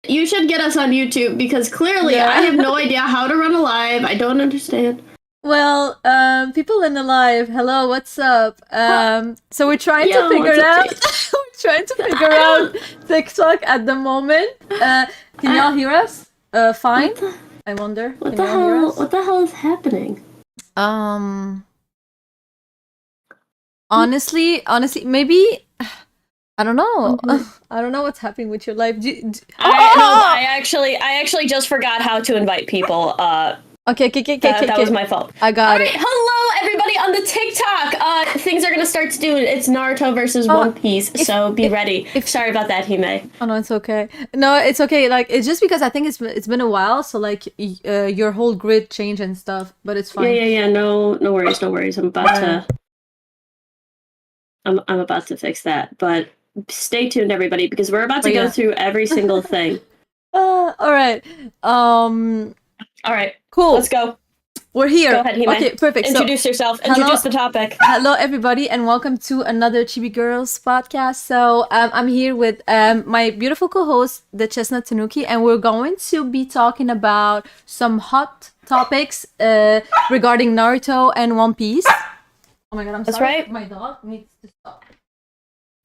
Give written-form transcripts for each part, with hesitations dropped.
You should get us on YouTube because clearly Yeah. I have no idea how to run a live. I don't understand. Well, people in the live, hello, what's up? So we're trying to figure what's up, out we're trying to figure out TikTok at the moment. Can y'all hear us? Fine. I wonder. What the hell? What the hell is happening? Honestly, maybe I don't know. I don't know what's happening with your life. I actually just forgot how to invite people. Okay. That was my fault. I got it. Hello, everybody on the TikTok. Things are gonna start to do. It's Naruto versus One Piece, so be ready. Sorry about that, Hime. Oh no, it's okay. No, it's okay. Like it's just because I think it's been a while, so like your whole grid changed and stuff. But it's fine. Yeah. No worries. I'm about to fix that. But stay tuned, everybody, because we're about to go through every single thing. All right. All right. Cool. Let's go. We're here. Go ahead, Hime. Okay, perfect. Introduce yourself. Introduce the topic. Hello, everybody, and welcome to another Chibi Girls podcast. So I'm here with my beautiful co-host, the Chestnuts Links, and we're going to be talking about some hot topics regarding Naruto and One Piece. Oh my god, I'm sorry. That's right. My dog needs to stop.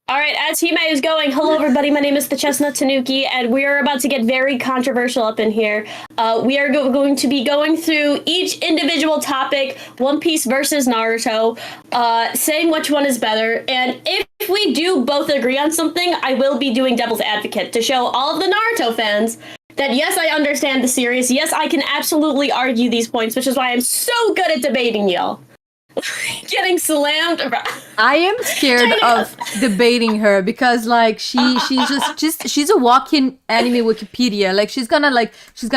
All right, as Hime is going, hello everybody, my name is the Chestnut Tanuki, and we are about to get very controversial up in here. We are going to be going through each individual topic, One Piece versus Naruto, saying which one is better, and if we do both agree on something, I will be doing devil's advocate to show all of the Naruto fans that yes, I understand the series, yes, I can absolutely argue these points, which is why I'm so good at debating y'all. Getting slammed. I am scared of debating her because like she's a walking anime Wikipedia. Like she's gonna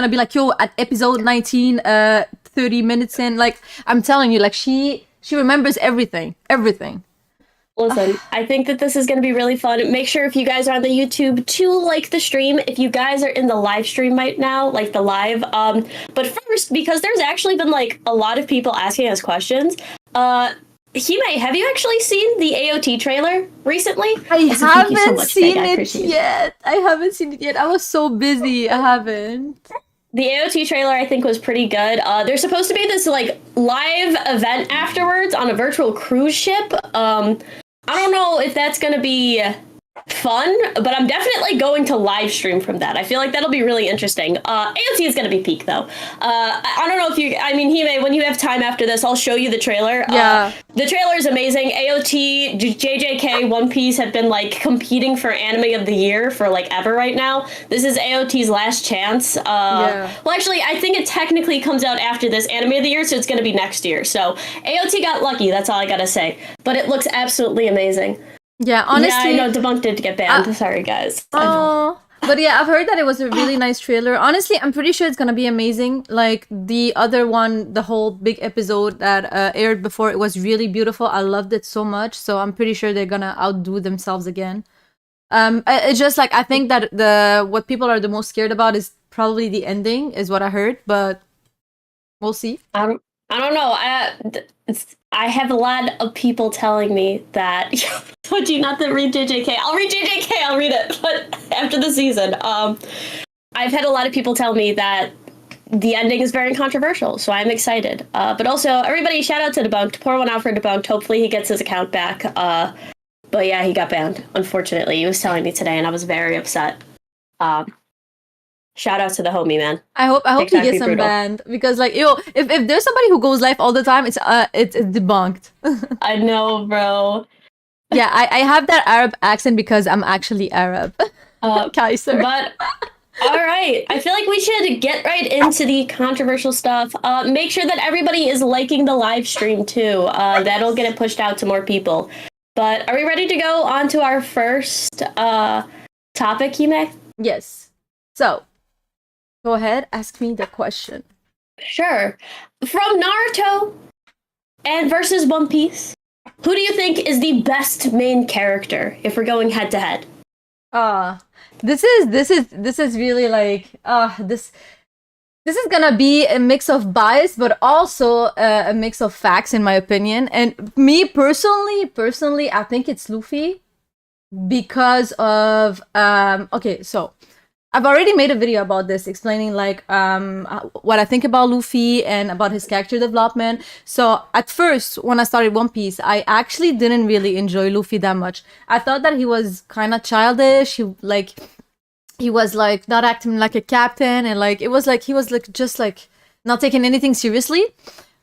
be like, yo, at episode 19, 30 minutes in, like I'm telling you, like she remembers everything. Listen, I think that this is going to be really fun. Make sure if you guys are on the YouTube to like the stream. If you guys are in the live stream right now, like the live. But first, because there's actually been like a lot of people asking us questions. Hime, have you actually seen the AOT trailer recently? I haven't seen it yet. I was so busy. I haven't. The AOT trailer, I think, was pretty good. There's supposed to be this like live event afterwards on a virtual cruise ship. I don't know if that's going to be fun, but I'm definitely going to live stream from that. I feel like that'll be really interesting. AOT is going to be peak, though. I don't know if you... I mean, Hime, when you have time after this, I'll show you the trailer. Yeah. The trailer is amazing. AOT, JJK, One Piece have been, like, competing for Anime of the Year for, like, ever right now. This is AOT's last chance. Well, actually, I think it technically comes out after this Anime of the Year, so it's going to be next year. So AOT got lucky, that's all I gotta say. But it looks absolutely amazing. Yeah, honestly. Yeah, I know Debunk did get banned. Sorry, guys. Oh, but yeah, I've heard that it was a really nice trailer. Honestly, I'm pretty sure it's gonna be amazing. Like the other one, the whole big episode that aired before, it was really beautiful. I loved it so much. So I'm pretty sure they're gonna outdo themselves again. It's just like I think that what people are the most scared about is probably the ending, is what I heard. But we'll see. I don't know. I have a lot of people telling me that. Told you not to read JJK. I'll read JJK. I'll read it, but after the season. I've had a lot of people tell me that the ending is very controversial, so I'm excited. But also, everybody, shout out to Debunked. Pour one out for Debunked. Hopefully, he gets his account back. But yeah, he got banned. Unfortunately, he was telling me today, and I was very upset. Shout out to the homie, man. I hope he gets unbanned because, like, yo, if there's somebody who goes live all the time, it's debunked. I know, bro. Yeah, I have that Arab accent because I'm actually Arab. Kaiser. But all right, I feel like we should get right into the controversial stuff. Make sure that everybody is liking the live stream too. That'll get it pushed out to more people. But are we ready to go on to our first topic, Hime? Yes. So. Go ahead, ask me the question. Sure. From Naruto and versus One Piece, who do you think is the best main character if we're going head to head? This is really like this is gonna be a mix of bias, but also a mix of facts, in my opinion. And me personally, I think it's Luffy because of okay, so. I've already made a video about this, explaining like what I think about Luffy and about his character development. So at first, when I started One Piece, I actually didn't really enjoy Luffy that much. I thought that he was kind of childish. He was like not acting like a captain, and like it was like he was like just like not taking anything seriously.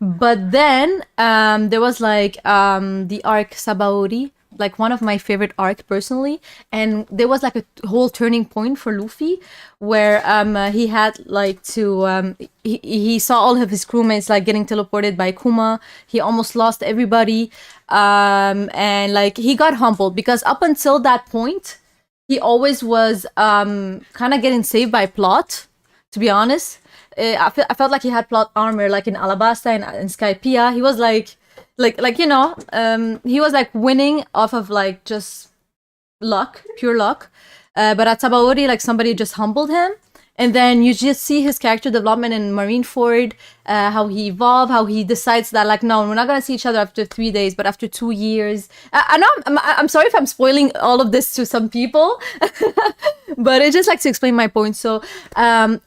But then there was like the arc Sabaody, like one of my favorite arc personally, and there was like a whole turning point for Luffy where he had like to he saw all of his crewmates like getting teleported by Kuma. He almost lost everybody, and like he got humbled because up until that point he always was kind of getting saved by plot, to be honest. I felt like he had plot armor, like in Alabasta and in Skypiea. He was like you know, he was like winning off of like just luck, pure luck. But at Sabaody, like somebody just humbled him. And then you just see his character development in Marineford, how he evolved, how he decides that like, no, we're not gonna see each other after 3 days, but after 2 years. I know I'm sorry if I'm spoiling all of this to some people, but it just like to explain my point. So I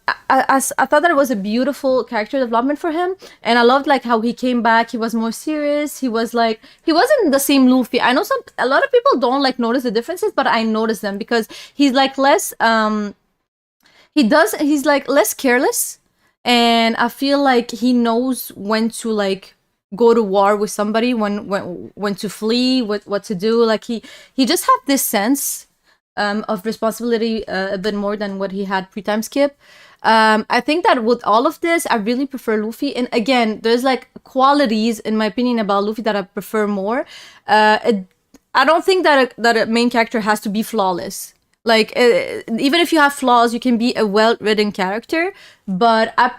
thought that it was a beautiful character development for him, and I loved like how he came back. He was more serious. He was like, he wasn't the same Luffy. I know a lot of people don't like notice the differences, but I noticed them because he's like less he's like less careless, and I feel like he knows when to like go to war with somebody, when to flee, what to do. Like he just had this sense of responsibility a bit more than what he had pre-time skip. I think that with all of this, I really prefer Luffy. And again, there's like qualities in my opinion about Luffy that I prefer more. I don't think that a main character has to be flawless. Like, even if you have flaws, you can be a well-written character. But I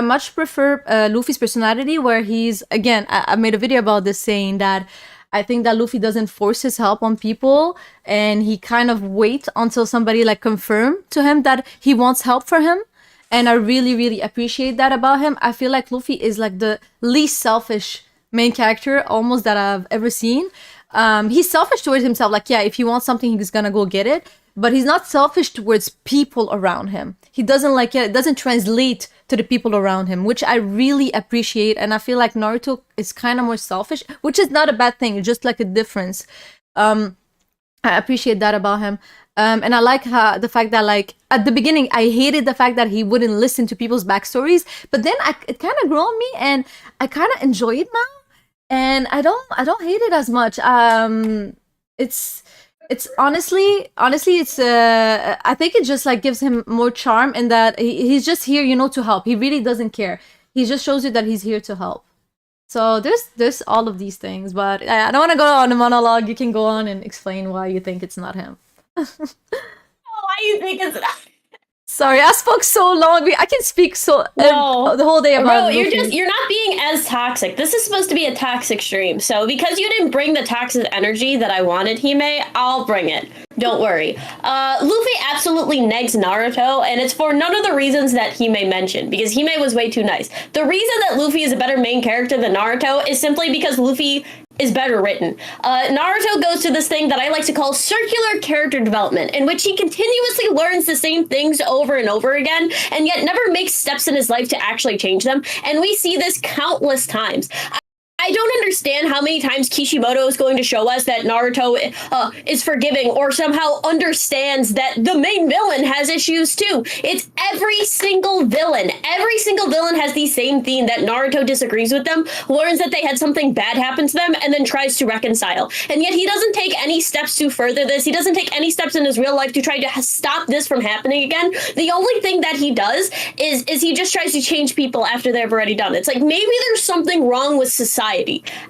much prefer Luffy's personality, where he's, again, I made a video about this saying that I think that Luffy doesn't force his help on people, and he kind of waits until somebody like confirm to him that he wants help for him. And I really, really appreciate that about him. I feel like Luffy is like the least selfish main character almost that I've ever seen. He's selfish towards himself. Like, yeah, if he wants something, he's gonna go get it. But he's not selfish towards people around him. He doesn't like it. It doesn't translate to the people around him, which I really appreciate. And I feel like Naruto is kind of more selfish, which is not a bad thing. It's just like a difference. I appreciate that about him. And I like the fact that like at the beginning, I hated the fact that he wouldn't listen to people's backstories. But then it kind of grew on me, and I kind of enjoy it now. And I don't hate it as much. It's honestly it's I think it just like gives him more charm, in that he's just here, you know, to help. He really doesn't care. He just shows you that he's here to help. So there's all of these things, but I don't want to go on a monologue. You can go on and explain why you think it's not him. Why you think it's not? Sorry, I spoke so long. I can speak the whole day about. Bro, you're not being as toxic. This is supposed to be a toxic stream. So because you didn't bring the toxic energy that I wanted, Hime, I'll bring it. Don't worry. Luffy absolutely negs Naruto, and it's for none of the reasons that Hime mentioned, because Hime was way too nice. The reason that Luffy is a better main character than Naruto is simply because Luffy is better written. Naruto goes through this thing that I like to call circular character development, in which he continuously learns the same things over and over again, and yet never makes steps in his life to actually change them. And we see this countless times. I don't understand how many times Kishimoto is going to show us that Naruto is forgiving, or somehow understands that the main villain has issues too. It's every single villain. Every single villain has the same theme, that Naruto disagrees with them, learns that they had something bad happen to them, and then tries to reconcile. And yet he doesn't take any steps to further this. He doesn't take any steps in his real life to try to stop this from happening again. The only thing that he does is he just tries to change people after they've already done it. It's like, maybe there's something wrong with society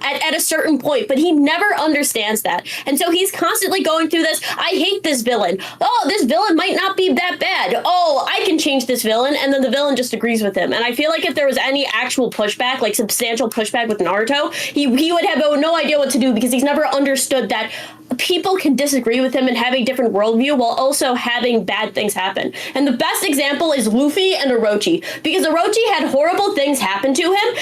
at a certain point, but he never understands that. And so he's constantly going through this. I hate this villain. Oh, this villain might not be that bad. Oh, I can change this villain. And then the villain just agrees with him. And I feel like if there was any actual pushback, like substantial pushback with Naruto, he would have no idea what to do, because he's never understood that people can disagree with him and have a different worldview while also having bad things happen. And the best example is Luffy and Orochi, because Orochi had horrible things happen to him.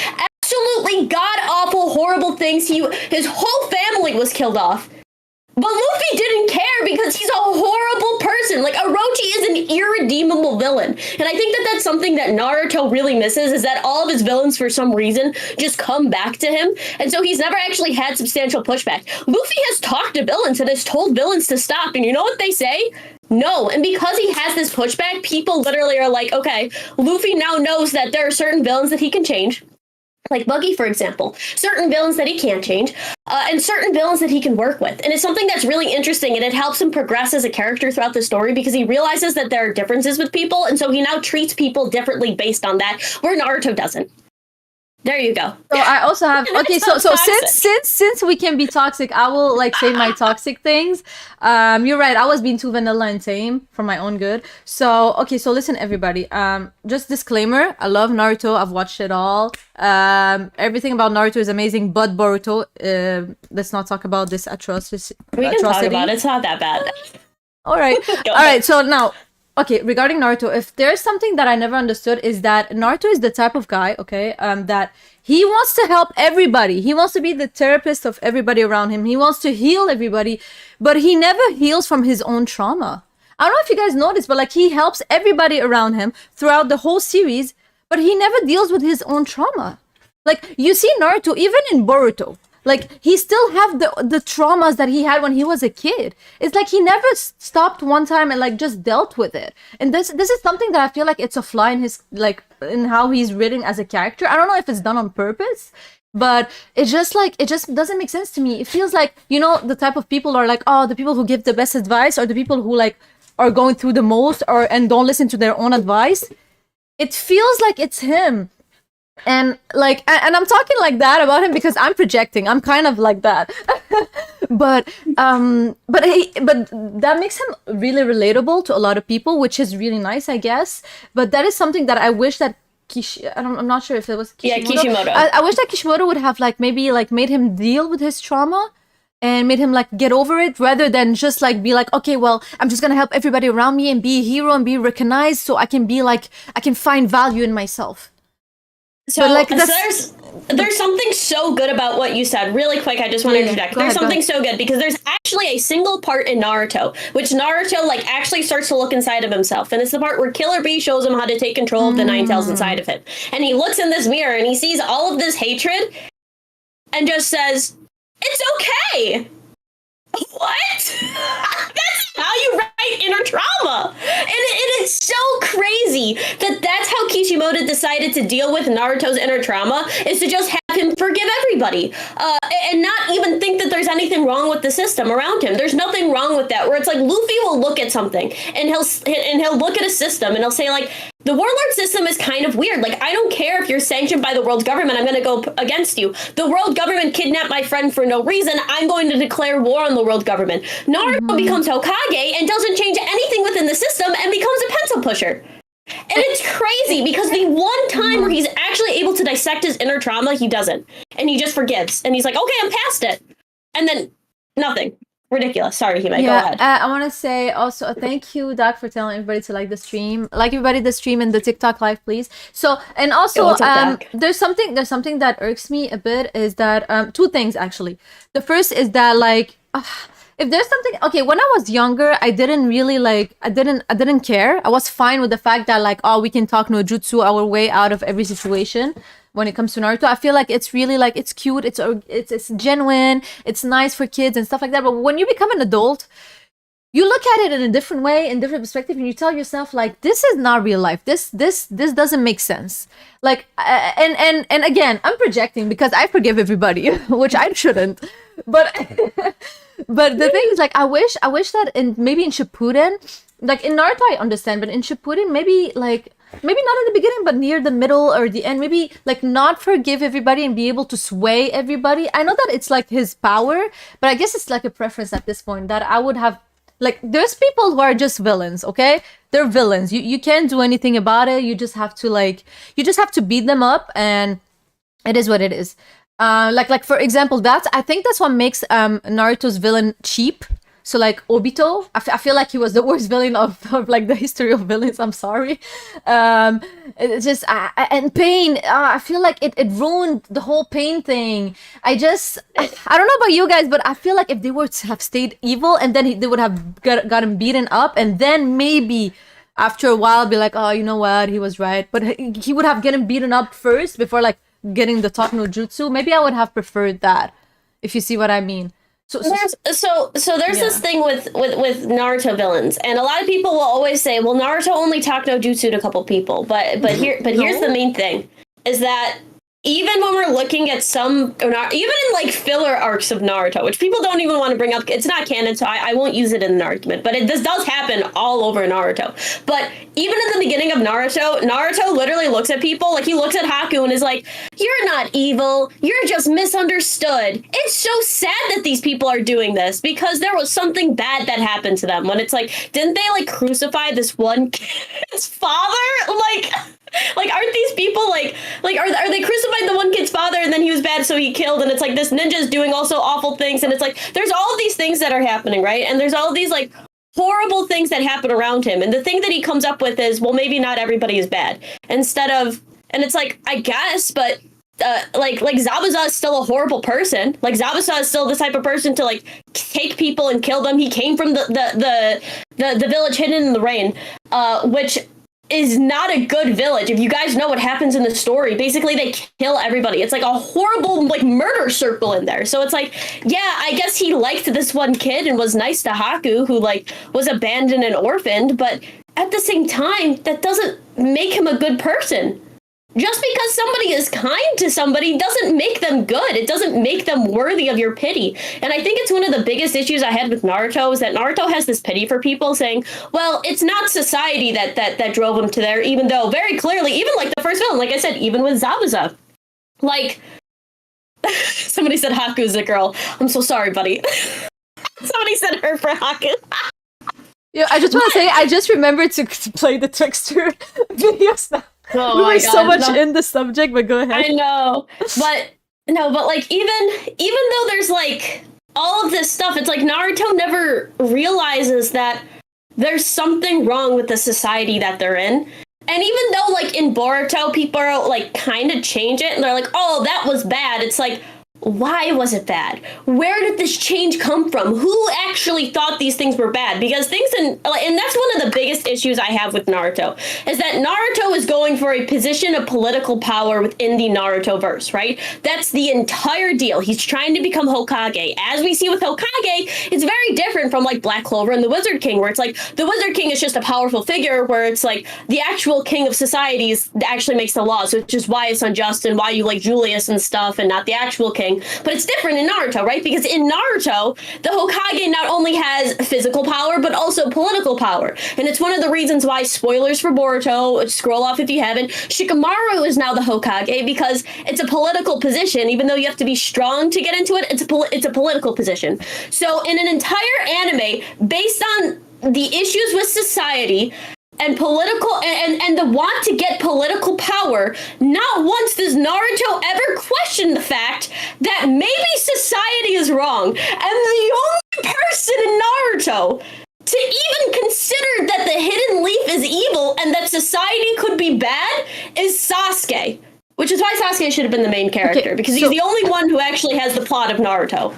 Absolutely god-awful, horrible things. His whole family was killed off. But Luffy didn't care because he's a horrible person. Like, Orochi is an irredeemable villain. And I think that that's something that Naruto really misses, is that all of his villains, for some reason, just come back to him. And so he's never actually had substantial pushback. Luffy has talked to villains and has told villains to stop. And you know what they say? No. And because he has this pushback, people literally are like, okay, Luffy now knows that there are certain villains that he can change. Like Buggy, for example, certain villains that he can't change, and certain villains that he can work with. And it's something that's really interesting, and it helps him progress as a character throughout the story because he realizes that there are differences with people, and so he now treats people differently based on that, where Naruto doesn't. There you go. So I also have so since we can be toxic, I will like say my toxic things. You're right. I was being too vanilla and tame for my own good. So okay, so listen, everybody. Just disclaimer. I love Naruto. I've watched it all. Everything about Naruto is amazing, but Boruto. Let's not talk about this atrocity. We can talk about it. It's not that bad. All right. All right. So now. Okay, regarding Naruto, if there's something that I never understood is that Naruto is the type of guy, okay, that he wants to help everybody. He wants to be the therapist of everybody around him. He wants to heal everybody, but he never heals from his own trauma. I don't know if you guys noticed, but like he helps everybody around him throughout the whole series, but he never deals with his own trauma. Like you see Naruto, even in Boruto, like he still have the traumas that he had when he was a kid. It's like he never stopped one time and like just dealt with it. And this is something that I feel like it's a flaw in his like in how he's written as a character. I don't know if it's done on purpose, but it just doesn't make sense to me. It feels like, you know, the type of people are like, oh, the people who give the best advice or the people who like are going through the most and don't listen to their own advice. It feels like it's him. And like and I'm talking like that about him because I'm projecting. I'm kind of like that. but that makes him really relatable to a lot of people, which is really nice, I guess. But that is something that I wish that I'm not sure if it was Kishimoto. Yeah, Kishimoto. I wish that Kishimoto would have like maybe like made him deal with his trauma and made him like get over it rather than just like be like, okay, well, I'm just gonna help everybody around me and be a hero and be recognized so I can be like, I can find value in myself. So like there's something so good about what you said. Really quick, I just want to interject. There's something so good because there's actually a single part in Naruto which Naruto like actually starts to look inside of himself, and it's the part where Killer Bee shows him how to take control of the Nine Tails inside of him, and he looks in this mirror and he sees all of this hatred and just says, "It's okay." What? That's how you write inner trauma. And it is so crazy that that's how Kishimoto decided to deal with Naruto's inner trauma, is to just have him forgive everybody and not even think that there's anything wrong with the system around him. There's nothing wrong with that, where it's like Luffy will look at something and he'll look at a system and he'll say like, the warlord system is kind of weird. Like, I don't care if you're sanctioned by the world government. I'm going to go against you. The world government kidnapped my friend for no reason. I'm going to declare war on the world government. Naruto becomes Hokage and doesn't change anything within the system and becomes a pencil pusher. And it's crazy because the one time where he's actually able to dissect his inner trauma, he doesn't. And he just forgives. And he's like, okay, I'm past it. And then nothing. Ridiculous. Sorry, Hime. Go ahead. I want to say also thank you, Doc, for telling everybody to like the stream. Like everybody the stream and the TikTok live, please. So and also there's something that irks me a bit is that two things actually. The first is that like if there's something, okay, when I was younger, I didn't really like, I didn't care. I was fine with the fact that like, oh, we can talk no jutsu our way out of every situation. When it comes to Naruto, I feel like it's really like, it's cute, it's genuine, it's nice for kids and stuff like that. But when you become an adult, you look at it in a different way, in different perspective, and you tell yourself like, this is not real life. This doesn't make sense. Like, and again, I'm projecting because I forgive everybody, which I shouldn't. But but the thing is, like, I wish that maybe in Shippuden, like in Naruto I understand, but in Shippuden maybe not in the beginning, but near the middle or the end, maybe like not forgive everybody and be able to sway everybody. I know that it's like his power, but I guess it's like a preference at this point that I would have. Like, there's people who are just villains, okay? They're villains. You can't do anything about it. You just have to beat them up, and it is what it is. Like for example, I think that's what makes Naruto's villain cheap. So like Obito, I feel like he was the worst villain of like the history of villains. I'm sorry. It's just and Pain. I feel like it ruined the whole Pain thing. I don't know about you guys, but I feel like if they were to have stayed evil and then they would have gotten beaten up, and then maybe after a while be like, oh, you know what, he was right. But he would have gotten beaten up first before like getting the Talk no Jutsu. Maybe I would have preferred that, if you see what I mean. So there's this thing with Naruto villains, and a lot of people will always say, well, Naruto only Talk no Jutsu'd a couple people, but here's the main thing, is that even when we're looking at even in like filler arcs of Naruto, which people don't even want to bring up, it's not canon, so I won't use it in an argument, but this does happen all over Naruto. But even in the beginning of Naruto literally looks at people, like he looks at Haku and is like, you're not evil, you're just misunderstood. It's so sad that these people are doing this because there was something bad that happened to them. When it's like, didn't they like crucify this one kid's father? Like, aren't these people like are they crucified the one kid's father and then he was bad so he killed, and it's like this ninja is doing also awful things, and it's like there's all of these things that are happening, right? And there's all of these like horrible things that happen around him, and the thing that he comes up with is, well, maybe not everybody is bad, instead of, and it's like, I guess, but like Zabuza is still a horrible person. Like Zabuza is still the type of person to like take people and kill them. He came from the village hidden in the rain, which is not a good village. If you guys know what happens in the story, basically they kill everybody. It's like a horrible like murder circle in there. So it's like, yeah, I guess he liked this one kid and was nice to Haku, who like was abandoned and orphaned, but at the same time, that doesn't make him a good person. Just because somebody is kind to somebody doesn't make them good. It doesn't make them worthy of your pity. And I think it's one of the biggest issues I had with Naruto is that Naruto has this pity for people, saying, well, it's not society that drove him to there, even though very clearly, even like the first villain, like I said, even with Zabuza, like somebody said Haku's a girl. I'm so sorry, buddy. Somebody said her for Haku. Yeah, I just want to say, I just remembered to play the Trickster videos now. Oh, we were so much in the subject, but go ahead. I know, but like even though there's like all of this stuff, it's like Naruto never realizes that there's something wrong with the society that they're in. And even though like in Boruto, people are like kind of change it and they're like, oh, that was bad. It's like, why was it bad? Where did this change come from? Who actually thought these things were bad? Because and that's one of the biggest issues I have with Naruto, is that Naruto is going for a position of political power within the Naruto verse, right? That's the entire deal. He's trying to become Hokage. As we see with Hokage, it's very different from like Black Clover and the Wizard King, where it's like the Wizard King is just a powerful figure, where it's like the actual king of societies actually makes the laws, which is why it's unjust and why you like Julius and stuff and not the actual king. But it's different in Naruto, right? Because in Naruto, the Hokage not only has physical power, but also political power. And it's one of the reasons why, spoilers for Boruto, scroll off if you haven't, Shikamaru is now the Hokage, because it's a political position. Even though you have to be strong to get into it, it's a political position. So in an entire anime based on the issues with society and political and the want to get political power, not once does Naruto ever question the fact that maybe society is wrong. And the only person in Naruto to even consider that the hidden leaf is evil and that society could be bad is Sasuke. Which is why Sasuke should have been the main character, because he's the only one who actually has the plot of Naruto.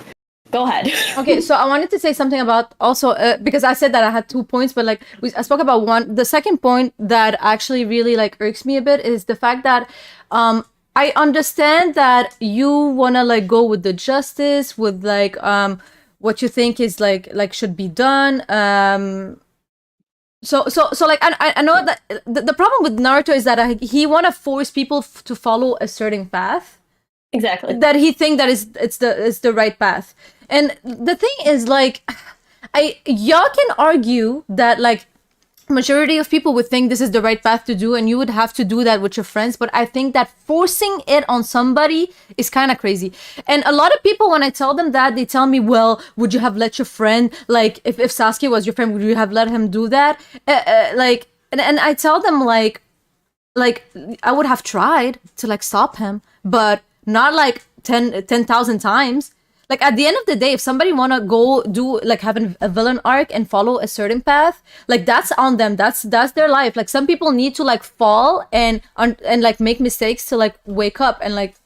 Go ahead. Okay, so I wanted to say something about also, because I said that I had 2 points, but like I spoke about one. The second point that actually really like irks me a bit is the fact that I understand that you want to like go with the justice, with like what you think is like should be done. So like I know that the problem with Naruto is that he want to force people to follow a certain path. Exactly. That he think that it's the right path. And the thing is, like, y'all can argue that like majority of people would think this is the right path to do, and you would have to do that with your friends. But I think that forcing it on somebody is kind of crazy. And a lot of people, when I tell them that, they tell me, well, would you have let your friend, like, if Sasuke was your friend, would you have let him do that? Like, and I tell them like I would have tried to like stop him, but not like 10,000 times. Like at the end of the day, if somebody wanna go do like have a villain arc and follow a certain path, like that's on them. That's their life. Like some people need to like fall and like make mistakes to like wake up and like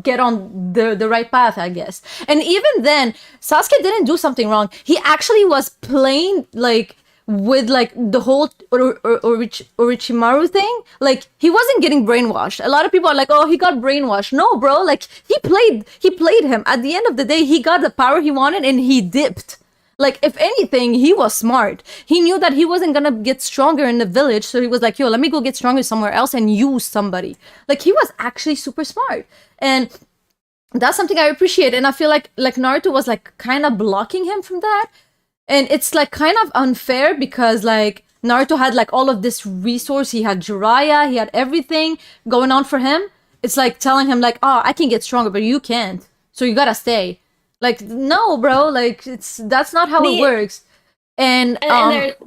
get on the right path, I guess. And even then, Sasuke didn't do something wrong. He actually was playing like with like the whole Orochimaru thing. Like he wasn't getting brainwashed. A lot of people are like, oh, he got brainwashed. No, bro, like he played him. At the end of the day, he got the power he wanted and he dipped. Like, if anything, he was smart. He knew that he wasn't gonna get stronger in the village, so he was like, yo, let me go get stronger somewhere else and use somebody. Like, he was actually super smart. And that's something I appreciate. And I feel like Naruto was, like, kind of blocking him from that. And it's, like, kind of unfair because, like, Naruto had, like, all of this resource. He had Jiraiya, he had everything going on for him. It's like telling him, like, oh, I can get stronger, but you can't. So you gotta stay. Like, no, bro, like, that's not how it works. And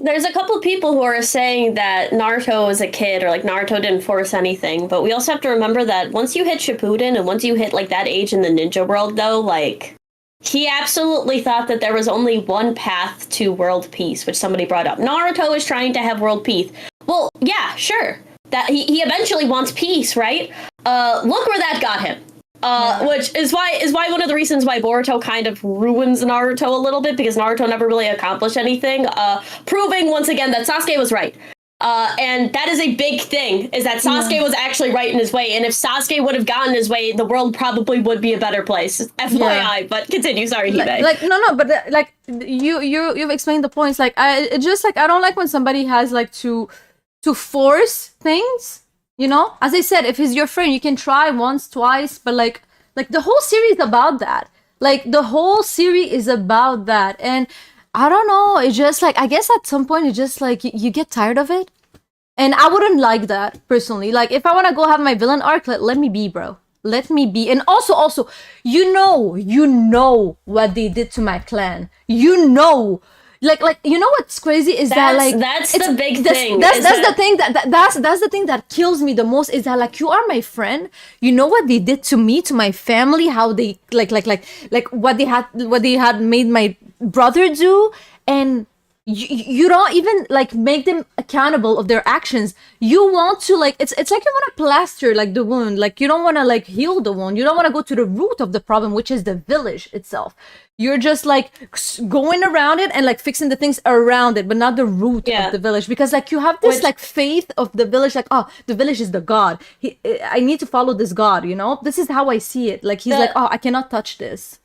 there's a couple of people who are saying that Naruto was a kid, or like Naruto didn't force anything, but we also have to remember that once you hit Shippuden and once you hit like that age in the ninja world, though, like, he absolutely thought that there was only one path to world peace, which somebody brought up. Naruto is trying to have world peace. Well, yeah, sure. That he eventually wants peace, right? Look where that got him. Which is why one of the reasons why Boruto kind of ruins Naruto a little bit, because Naruto never really accomplished anything, proving once again that Sasuke was right. And that is a big thing, is that Sasuke was actually right in his way, and if Sasuke would have gotten his way, the world probably would be a better place. FYI, but continue, sorry, Hime. Like, no, but like, you've explained the points. Like, I don't like when somebody has, like, to force things. You know, as I said, if he's your friend, you can try once, twice, but like the whole series is about that. Like the whole series is about that, and I don't know. It's just like, I guess at some point it's just like you get tired of it, and I wouldn't like that personally. Like if I want to go have my villain arc, let me be, bro. Let me be. And also, you know what they did to my clan. You know. Like you know what's crazy is that like that's the big thing. That's the thing that's the thing that kills me the most, is that like, you are my friend. You know what they did to me, to my family, how they like what they had made my brother do, and you don't even like make them accountable of their actions. You want to like, it's like you want to plaster like the wound. Like you don't want to like heal the wound. You don't want to go to the root of the problem, which is the village itself. You're just like going around it and like fixing the things around it, but not the root of the village. Because like you have this like faith of the village, like, oh, the village is the god. I need to follow this god, you know? This is how I see it. Like he's like, oh, I cannot touch this.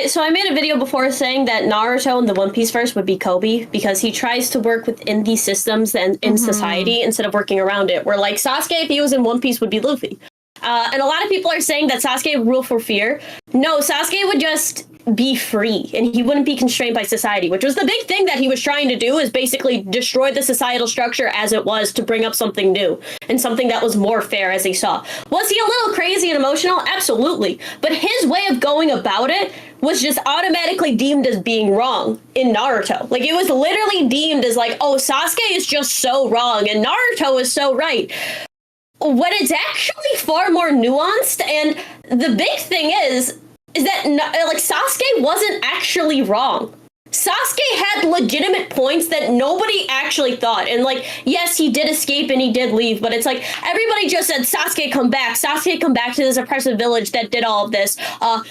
So I made a video before saying that Naruto in the One Piece verse would be Kobe, because he tries to work within these systems and in society instead of working around it. Where like Sasuke, if he was in One Piece, would be Luffy. And a lot of people are saying that Sasuke would rule for fear. No, Sasuke would just be free, and he wouldn't be constrained by society, which was the big thing that he was trying to do, is basically destroy the societal structure as it was to bring up something new and something that was more fair, as he saw. Was he a little crazy and emotional? Absolutely. But his way of going about it was just automatically deemed as being wrong in Naruto. Like, it was literally deemed as like, oh, Sasuke is just so wrong and Naruto is so right. When it's actually far more nuanced, and the big thing is that like Sasuke wasn't actually wrong. Sasuke had legitimate points that nobody actually thought. And like, yes, he did escape and he did leave, but it's like everybody just said, Sasuke, come back. Sasuke, come back to this oppressive village that did all of this.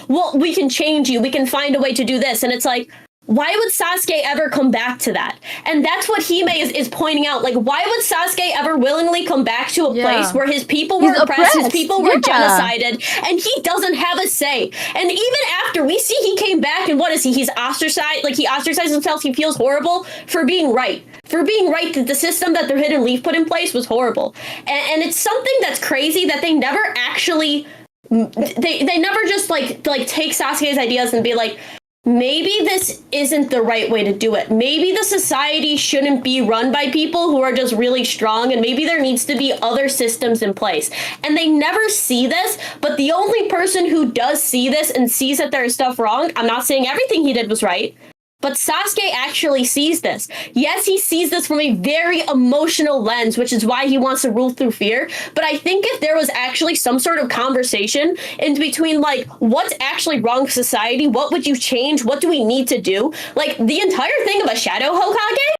Well, we can change you. We can find a way to do this. And it's like, why would Sasuke ever come back to that? And that's what Hime is pointing out. Like, why would Sasuke ever willingly come back to a place where his people were oppressed, his people were genocided, and he doesn't have a say? And even after we see he came back, and what is he? He's ostracized. Like, he ostracized himself. He feels horrible for being right. For being right that the system that their Hidden Leaf put in place was horrible. And it's something that's crazy that they never actually... They never just, like take Sasuke's ideas and be like, maybe this isn't the right way to do it. Maybe the society shouldn't be run by people who are just really strong, and maybe there needs to be other systems in place. And they never see this, but the only person who does see this and sees that there is stuff wrong, I'm not saying everything he did was right, But Sasuke actually sees this. Yes, he sees this from a very emotional lens, which is why he wants to rule through fear. But I think if there was actually some sort of conversation in between, like, what's actually wrong with society? What would you change? What do we need to do? Like, the entire thing of a Shadow Hokage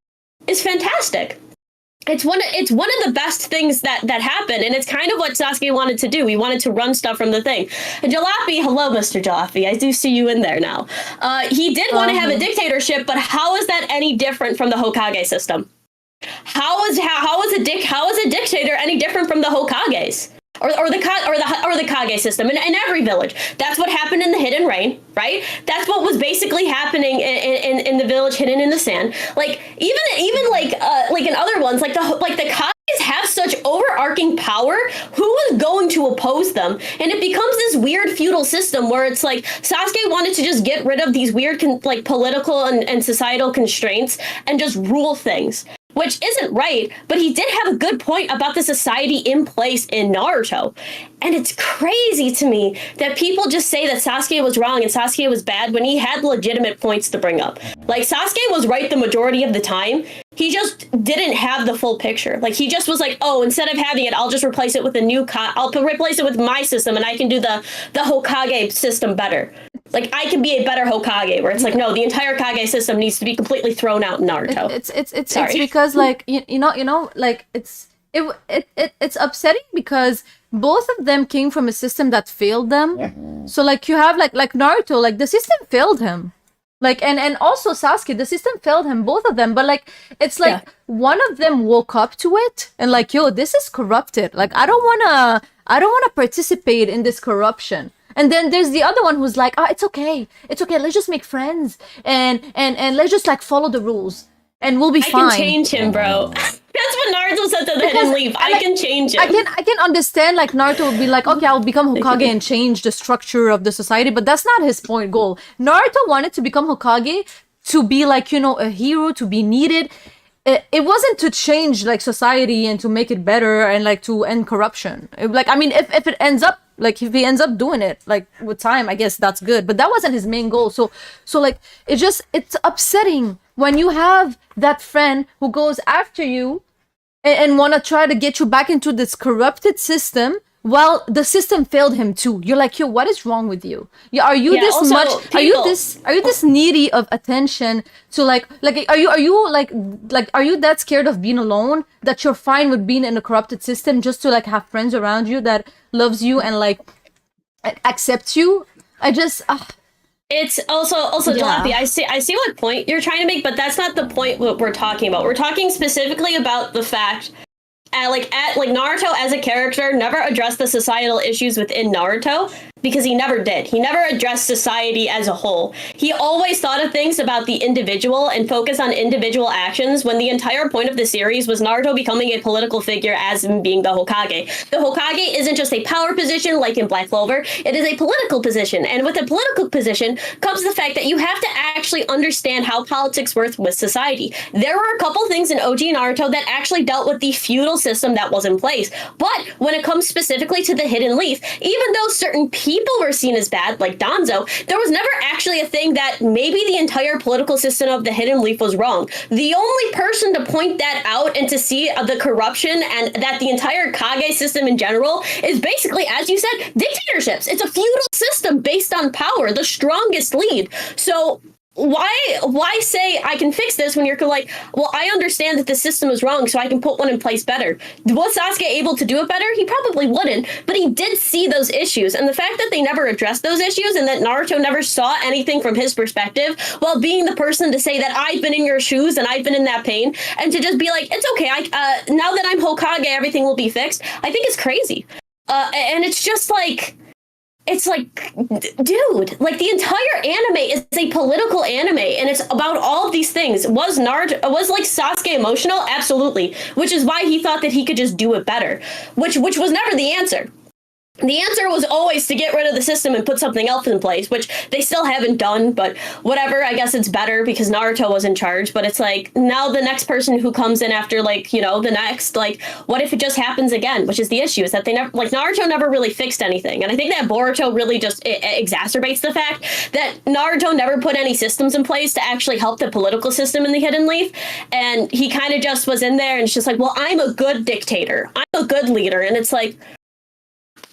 is fantastic. It's one of the best things that happened, and it's kind of what Sasuke wanted to do. He wanted to run stuff from the thing. And Jalopy, hello, Mr. Jalopy. I do see you in there now. He did want to have a dictatorship, but how is that any different from the Hokage system? How is a dictator any different from the Hokages? Or the Kage system in every village. That's what happened in the Hidden Rain, right? That's what was basically happening in the village hidden in the sand. Like even like in other ones, like the Kages have such overarching power. Who is going to oppose them? And it becomes this weird feudal system where it's like Sasuke wanted to just get rid of these weird like political and societal constraints and just rule things. Which isn't right, but he did have a good point about the society in place in Naruto. And it's crazy to me that people just say that Sasuke was wrong and Sasuke was bad when he had legitimate points to bring up. Like, Sasuke was right the majority of the time. He just didn't have the full picture. Like, he just was like, oh, instead of having it, I'll just replace it with I'll replace it with my system and I can do the Hokage system better. Like, I can be a better Hokage, where it's like, no, the entire Kage system needs to be completely thrown out in Naruto. It's because, like, you know, like, it's upsetting because both of them came from a system that failed them. Yeah. So, like, you have like Naruto, like, the system failed him. Like, and also Sasuke, the system failed him, both of them. But, like, it's like one of them woke up to it and like, yo, this is corrupted. Like, I don't wanna participate in this corruption. And then there's the other one who's like, it's okay. Let's just make friends and let's just, like, follow the rules and we'll be fine. I can change him, bro. That's what Naruto said to the Hidden Leaf. I can change him. I can understand, like, Naruto would be like, okay, I'll become Hokage and change the structure of the society, but that's not his goal. Naruto wanted to become Hokage to be, like, you know, a hero, to be needed. It wasn't to change, like, society and to make it better and, like, to end corruption. Like, I mean, if it ends up, like, if he ends up doing it, like, with time, I guess that's good. But that wasn't his main goal. So like, it's upsetting when you have that friend who goes after you and want to try to get you back into this corrupted system while the system failed him too. You're like, yo, what is wrong with you? Are you are you this needy of attention to like are you that scared of being alone that you're fine with being in a corrupted system just to, like, have friends around you that loves you and, like, accepts you? It's also Jalopy, I see what point you're trying to make, but that's not the point what we're talking about. We're talking specifically about the fact Naruto as a character never addressed the societal issues within Naruto because he never did. He never addressed society as a whole. He always thought of things about the individual and focused on individual actions when the entire point of the series was Naruto becoming a political figure as in being the Hokage. The Hokage isn't just a power position like in Black Clover. It is a political position. And with a political position comes the fact that you have to actually understand how politics work with society. There were a couple things in OG Naruto that actually dealt with the feudal system that was in place. But when it comes specifically to the Hidden Leaf, even though certain people were seen as bad, like Danzo, there was never actually a thing that maybe the entire political system of the Hidden Leaf was wrong. The only person to point that out and to see the corruption and that the entire Kage system in general is basically, as you said, dictatorships. It's a feudal system based on power. The strongest lead. So why say I can fix this when you're like, well, I understand that the system is wrong, so I can put one in place better. Was Sasuke able to do it better? He probably wouldn't, but he did see those issues. And the fact that they never addressed those issues and that Naruto never saw anything from his perspective while being the person to say that I've been in your shoes and I've been in that pain and to just be like, it's okay, now that I'm Hokage, everything will be fixed, I think is crazy. And it's just like, it's like, dude, like the entire anime is a political anime and it's about all of these things. Was like Sasuke emotional? Absolutely. Which is why he thought that he could just do it better, which was never the answer. the answer was always to get rid of the system and put something else in place, which they still haven't done, but whatever. I guess it's better because Naruto was in charge, but it's like now the next person who comes in after, like, you know, the next, like, what if it just happens again? Which is the issue, is that they never, like, Naruto never really fixed anything. And I think that Boruto really just it exacerbates the fact that Naruto never put any systems in place to actually help the political system in the Hidden Leaf. And he kind of just was in there and it's just like, well, I'm a good dictator. I'm a good leader. And it's like,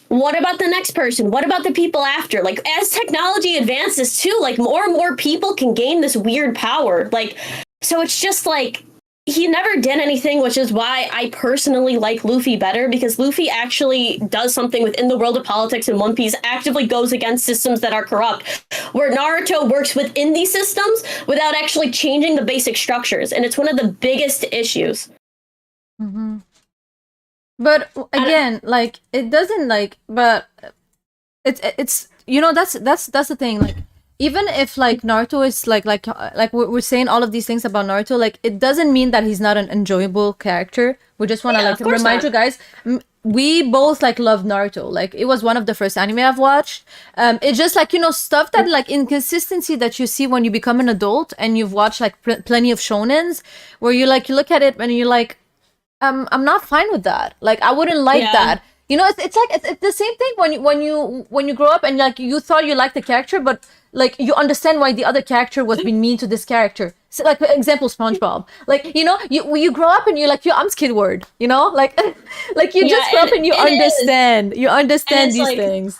what about the next person? What about the people after? Like, as technology advances too, like, more and more people can gain this weird power. Like, so it's just like, he never did anything, which is why I personally like Luffy better, because Luffy actually does something within the world of politics, and One Piece actively goes against systems that are corrupt, where Naruto works within these systems without actually changing the basic structures. And it's one of the biggest issues. Mm-hmm. But again, like, it doesn't, like, but it's you know, that's the thing. Like, even if, like, Naruto is like we're saying all of these things about Naruto, like, it doesn't mean that he's not an enjoyable character. We just want to like remind you guys, we both like love Naruto. Like, it was one of the first anime I've watched. It's just like, you know, stuff that, like, inconsistency that you see when you become an adult and you've watched like plenty of shonens, where you look at it and you're like, I'm not fine with that. Like, I wouldn't like that. You know, it's like it's the same thing when you grow up and, like, you thought you liked the character, but, like, you understand why the other character was being mean to this character. So, like, for example, SpongeBob. Like, you know, you grow up and you're like, I'm Squidward. You know, like like you just grow up and you understand these like, things.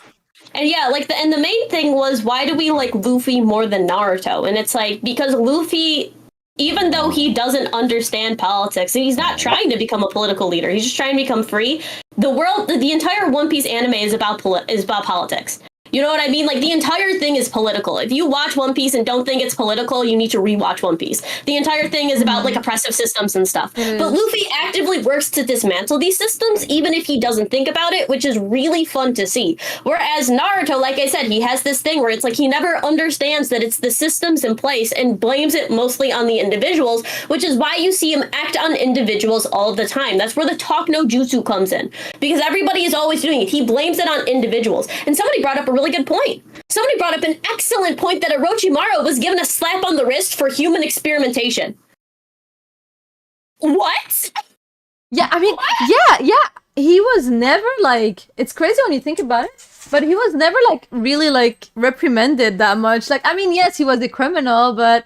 And yeah, like, and the main thing was, why do we like Luffy more than Naruto? And it's like, because Luffy, even though he doesn't understand politics, and he's not trying to become a political leader, he's just trying to become free. The entire One Piece anime is about politics. You know what I mean? Like, the entire thing is political. If you watch One Piece and don't think it's political, you need to rewatch One Piece. The entire thing is about, like, oppressive systems and stuff. But Luffy actively works to dismantle these systems, even if he doesn't think about it, which is really fun to see. Whereas Naruto, like I said, he has this thing where it's like he never understands that it's the systems in place and blames it mostly on the individuals, which is why you see him act on individuals all the time. That's where the talk no jutsu comes in, because everybody is always doing it. He blames it on individuals. And somebody brought up a really good point. Somebody brought up an excellent point that Orochimaru was given a slap on the wrist for human experimentation. What? Yeah, I mean, yeah. He was never, like, it's crazy when you think about it, but he was never, like, really, like, reprimanded that much. Like, I mean, yes, he was a criminal, but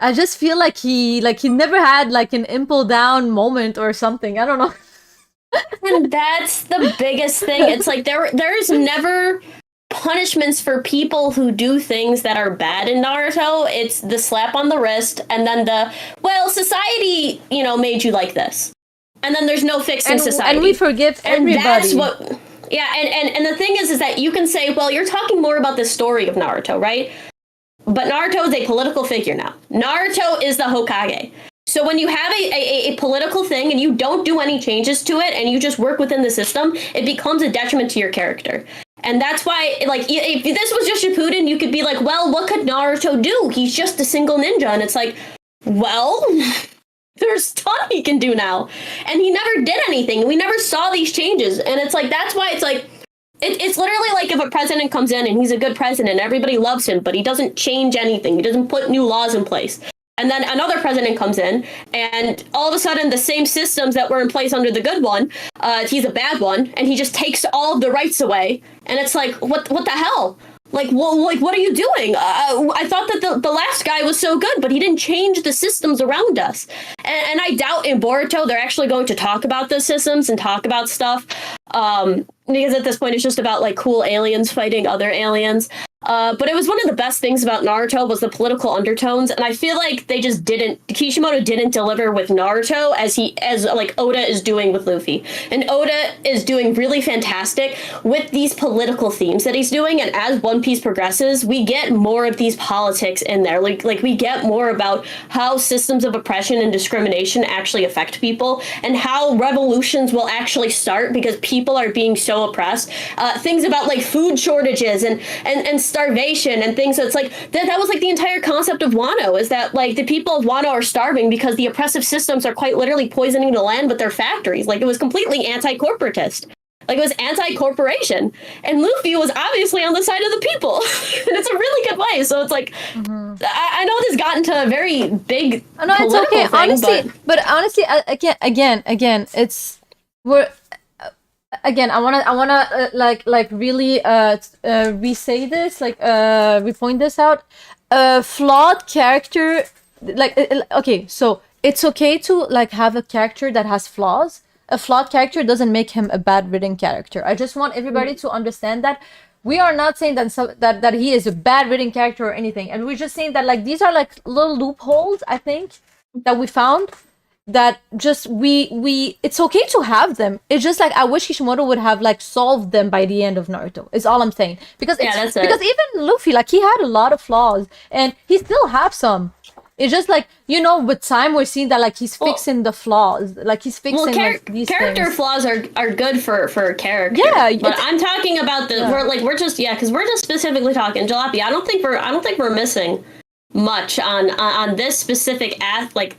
I just feel like he never had, like, an impel down moment or something. I don't know. And that's the biggest thing. It's like there's never punishments for people who do things that are bad in Naruto. It's the slap on the wrist, and then society, you know, made you like this. And then there's no fixing society. And we forgive everybody. And that's what, yeah, and the thing is that you can say, well, you're talking more about the story of Naruto, right? But Naruto is a political figure now. Naruto is the Hokage. So when you have a political thing and you don't do any changes to it and you just work within the system, it becomes a detriment to your character. And that's why, like, if this was just Shippuden, you could be like, well, what could Naruto do? He's just a single ninja. And it's like, well, there's a ton he can do now. And he never did anything. We never saw these changes. And it's like, that's why it's like, it's literally like if a president comes in and he's a good president, everybody loves him, but he doesn't change anything. He doesn't put new laws in place. And then another president comes in, and all of a sudden the same systems that were in place under the good one, he's a bad one, and he just takes all of the rights away. And it's like, what the hell? Like, well, like, what are you doing? I thought that the last guy was so good, but he didn't change the systems around us. And I doubt in Boruto they're actually going to talk about the systems and talk about stuff. Because at this point it's just about, like, cool aliens fighting other aliens. But it was one of the best things about Naruto was the political undertones, and I feel like Kishimoto didn't deliver with Naruto as like Oda is doing with Luffy. And Oda is doing really fantastic with these political themes that he's doing, and as One Piece progresses, we get more of these politics in there. Like we get more about how systems of oppression and discrimination actually affect people, and how revolutions will actually start because people are being so oppressed. Things about, like, food shortages and starvation and things. So it's like that was like the entire concept of Wano, is that, like, the people of Wano are starving because the oppressive systems are quite literally poisoning the land with their factories. Like, it was completely anti-corporatist. Like it was anti-corporation, and Luffy was obviously on the side of the people, and it's a really good way. So it's like, I know this got into a very big No, it's political okay. thing, Honestly, but honestly, again, it's we're again. I wanna like really re-say this, like repoint this out. A flawed character, like okay, so it's okay to like have a character that has flaws. A flawed character doesn't make him a bad written character. I just want everybody to understand that we are not saying that he is a bad written character or anything, and we're just saying that like these are like little loopholes, I think, that we found, that just we it's okay to have them. It's just like I wish Kishimoto would have like solved them by the end of Naruto, is all I'm saying. Because that's it. because even Luffy, like he had a lot of flaws and he still have some. It's just like, you know, with time we're seeing that like he's fixing the flaws, like he's fixing like these character things. flaws are good for character. Yeah, but I'm talking about the we're just specifically talking Jalopy. I don't think we're missing much on this specific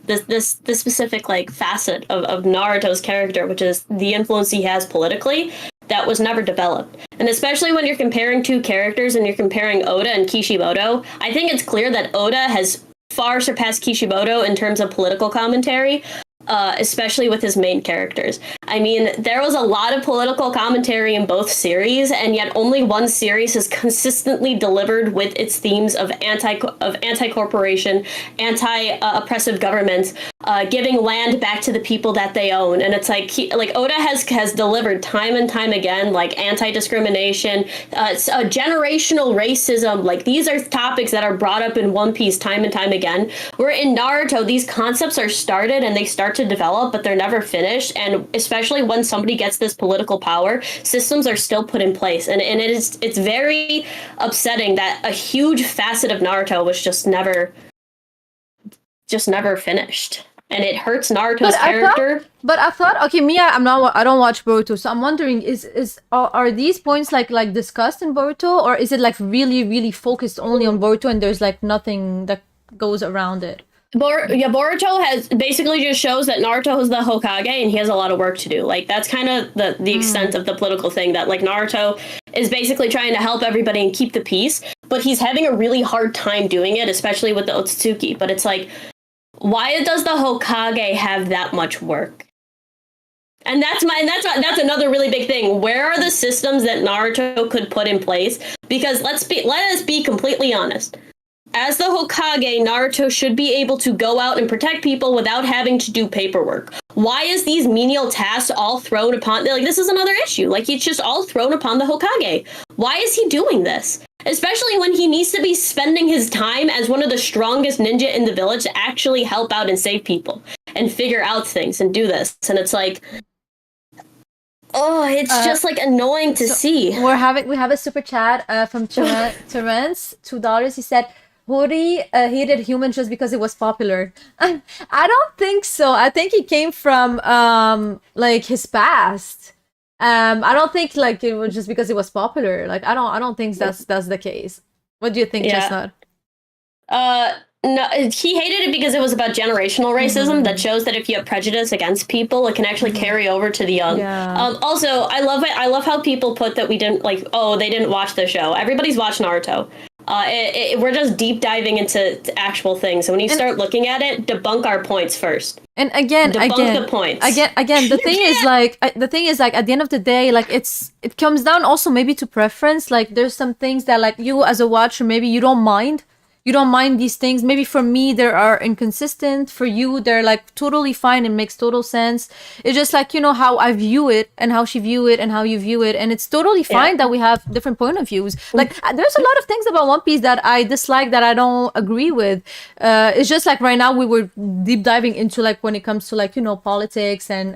this specific like facet of Naruto's character, which is the influence he has politically that was never developed. And especially when you're comparing two characters and you're comparing Oda and Kishimoto, I think it's clear that Oda has far surpassed Kishimoto in terms of political commentary, especially with his main characters. I mean, there was a lot of political commentary in both series, and yet only one series has consistently delivered with its themes of anti-corporation, anti-oppressive governments, giving land back to the people that they own. And it's like Oda has delivered time and time again, like anti-discrimination, generational racism. Like these are topics that are brought up in One Piece time and time again. Where in Naruto, these concepts are started and they start to develop, but they're never finished. And especially when somebody gets this political power, systems are still put in place. And it's very upsetting that a huge facet of Naruto was just never finished. And it hurts Naruto's character. I thought, okay, I don't watch Boruto, so I'm wondering, are these points like discussed in Boruto, or is it like really, really focused only on Boruto and there's like nothing that goes around it? Boruto has basically just shows that Naruto is the Hokage and he has a lot of work to do. Like that's kind of the extent of the political thing, that like Naruto is basically trying to help everybody and keep the peace, but he's having a really hard time doing it, especially with the Otsutsuki. But it's like, why does the Hokage have that much work? And that's another really big thing. Where are the systems that Naruto could put in place? Because let us be completely honest. As the Hokage, Naruto should be able to go out and protect people without having to do paperwork. Why is these menial tasks all thrown upon... Like, this is another issue. Like, it's just all thrown upon the Hokage. Why is he doing this? Especially when he needs to be spending his time as one of the strongest ninja in the village to actually help out and save people and figure out things and do this. And it's like... Oh, it's just like annoying to see. We have a super chat from Terence, $2. He said, Hori hated humans just because it was popular. I don't think so. I think it came from like his past. I don't think like it was just because it was popular. Like I don't think that's the case. What do you think, Chestnut? No, he hated it because it was about generational racism that shows that if you have prejudice against people, it can actually carry over to the young. Yeah. Also, I love how people put that we didn't like. Oh, they didn't watch the show. Everybody's watched Naruto. We're just deep diving into actual things. So when you start looking at it, debunk our points first. And again, the points. Again, the thing is like at the end of the day, like it comes down also maybe to preference. Like there's some things that like you as a watcher maybe you don't mind. You don't mind these things. Maybe for me, they are inconsistent. For you, they're like totally fine and makes total sense. It's just like, you know, how I view it and how she view it and how you view it. And it's totally fine that we have different point of views. Like there's a lot of things about One Piece that I dislike, that I don't agree with. It's just like right now we were deep diving into like when it comes to like, you know, politics and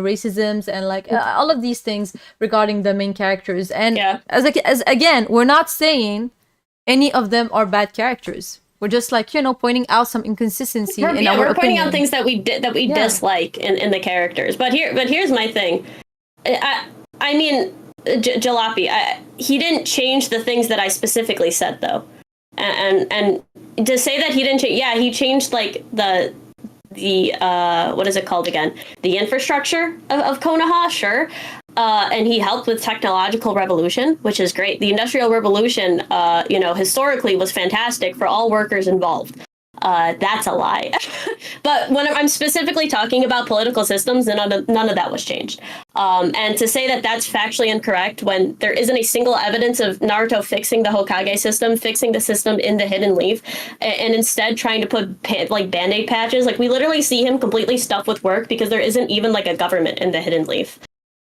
racisms and like all of these things regarding the main characters. And as again, we're not saying any of them are bad characters. We're just like, you know, pointing out some inconsistency in our opinion. We're pointing out things that we dislike in the characters. But here's my thing. I mean, Jalopy, he didn't change the things that I specifically said though. And to say that he didn't change, he changed like the what is it called again? The infrastructure of Konoha, sure. and he helped with technological revolution, which is great. The Industrial Revolution, historically was fantastic for all workers involved. That's a lie. But when I'm specifically talking about political systems, then none of that was changed. And to say that that's factually incorrect when there isn't a single evidence of Naruto fixing the Hokage system, fixing the system in the Hidden Leaf, and instead trying to put like Band-Aid patches, like we literally see him completely stuffed with work because there isn't even like a government in the Hidden Leaf.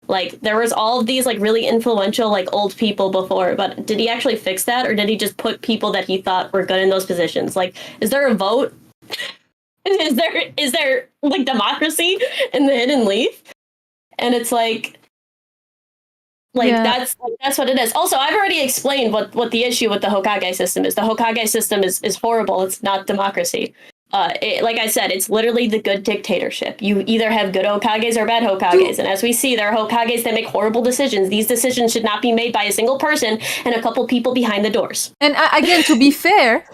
Like, there was all of these, like, really influential, like, old people before, but did he actually fix that, or did he just put people that he thought were good in those positions? Like, is there a vote? is there, like, democracy in the Hidden Leaf? And it's like, that's what it is. Also, I've already explained what the issue with the Hokage system is. The Hokage system is horrible. It's not democracy. Like I said, it's literally the good dictatorship. You either have good Hokages or bad Hokages. And as we see, there are Hokages that make horrible decisions. These decisions should not be made by a single person and a couple people behind the doors. And again, to be fair,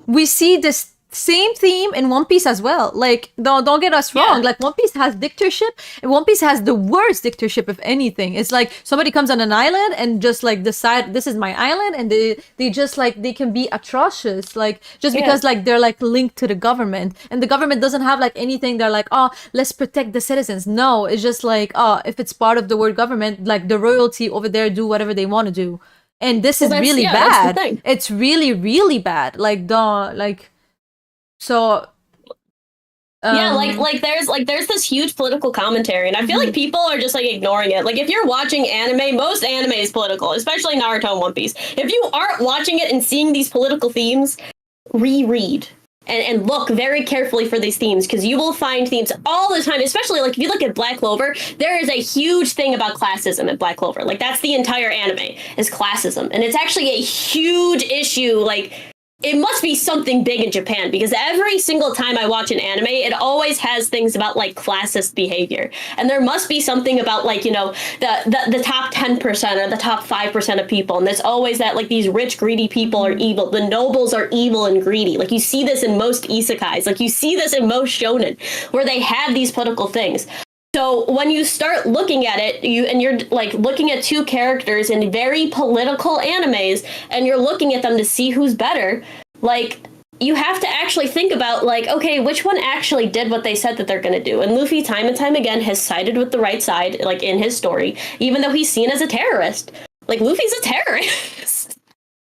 we see this same theme in One Piece as well. Like, don't get us wrong. Like, One Piece has dictatorship, and One Piece has the worst dictatorship of anything. It's like somebody comes on an island and just like decide this is my island, and they just like they can be atrocious, like just because like they're like linked to the government, and the government doesn't have like anything. They're like, oh, let's protect the citizens. No, it's just like, oh, if it's part of the word government, like the royalty over there do whatever they want to do, and this is really bad. It's really, really bad. Like, don't like. So there's this huge political commentary, and I feel like people are just like ignoring it. Like, if you're watching anime, most anime is political, especially Naruto and One Piece. If you aren't watching it and seeing these political themes, reread and look very carefully for these themes, because you will find themes all the time, especially like if you look at Black Clover, there is a huge thing about classism in Black Clover. Like, that's the entire anime is classism, and it's actually a huge issue. Like, it must be something big in Japan, because every single time I watch an anime, it always has things about like classist behavior. And there must be something about like, you know, the top 10% or the top 5% of people. And there's always that like these rich, greedy people are evil. The nobles are evil and greedy. Like, you see this in most isekais. Like, you see this in most shonen, where they have these political things. So when you start looking at it, you're like looking at two characters in very political animes, and you're looking at them to see who's better. Like, you have to actually think about like, okay, which one actually did what they said that they're going to do? And Luffy, time and time again, has sided with the right side, like in his story, even though he's seen as a terrorist. Like, Luffy's a terrorist.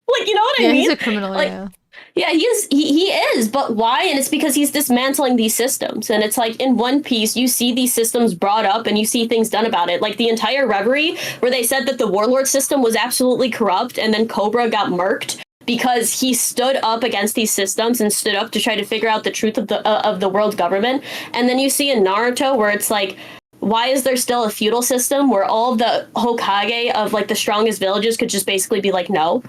Like, you know what I mean? He's a criminal. Like, yeah, he is, but why? And it's because he's dismantling these systems. And it's like in One Piece, you see these systems brought up and you see things done about it. Like the entire Reverie, where they said that the warlord system was absolutely corrupt, and then Cobra got murked because he stood up against these systems and stood up to try to figure out the truth of the world government. And then you see in Naruto where it's like, why is there still a feudal system where all of the Hokage of like the strongest villages could just basically be like, no,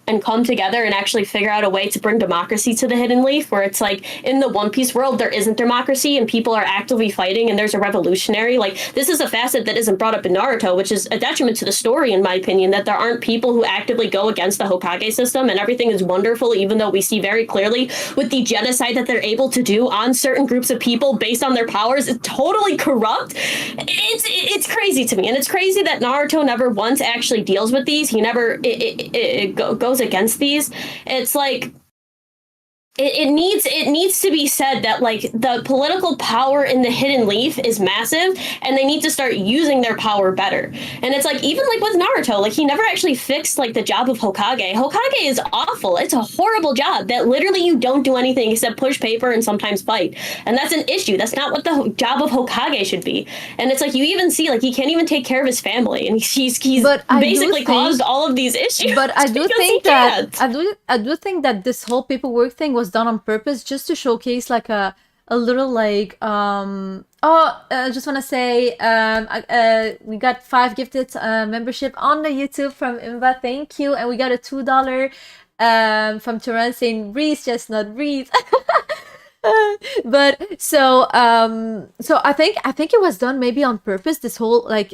and come together and actually figure out a way to bring democracy to the Hidden Leaf, where it's like in the One Piece world, there isn't democracy and people are actively fighting and there's a revolutionary. Like, this is a facet that isn't brought up in Naruto, which is a detriment to the story, in my opinion, that there aren't people who actively go against the Hokage system and everything is wonderful, even though we see very clearly with the genocide that they're able to do on certain groups of people based on their powers, it's totally corrupt. It's crazy to me. And it's crazy that Naruto never once actually deals with these. He never goes against these. It's like it needs to be said that like the political power in the Hidden Leaf is massive, and they need to start using their power better. And it's like, even like with Naruto, like he never actually fixed like the job of Hokage. Hokage is awful. It's a horrible job that literally you don't do anything except push paper and sometimes fight. And that's an issue. That's not what the job of Hokage should be. And it's like, you even see like he can't even take care of his family, and he's basically caused all of these issues. But I do think that I do think that this whole paperwork thing was done on purpose, just to showcase like a little like I just want to say we got 5 gifted membership on the YouTube from Imba, thank you. And we got a $2 from Turan saying Reese, Chestnut Reese. But so I think it was done maybe on purpose, this whole like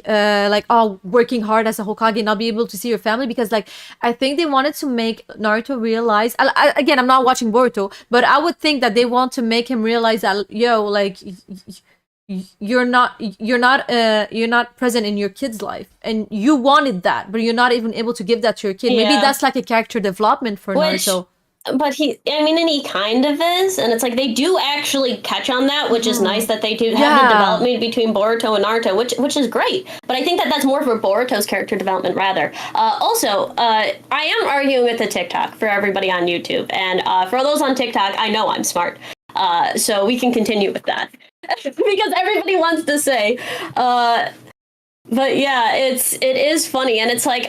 working hard as a Hokage and not be able to see your family, because like I think they wanted to make Naruto realize, again, I'm not watching Boruto, but I would think that they want to make him realize that, yo, like you're not present in your kid's life, and you wanted that, but you're not even able to give that to your kid. Maybe that's like a character development for Naruto. But and he kind of is, and it's like they do actually catch on that, which is nice that they do have the development between Boruto and Naruto, which is great. But I think that that's more for Boruto's character development rather. Also, I am arguing with the TikTok for everybody on YouTube, and for those on TikTok, I know I'm smart, so we can continue with that because everybody wants to say. But yeah, it is funny, and it's like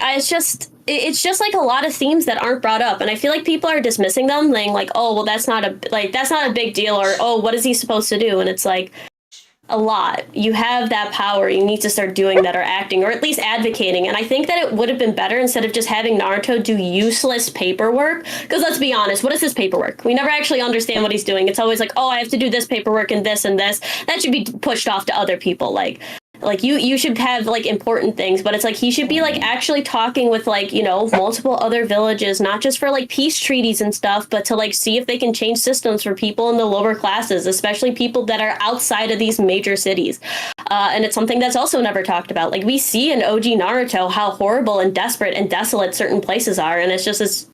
it's just like a lot of themes that aren't brought up, and I feel like people are dismissing them, saying like, oh well, that's not a big deal, or oh, what is he supposed to do? And it's like a lot. You have that power, you need to start doing that, or acting, or at least advocating. And I think that it would have been better instead of just having Naruto do useless paperwork, because let's be honest, what is this paperwork? We never actually understand what he's doing. It's always like, oh, I have to do this paperwork and this, that should be pushed off to other people. Like you should have like important things, but it's like he should be like actually talking with like, you know, multiple other villages, not just for like peace treaties and stuff, but to like see if they can change systems for people in the lower classes, especially people that are outside of these major cities. And it's something that's also never talked about. Like we see in OG Naruto how horrible and desperate and desolate certain places are, and it's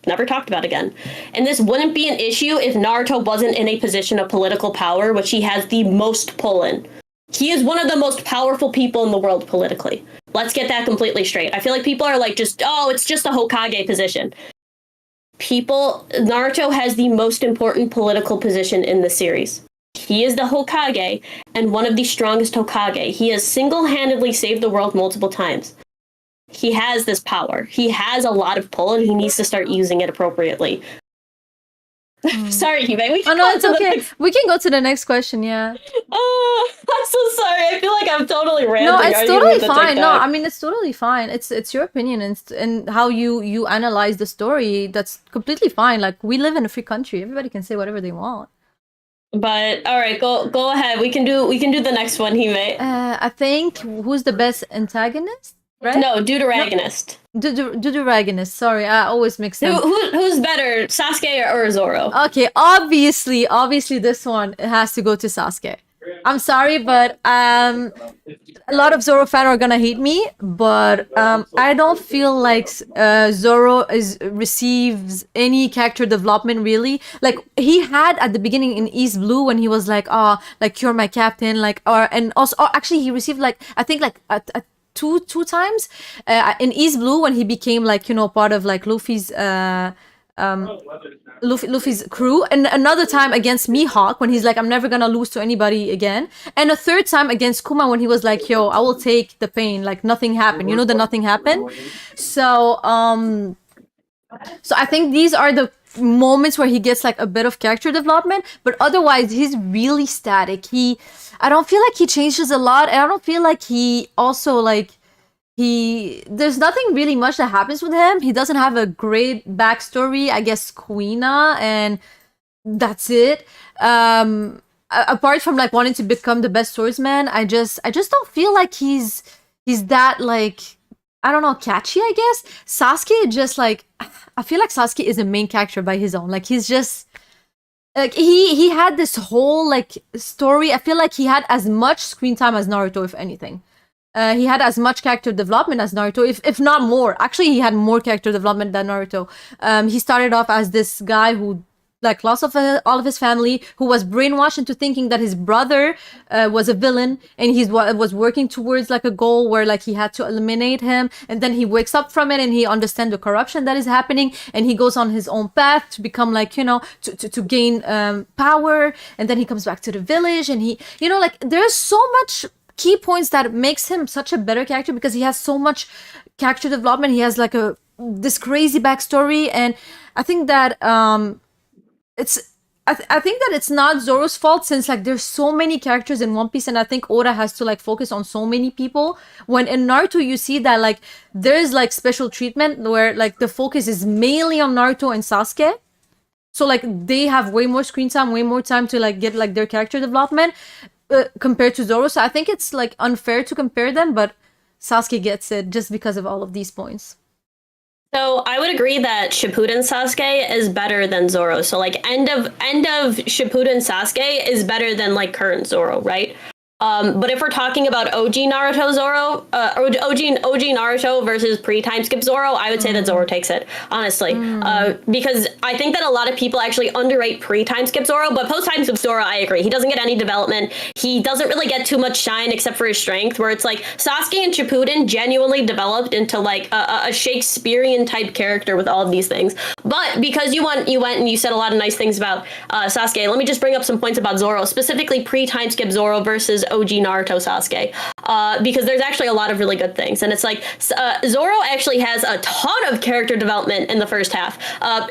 never talked about again. And this wouldn't be an issue if Naruto wasn't in a position of political power, which he has the most pull in. He is one of the most powerful people in the world politically. Let's get that completely straight. I feel like people are like, it's just a Hokage position. Naruto has the most important political position in the series. He is the Hokage and one of the strongest Hokage. He has single-handedly saved the world multiple times. He has this power. He has a lot of pull, and he needs to start using it appropriately. Sorry, Hime. No, it's okay. We can go to the next question. Yeah. Oh, I'm so sorry. I feel like I'm totally ranting. No, it's totally fine. No, I mean it's totally fine. It's your opinion and how you analyze the story. That's completely fine. Like we live in a free country. Everybody can say whatever they want. But all right, go ahead. We can do the next one, Hime. I think who's the best antagonist? Right? No, Deuteragonist. Deuteragonist. Sorry, I always mix them. Who's better, Sasuke or Zoro? Okay, obviously, this one has to go to Sasuke. I'm sorry, but a lot of Zoro fans are gonna hate me, but I don't feel like Zoro receives any character development really. Like he had at the beginning in East Blue when he was like, oh, like you're my captain, like, and also actually he received like I think like two times in East Blue when he became like, you know, part of like Luffy's crew, and another time against Mihawk when he's like, I'm never gonna lose to anybody again, and a third time against Kuma when he was like, yo, I will take the pain, like nothing happened, you know, nothing happened. So I think these are the moments where he gets like a bit of character development, but otherwise he's really static. I don't feel like he changes a lot, and I don't feel like he also like there's nothing really much that happens with him. He doesn't have a great backstory. I guess Kuina, and that's it. Apart from like wanting to become the best swordsman, I just don't feel like he's that like, I don't know, catchy, I guess. Sasuke just like, I feel like Sasuke is a main character by his own. Like he's just like he had this whole like story. I feel like he had as much screen time as Naruto, if anything. He had as much character development as Naruto, if not more. Actually, he had more character development than Naruto. He started off as this guy who like lost all of his family, who was brainwashed into thinking that his brother was a villain, and he was working towards like a goal where like he had to eliminate him, and then he wakes up from it and he understands the corruption that is happening, and he goes on his own path to become like, you know, to gain power, and then he comes back to the village, and he, you know, like there's so much key points that makes him such a better character because he has so much character development. He has like this crazy backstory, and I think that I think that it's not Zoro's fault, since like there's so many characters in One Piece, and I think Oda has to like focus on so many people. When in Naruto you see that like there's like special treatment where like the focus is mainly on Naruto and Sasuke. So like they have way more screen time, way more time to like get like their character development compared to Zoro. So I think it's like unfair to compare them, but Sasuke gets it just because of all of these points. So I would agree that Shippuden Sasuke is better than Zoro. So like end of Shippuden Sasuke is better than like current Zoro, right? But if we're talking about OG Naruto Zoro, OG Naruto versus pre-time skip Zoro, I would say that Zoro takes it, honestly. Because I think that a lot of people actually underrate pre-time skip Zoro, but post-time skip Zoro, I agree. He doesn't get any development. He doesn't really get too much shine except for his strength, where it's like Sasuke and Shippuden genuinely developed into like a Shakespearean type character with all of these things. But because you went and you said a lot of nice things about Sasuke, let me just bring up some points about Zoro, specifically pre-time skip Zoro versus OG Naruto Sasuke, because there's actually a lot of really good things. And it's like Zoro actually has a ton of character development in the first half.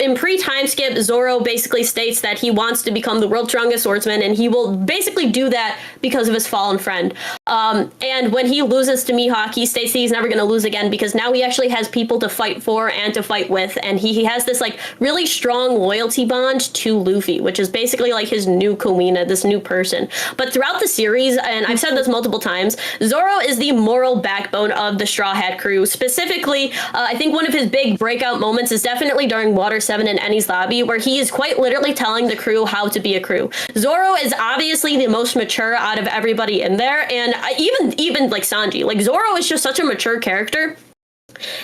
In pre-time skip, Zoro basically states that he wants to become the world's strongest swordsman, and he will basically do that because of his fallen friend. And when he loses to Mihawk, he states he's never going to lose again because now he actually has people to fight for and to fight with, and he has this like really strong loyalty bond to Luffy, which is basically like his new Kuina, this new person. But throughout the series, and I've said this multiple times, Zoro is the moral backbone of the Straw Hat crew. Specifically, I think one of his big breakout moments is definitely during Water 7 in Eni's lobby, where he is quite literally telling the crew how to be a crew. Zoro is obviously the most mature out of everybody in there, and even like Sanji. Like, Zoro is just such a mature character.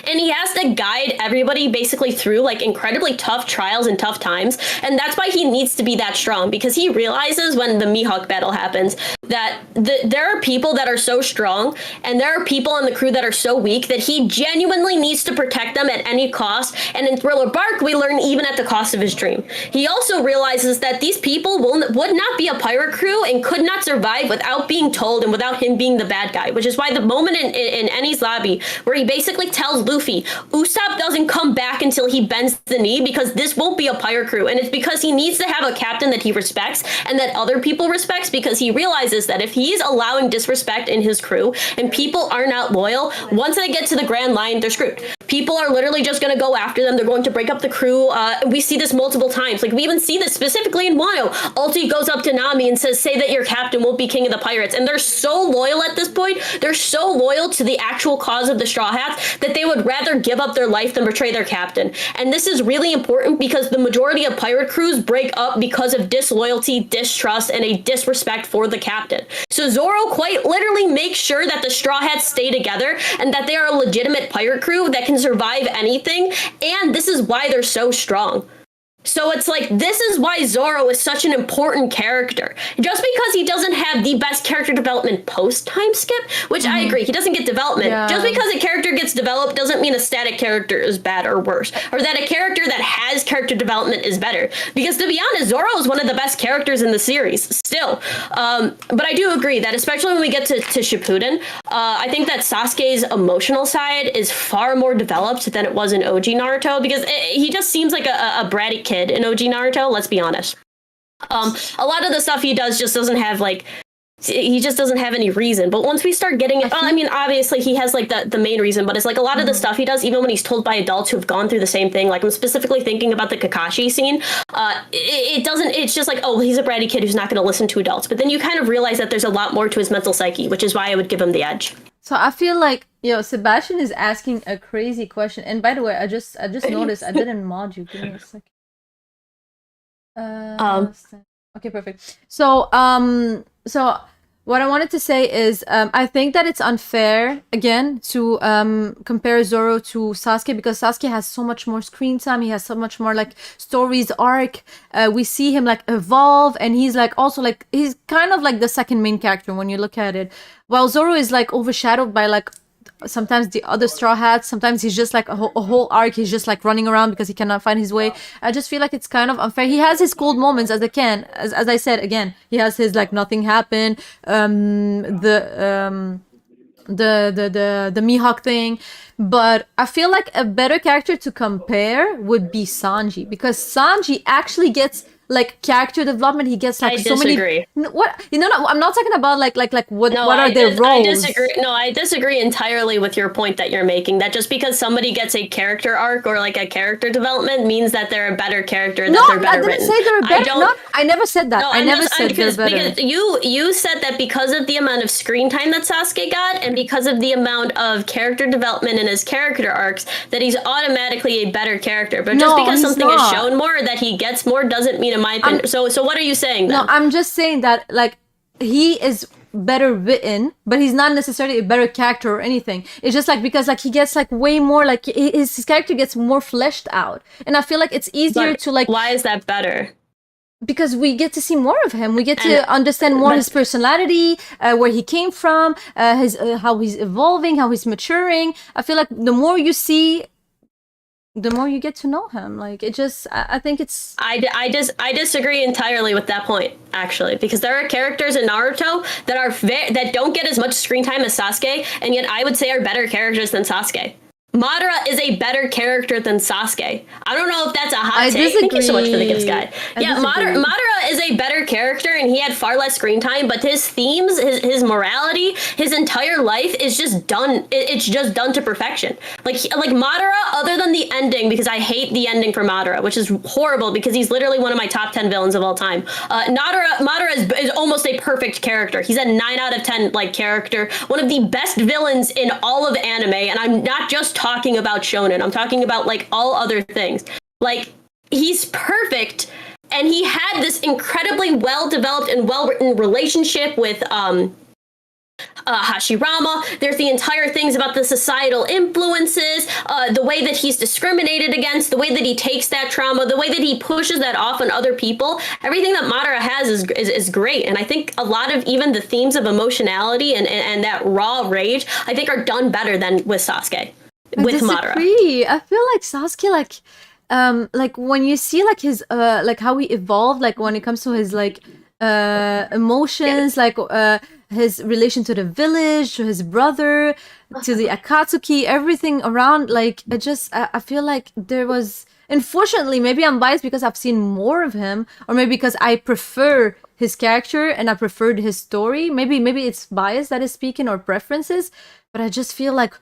And he has to guide everybody basically through like incredibly tough trials and tough times. And that's why he needs to be that strong, because he realizes when the Mihawk battle happens that there are people that are so strong and there are people on the crew that are so weak that he genuinely needs to protect them at any cost. And in Thriller Bark, we learn even at the cost of his dream. He also realizes that these people would not be a pirate crew and could not survive without being told and without him being the bad guy, which is why the moment in Eni's lobby where he basically tells Luffy, Usopp doesn't come back until he bends the knee because this won't be a pirate crew. And it's because he needs to have a captain that he respects and that other people respects, because he realizes that if he's allowing disrespect in his crew and people are not loyal, once they get to the Grand Line, they're screwed. People are literally just going to go after them. They're going to break up the crew. We see this multiple times. Like, we even see this specifically in Wano. Ulti goes up to Nami and says, say that your captain won't be king of the pirates. And they're so loyal at this point. They're so loyal to the actual cause of the Straw Hats that they would rather give up their life than betray their captain. And this is really important because the majority of pirate crews break up because of disloyalty, distrust, and a disrespect for the captain. So Zoro quite literally makes sure that the Straw Hats stay together and that they are a legitimate pirate crew that can survive anything. And this is why they're so strong. So it's like, this is why Zoro is such an important character. Just because he doesn't have the best character development post-time skip, which I agree, he doesn't get development. Yeah. Just because a character gets developed doesn't mean a static character is bad or worse, or that a character that has character development is better. Because to be honest, Zoro is one of the best characters in the series, still. But I do agree that especially when we get to Shippuden, I think that Sasuke's emotional side is far more developed than it was in OG Naruto, because he just seems like a bratty kid in OG Naruto, let's be honest. A lot of the stuff he does just doesn't have like, he just doesn't have any reason. But once we start getting, I mean, obviously he has like the main reason, but it's like a lot of the stuff he does, even when he's told by adults who've gone through the same thing, like I'm specifically thinking about the Kakashi scene, it doesn't, it's just like, oh, he's a bratty kid who's not going to listen to adults. But then you kind of realize that there's a lot more to his mental psyche, which is why I would give him the edge. So I feel like, Sebastian is asking a crazy question. And by the way, I just noticed I didn't mod you. Give me a second. Okay, perfect. So what I wanted to say is I think that it's unfair again to compare Zoro to Sasuke, because Sasuke has so much more screen time. He has so much more like stories arc. We see him like evolve, and he's like also like, he's kind of like the second main character when you look at it, while Zoro is like overshadowed by like sometimes the other Straw Hats. Sometimes he's just like a whole arc, he's just like running around because he cannot find his way. I just feel like it's kind of unfair. He has his cold moments, as I said again, he has his like nothing happened, the Mihawk thing. But I feel like a better character to compare would be Sanji, because Sanji actually gets like character development. He gets like I so disagree. many. What you know? No, I'm not talking about like what No, what are their roles. I disagree. No, I disagree entirely with your point that you're making. That just because somebody gets a character arc or like a character development means that they're a better character. No, that they're better I didn't written. say they're better. I don't. No, I never said that. No, I never said because, they're better. because you said that because of the amount of screen time that Sasuke got and because of the amount of character development in his character arcs that he's automatically a better character. But just because something is shown more that he gets more doesn't mean, in my opinion. So what are you saying then? No, I'm just saying that like he is better written, but he's not necessarily a better character or anything. It's just like because like he gets like way more like his character gets more fleshed out, and I feel like it's easier to like. Why is that better? Because we get to see more of him, we get to understand more his personality, where he came from, his how he's evolving, how he's maturing. I feel like the more you see, the more you get to know him. Like it just, I think it's. I disagree entirely with that point, actually, because there are characters in Naruto that are that don't get as much screen time as Sasuke, and yet I would say are better characters than Sasuke. Madara is a better character than Sasuke. I don't know if that's a hot take. Disagree. Thank you so much for the gifts, guy. Yeah, disagree. Madara is a better character, and he had far less screen time. But his themes, his morality, his entire life is just done. It's just done to perfection. Like Madara, other than the ending, because I hate the ending for Madara, which is horrible because he's literally one of my top 10 villains of all time. Madara is almost a perfect character. He's a 9 out of 10 like character, one of the best villains in all of anime, and I'm not just talking about shonen. I'm talking about like all other things. Like he's perfect, and he had this incredibly well developed and well written relationship with Hashirama. There's the entire things about the societal influences, the way that he's discriminated against, the way that he takes that trauma, the way that he pushes that off on other people. Everything that Madara has is great. And I think a lot of even the themes of emotionality and that raw rage, I think are done better than with Sasuke. With Madara. I feel like Sasuke, like when you see like his like how he evolved, like when it comes to his like emotions, like his relation to the village, to his brother, to the Akatsuki, everything around, like I feel like there was, unfortunately, maybe I'm biased because I've seen more of him, or maybe because I prefer his character and I preferred his story. Maybe it's bias that is speaking, or preferences, but I just feel like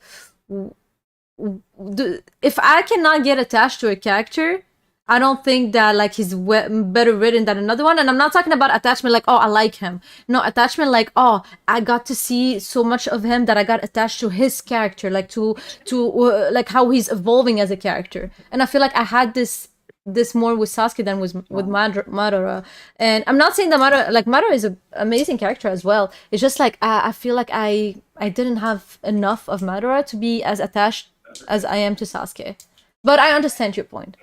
if I cannot get attached to a character, I don't think that like he's better written than another one. And I'm not talking about attachment like, oh, I like him. No, attachment like, oh, I got to see so much of him that I got attached to his character, like to like how he's evolving as a character. And I feel like I had this more with Sasuke than with Madara. And I'm not saying that Madara is an amazing character as well. It's just like I feel like I didn't have enough of Madara to be as attached as I am to Sasuke. But I understand your point.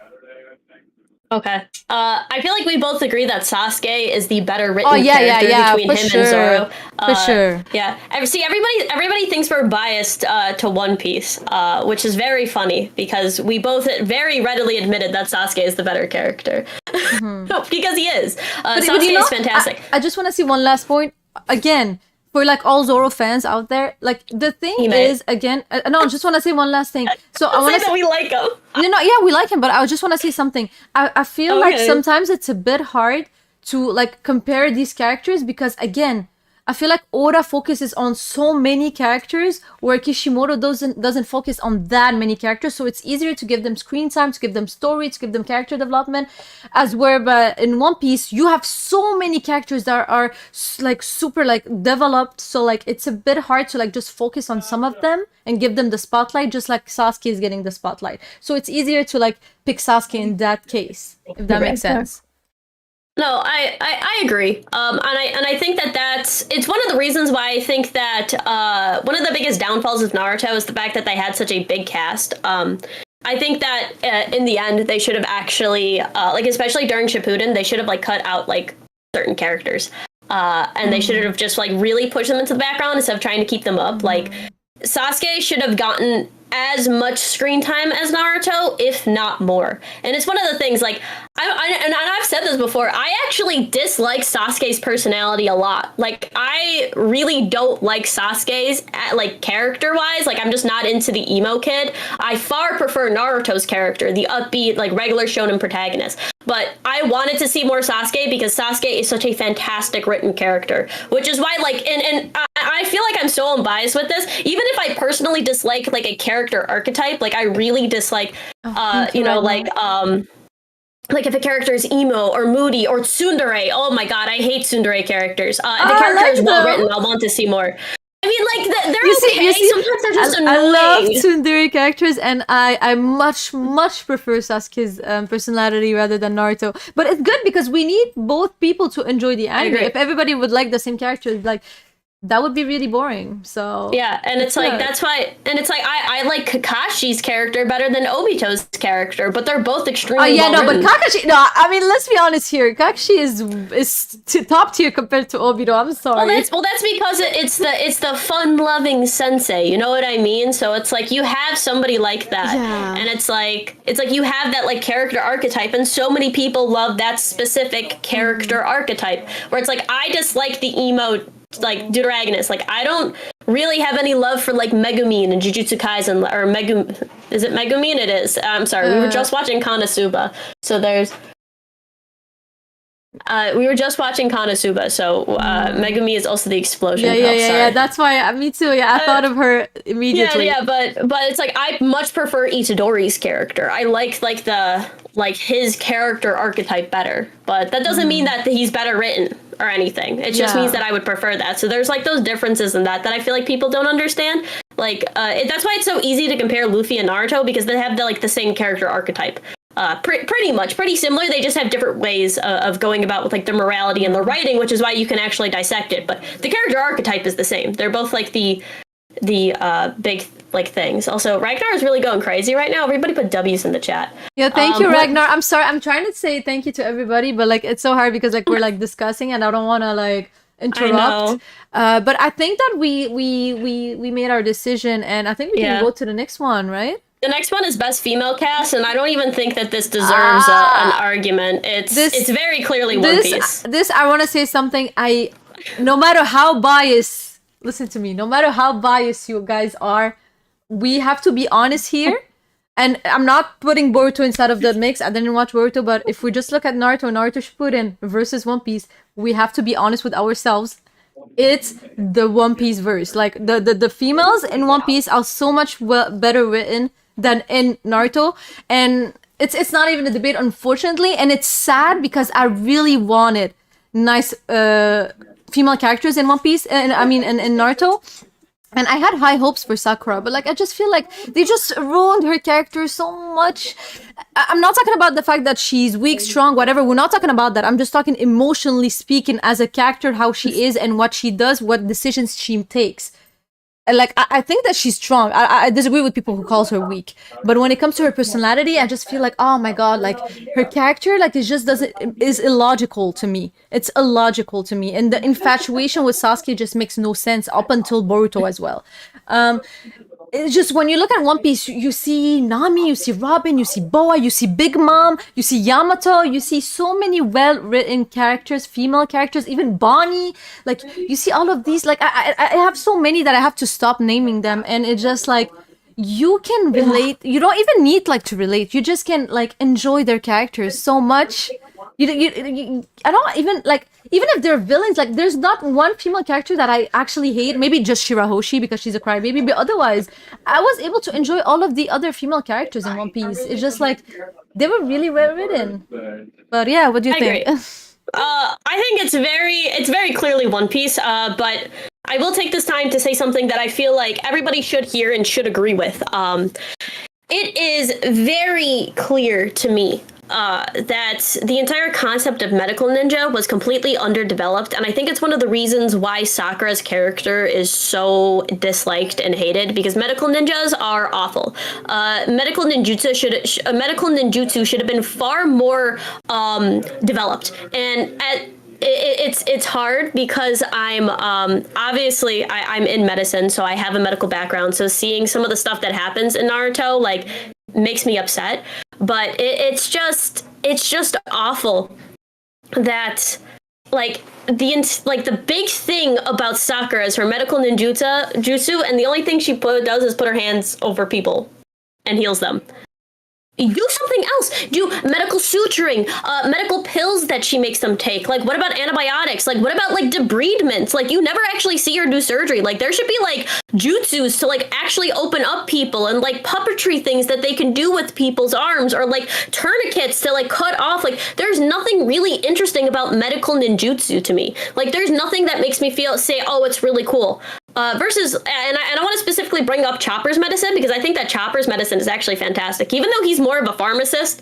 Okay. I feel like we both agree that Sasuke is the better written character between him and Zoro. For sure. Yeah. See, everybody thinks we're biased to One Piece, which is very funny because we both very readily admitted that Sasuke is the better character. Because he is. Sasuke is fantastic. I just want to see one last point. Again, for like all Zoro fans out there, like the thing is, again, no, I just want to say one last thing. So I want to say that we like him. No, yeah, we like him, but I just want to say something. I feel like sometimes it's a bit hard to like compare these characters because again, I feel like Oda focuses on so many characters where Kishimoto doesn't focus on that many characters. So it's easier to give them screen time, to give them story, to give them character development. But in One Piece, you have so many characters that are like super like developed. So like it's a bit hard to like just focus on some of them and give them the spotlight, just like Sasuke is getting the spotlight. So it's easier to like pick Sasuke in that case, if that makes sense. No, I agree. And I think it's one of the reasons why I think that one of the biggest downfalls of Naruto is the fact that they had such a big cast. I think that in the end they should have actually like especially during Shippuden they should have like cut out like certain characters. And they should have just like really pushed them into the background instead of trying to keep them up. Like Sasuke should have gotten as much screen time as Naruto, if not more. And it's one of the things, like, I've said this before, I actually dislike Sasuke's personality a lot. Like, I really don't like Sasuke's, like, character-wise. Like, I'm just not into the emo kid. I far prefer Naruto's character, the upbeat, like, regular shonen protagonist. but I wanted to see more Sasuke because Sasuke is such a fantastic written character, which is why, like, and I feel like I'm so unbiased with this. Even if I personally dislike like a character archetype, like I really dislike, you know, like if a character is emo or moody or tsundere, oh my god, I hate tsundere characters. If a character is well written, I'll want to see more. I mean, like, they're okay. Sometimes they're just annoying. I love tsundere characters, and I much prefer Sasuke's personality rather than Naruto. But it's good because we need both people to enjoy the anime. If everybody would like the same characters, like, that would be really boring. So yeah, and it's like that's why, and it's like I like Kakashi's character better than Obito's character, but they're both extremely well written. But Kakashi, no, I mean, let's be honest here. Kakashi is top tier compared to Obito. I'm sorry. Well, that's because it's the fun-loving sensei. You know what I mean? So it's like you have somebody like that, and it's like you have that like character archetype, and so many people love that specific character archetype. Where it's like I dislike the emo, like Deuteragonist. Like I don't really have any love for like Megumin and Jujutsu Kaisen, or is it Megumin? It is. I'm sorry, we were just watching Konosuba, so there's we were just watching Konosuba, so Megumi is also the explosion. Yeah. That's why me too. Yeah, I thought of her immediately. Yeah, but it's like I much prefer Itadori's character. I like his character archetype better, but that doesn't mean that he's better written or anything. It just means that I would prefer that. So there's like those differences in that I feel like people don't understand. Like that's why it's so easy to compare Luffy and Naruto, because they have the same character archetype. Pretty similar. They just have different ways of going about with like the morality and the writing, which is why you can actually dissect it. But the character archetype is the same. They're both like the big like things. Also, Ragnar is really going crazy right now. Everybody put W's in the chat. Yeah, thank you, Ragnar. I'm sorry. I'm trying to say thank you to everybody, but like it's so hard because like we're like discussing and I don't want to like interrupt. But I think that we made our decision, and I think we can go to the next one, right? The next one is best female cast, and I don't even think that this deserves an argument. It's very clearly One Piece. This I want to say something. No matter how biased, listen to me. No matter how biased you guys are, we have to be honest here. And I'm not putting Boruto inside of the mix. I didn't watch Boruto, but if we just look at Naruto Shippuden versus One Piece, we have to be honest with ourselves. It's the One Piece verse. Like the females in One Piece are so much better written than in Naruto, and it's not even a debate, unfortunately. And it's sad because I really wanted nice female characters in One Piece, and I mean in Naruto. And I had high hopes for Sakura, but like I just feel like they just ruined her character so much. I'm not talking about the fact that she's weak, strong, whatever. We're not talking about that. I'm just talking emotionally speaking as a character, how she is and what she does, what decisions she takes. And like I think that she's strong. I disagree with people who calls her weak. But when it comes to her personality, I just feel like, oh my god, like her character, like it just is illogical to me. It's illogical to me. And the infatuation with Sasuke just makes no sense up until Boruto as well. It's just when you look at One Piece, you see Nami, you see Robin, you see Boa, you see Big Mom, you see Yamato, you see so many well-written characters, female characters, even Bonnie. Like you see all of these. Like I have so many that I have to stop naming them, and it's just like you can relate. You don't even need like to relate. You just can like enjoy their characters so much. I don't even like, even if they're villains, like there's not one female character that I actually hate. Maybe just Shirahoshi because she's a crybaby, but otherwise I was able to enjoy all of the other female characters in One Piece. It's just like they were really well written. But yeah, what do you think? I think it's very clearly One Piece, but I will take this time to say something that I feel like everybody should hear and should agree with. It is very clear to me that the entire concept of medical ninja was completely underdeveloped, and I think it's one of the reasons why Sakura's character is so disliked and hated, because medical ninjas are awful. Medical ninjutsu should have been far more developed, and it's hard because I'm obviously I'm in medicine, so I have a medical background, so seeing some of the stuff that happens in Naruto like makes me upset. But it's just awful that like the big thing about Sakura is her medical ninjutsu, and the only thing she does is put her hands over people and heals them. do something else. Do medical suturing, medical pills that she makes them take. Like, what about antibiotics? Like, what about like debridements? Like, you never actually see her do surgery. Like, there should be like jutsus to like actually open up people, and like puppetry things that they can do with people's arms, or like tourniquets to like cut off. Like, there's nothing really interesting about medical ninjutsu to me. Like, there's nothing that makes me say, oh, it's really cool. Versus, and I want to specifically bring up Chopper's medicine, because I think that Chopper's medicine is actually fantastic. Even though he's more of a pharmacist,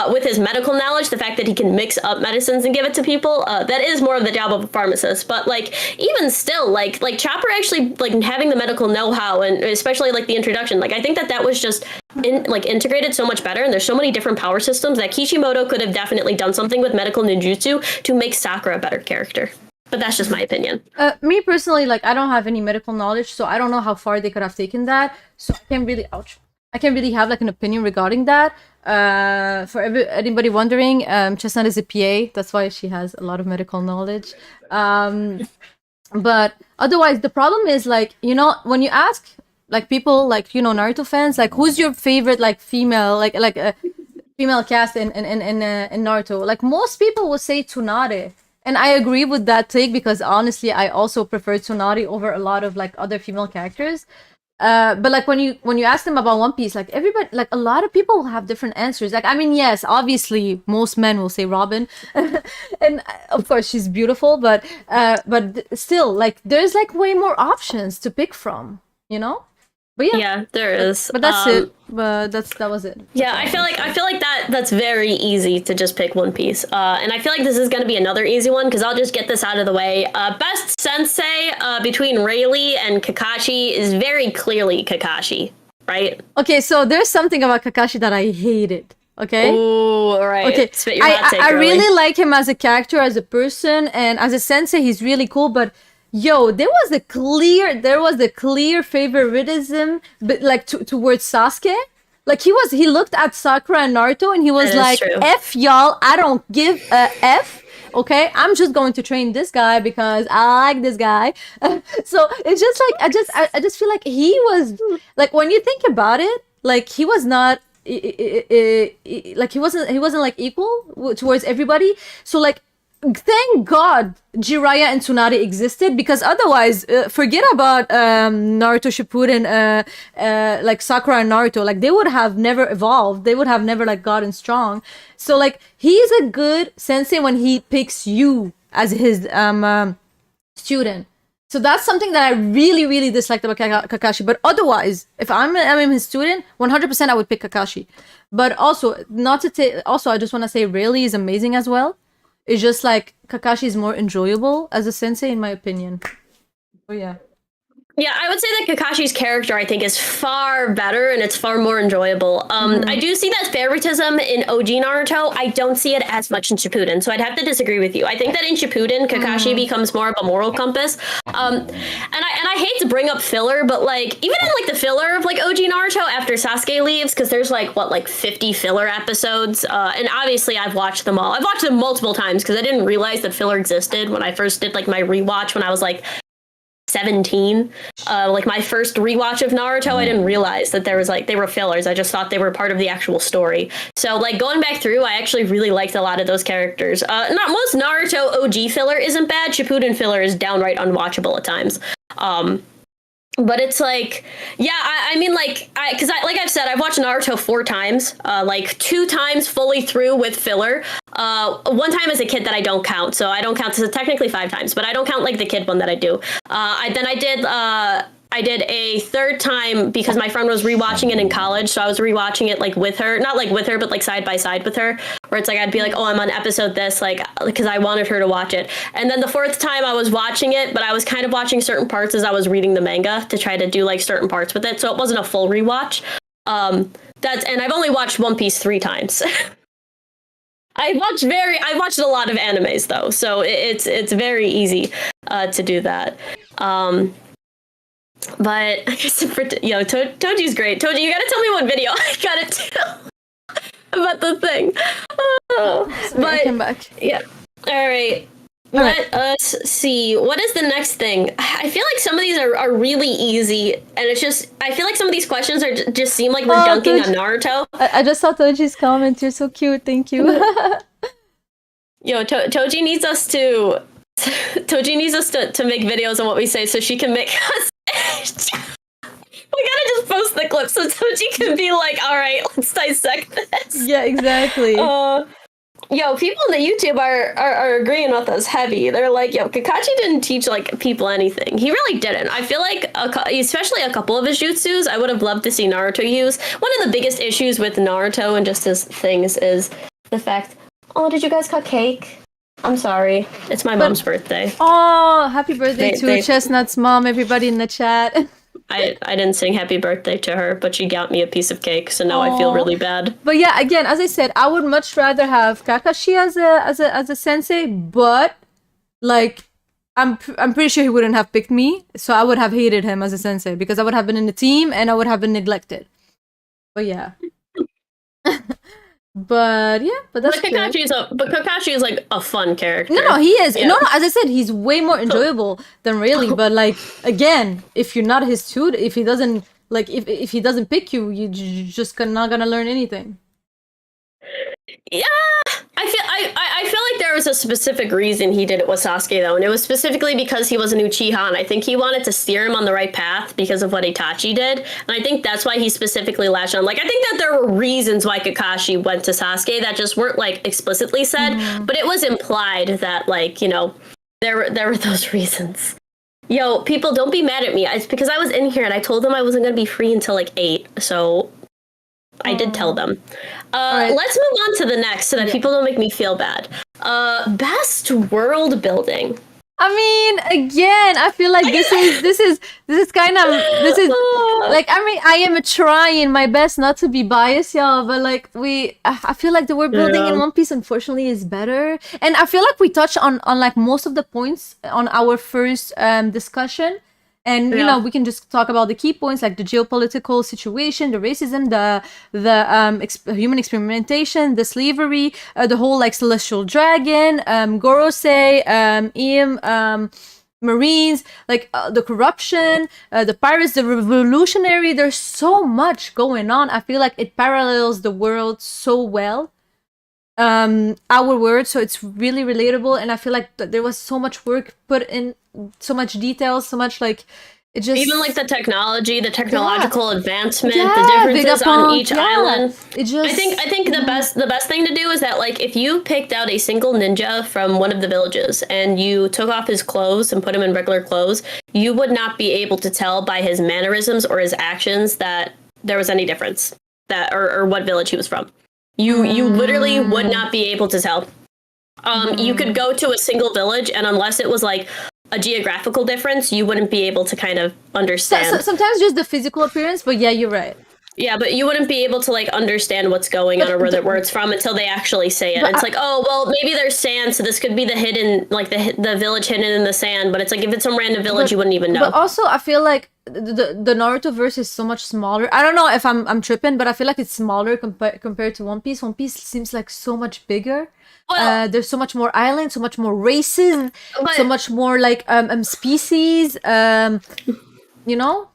with his medical knowledge, the fact that he can mix up medicines and give it to people, that is more of the job of a pharmacist. But like, even still, like Chopper actually like having the medical know-how, and especially like the introduction, like I think that was just integrated so much better. And there's so many different power systems that Kishimoto could have definitely done something with medical ninjutsu to make Sakura a better character. But that's just my opinion. Me personally, like, I don't have any medical knowledge, so I don't know how far they could have taken that. So I can't really have like an opinion regarding that. For anybody wondering, Chestnut is a PA. That's why she has a lot of medical knowledge. But otherwise, the problem is, like, you know, when you ask like people, like, you know, Naruto fans, like, who's your favorite like female, like female cast in Naruto? Like, most people would say Tsunade. And I agree with that take, because honestly, I also prefer Tsunade over a lot of like other female characters. But like when you ask them about One Piece, like everybody, like a lot of people will have different answers. Like, I mean, yes, obviously most men will say Robin, and of course she's beautiful, but still, like, there's like way more options to pick from, you know. But yeah, there is. But that's it. But that was it. Yeah, I feel like that's very easy to just pick One Piece. And I feel like this is going to be another easy one, because I'll just get this out of the way. Best sensei between Rayleigh and Kakashi is very clearly Kakashi, right? Okay, so there's something about Kakashi that I hated. Okay. Ooh, all right. Okay. Spit your hot take, I really like him as a character, as a person, and as a sensei, he's really cool. But yo, there was a clear favoritism, but like towards Sasuke. Like, he looked at Sakura and Naruto, and he was like, true. F y'all, I don't give a F. Okay, I'm just going to train this guy because I like this guy. So it's just like, I just feel like he was like, when you think about it, like, he was not like, he wasn't like equal towards everybody. So like, thank God Jiraiya and Tsunade existed, because otherwise, forget about Naruto Shippuden, like Sakura and Naruto, like, they would have never evolved. They would have never like gotten strong. So like, he's a good sensei when he picks you as his student. So that's something that I really, really disliked about Kakashi. But otherwise, if I'm his student, 100% I would pick Kakashi. But also, I just want to say Rayleigh is amazing as well. It's just like Kakashi is more enjoyable as a sensei, in my opinion. Oh yeah. Yeah, I would say that Kakashi's character, I think, is far better, and it's far more enjoyable. I do see that favoritism in OG Naruto. I don't see it as much in Shippuden, so I'd have to disagree with you. I think that in Shippuden, Kakashi becomes more of a moral compass. And I hate to bring up filler, but like, even in like the filler of like OG Naruto after Sasuke leaves, because there's like 50 filler episodes, and obviously I've watched them all. I've watched them multiple times because I didn't realize that filler existed when I first did like my rewatch when I was like 17. Like my first rewatch of Naruto, I didn't realize that there was like, they were fillers. I just thought they were part of the actual story. So like, going back through, I actually really liked a lot of those characters. Not most Naruto OG filler isn't bad. Shippuden filler is downright unwatchable at times. But it's like, yeah, I mean, like, because like I've said, I've watched Naruto 4 times, like 2 times fully through with filler. 1 time as a kid that I don't count, so I don't count. So technically 5 times, but I don't count like the kid one that I do. I did a 3rd time because my friend was rewatching it in college, so I was rewatching it like with her, not like with her, but like side by side with her, where it's like I'd be like, oh, I'm on episode this, like, because I wanted her to watch it. And then the 4th time I was watching it, but I was kind of watching certain parts as I was reading the manga to try to do like certain parts with it, so it wasn't a full rewatch. And I've only watched One Piece 3 times. I watched a lot of animes though, so it's very easy to do that. But I guess Toji's great. Toji, you gotta tell me what video I gotta do about the thing. Sorry, I came back. Yeah. All right. Let us see. What is the next thing? I feel like some of these are really easy, and it's just I feel like some of these questions are just seem like we're dunking on Naruto. I just saw Toji's comment. You're so cute. Thank you. Yo, Toji needs us to make videos on what we say so she can make us. We gotta just post the clip so Toji can be like, all right, let's dissect this. Yeah, exactly. Yo, people on the YouTube are agreeing with us heavy. They're like, yo, Kakashi didn't teach like people anything. He really didn't. I feel like, especially a couple of his jutsus, I would have loved to see Naruto use. One of the biggest issues with Naruto and just his things is the fact, oh, did you guys cut cake? I'm sorry. It's my mom's birthday. Oh, happy birthday to Chestnuts' mom, everybody in the chat. I didn't sing happy birthday to her, but she got me a piece of cake, so now I feel really bad. But yeah, again, as I said, I would much rather have Kakashi as a sensei, but like I'm pretty sure he wouldn't have picked me, so I would have hated him as a sensei because I would have been in the team and I would have been neglected. But yeah. But that's Kakashi is like a fun character. No, he is. Yeah. No, as I said, he's way more enjoyable than Rayleigh. But like again, if you're not his student, if he doesn't like, if he doesn't pick you, you're just not gonna learn anything. Yeah, I feel like there was a specific reason he did it with Sasuke though, and it was specifically because he was a new Uchiha, and I think he wanted to steer him on the right path because of what Itachi did, and I think that's why he specifically latched on. Like, I think that there were reasons why Kakashi went to Sasuke that just weren't like explicitly said, but it was implied that like, you know, there were those reasons. Yo, people, don't be mad at me. It's because I was in here and I told them I wasn't gonna be free until like 8, so I did tell them. Right. Let's move on to the next so that people don't make me feel bad. Best world building. I mean, again, I feel like this is kind of like, I mean, I am trying my best not to be biased, y'all, but like I feel like the world building in One Piece unfortunately is better, and I feel like we touched on like most of the points on our first discussion. And you know, we can just talk about the key points like the geopolitical situation, the racism, the human experimentation, the slavery, the whole like celestial dragon, Gorosei, Marines, like the corruption, the pirates, the revolutionary. There's so much going on. I feel like it parallels the world so well. Our world, so it's really relatable, and I feel like there was so much work put in, so much details, so much like it just even like the technology, the technological advancement, the differences on each island. It just I think the best thing to do is that like if you picked out a single ninja from one of the villages and you took off his clothes and put him in regular clothes, you would not be able to tell by his mannerisms or his actions that there was any difference that or what village he was from. You literally would not be able to tell. You could go to a single village, and unless it was like a geographical difference, you wouldn't be able to kind of understand. So, sometimes just the physical appearance, but yeah, you're right. Yeah, but you wouldn't be able to like understand what's going on or where it's from until they actually say it. It's like, oh, well, maybe there's sand, so this could be the hidden, like the village hidden in the sand. But it's like if it's some random village, you wouldn't even know. But also, I feel like the Naruto verse is so much smaller. I don't know if I'm tripping, but I feel like it's smaller compared to One Piece. One Piece seems like so much bigger. Well, there's so much more islands, so much more races, so much more like species. You know.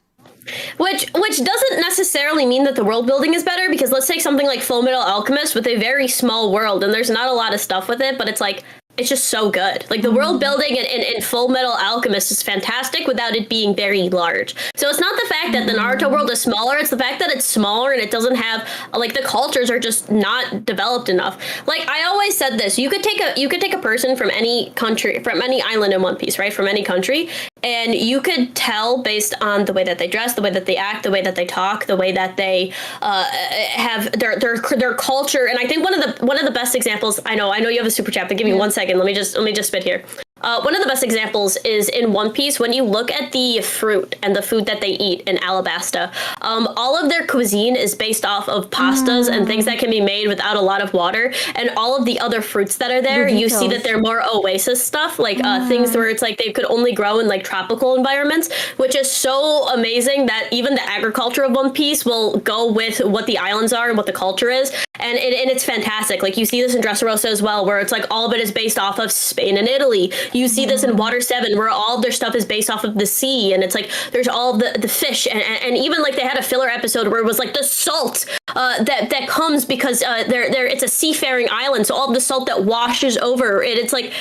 Which doesn't necessarily mean that the world building is better, because let's take something like Full Metal Alchemist with a very small world, and there's not a lot of stuff with it, but it's like it's just so good. Like the world building in Full Metal Alchemist is fantastic without it being very large. So it's not the fact that the Naruto world is smaller, it's the fact that it's smaller and it doesn't have like the cultures are just not developed enough. Like I always said this, you could take a person from any country, from any island in One Piece, right? From any country, and you could tell based on the way that they dress, the way that they act, the way that they talk, the way that they have their culture. And I think one of the best examples, I know you have a super chat, but give me 1 second. Let me just spit here. One of the best examples is in One Piece when you look at the fruit and the food that they eat in Alabasta. All of their cuisine is based off of pastas and things that can be made without a lot of water. And all of the other fruits that are there, you see that they're more oasis stuff, like things where it's like they could only grow in like tropical environments, which is so amazing that even the agriculture of One Piece will go with what the islands are and what the culture is. and it's fantastic. Like, you see this in Dressrosa as well, where it's like all of it is based off of Spain and Italy. You see this in Water 7, where all of their stuff is based off of the sea, and it's like there's all the fish, and even like they had a filler episode where it was like the salt that comes because it's a seafaring island, so all of the salt that washes over it. It's like,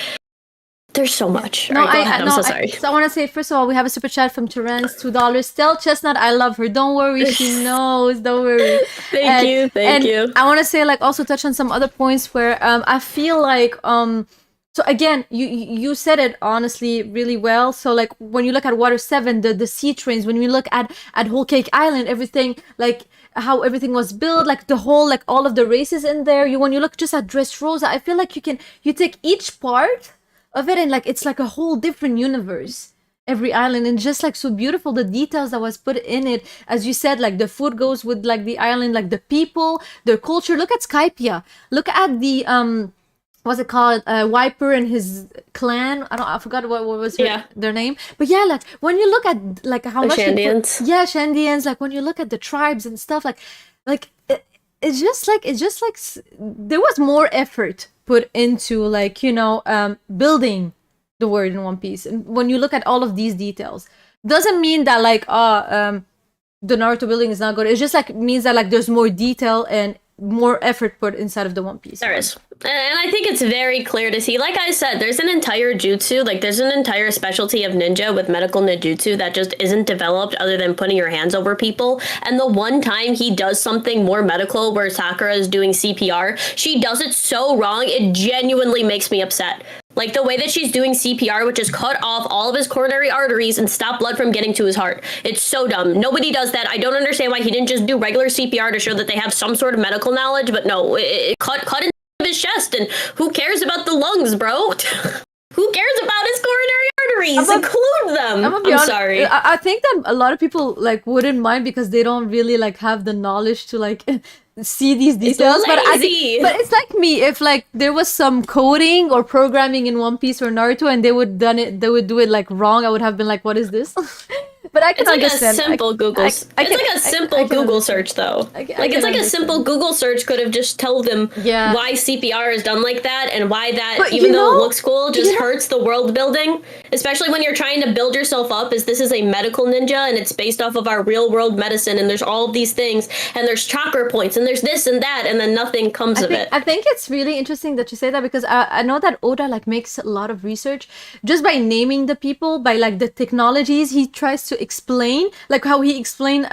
there's so much. No, all right, go ahead. I'm so sorry. So I want to say, first of all, we have a super chat from Terence, $2. Tell Chestnut I love her. Don't worry, she knows. Don't worry. Thank you. I want to say, like, also touch on some other points where I feel like so again, you said it honestly really well. So like when you look at Water 7, the sea trains, when we look at Whole Cake Island, everything, like how everything was built, like the whole, like all of the races in there. When you look just at Dressrosa, I feel like you take each part of it and like it's like a whole different universe, every island, and just like so beautiful, the details that was put in it. As you said, like the food goes with like the island, like the people, their culture. Look at Skypia, look at the what's it called, Wiper and his clan. I forgot what was their name, but yeah, like when you look at like how much Shandians. Shandians, like when you look at the tribes and stuff, like it's just like there was more effort put into like, you know, building the world in One Piece. And when you look at all of these details, doesn't mean that like the Naruto building is not good. It just like means that like there's more detail and more effort put inside of the One Piece. There is. And I think it's very clear to see, like I said, there's an entire jutsu, like there's an entire specialty of ninja with medical ninjutsu that just isn't developed other than putting your hands over people. And the one time he does something more medical where Sakura is doing CPR, she does it so wrong, it genuinely makes me upset. Like the way that she's doing CPR, which is cut off all of his coronary arteries and stop blood from getting to his heart. It's so dumb. Nobody does that. I don't understand why he didn't just do regular CPR to show that they have some sort of medical knowledge, but no, it cut into his chest, and who cares about the lungs, bro? Who cares about his coronary arteries? Include them. I'm sorry. I think that a lot of people like wouldn't mind because they don't really like have the knowledge to like see these details. But it's like me, if like there was some coding or programming in One Piece or Naruto and they would do it like wrong, I would have been like, what is this? But I can understand. It's like a simple Google search, though. It's like a simple Google search could have just told them why CPR is done like that and why that, even though it looks cool, just hurts the world building. Especially when you're trying to build yourself up, as this is a medical ninja and it's based off of our real world medicine, and there's all of these things, and there's chakra points, and there's this and that, and then nothing comes of it. I think it's really interesting that you say that, because I know that Oda like makes a lot of research just by naming the people, by like the technologies he tries to explain, like how he explained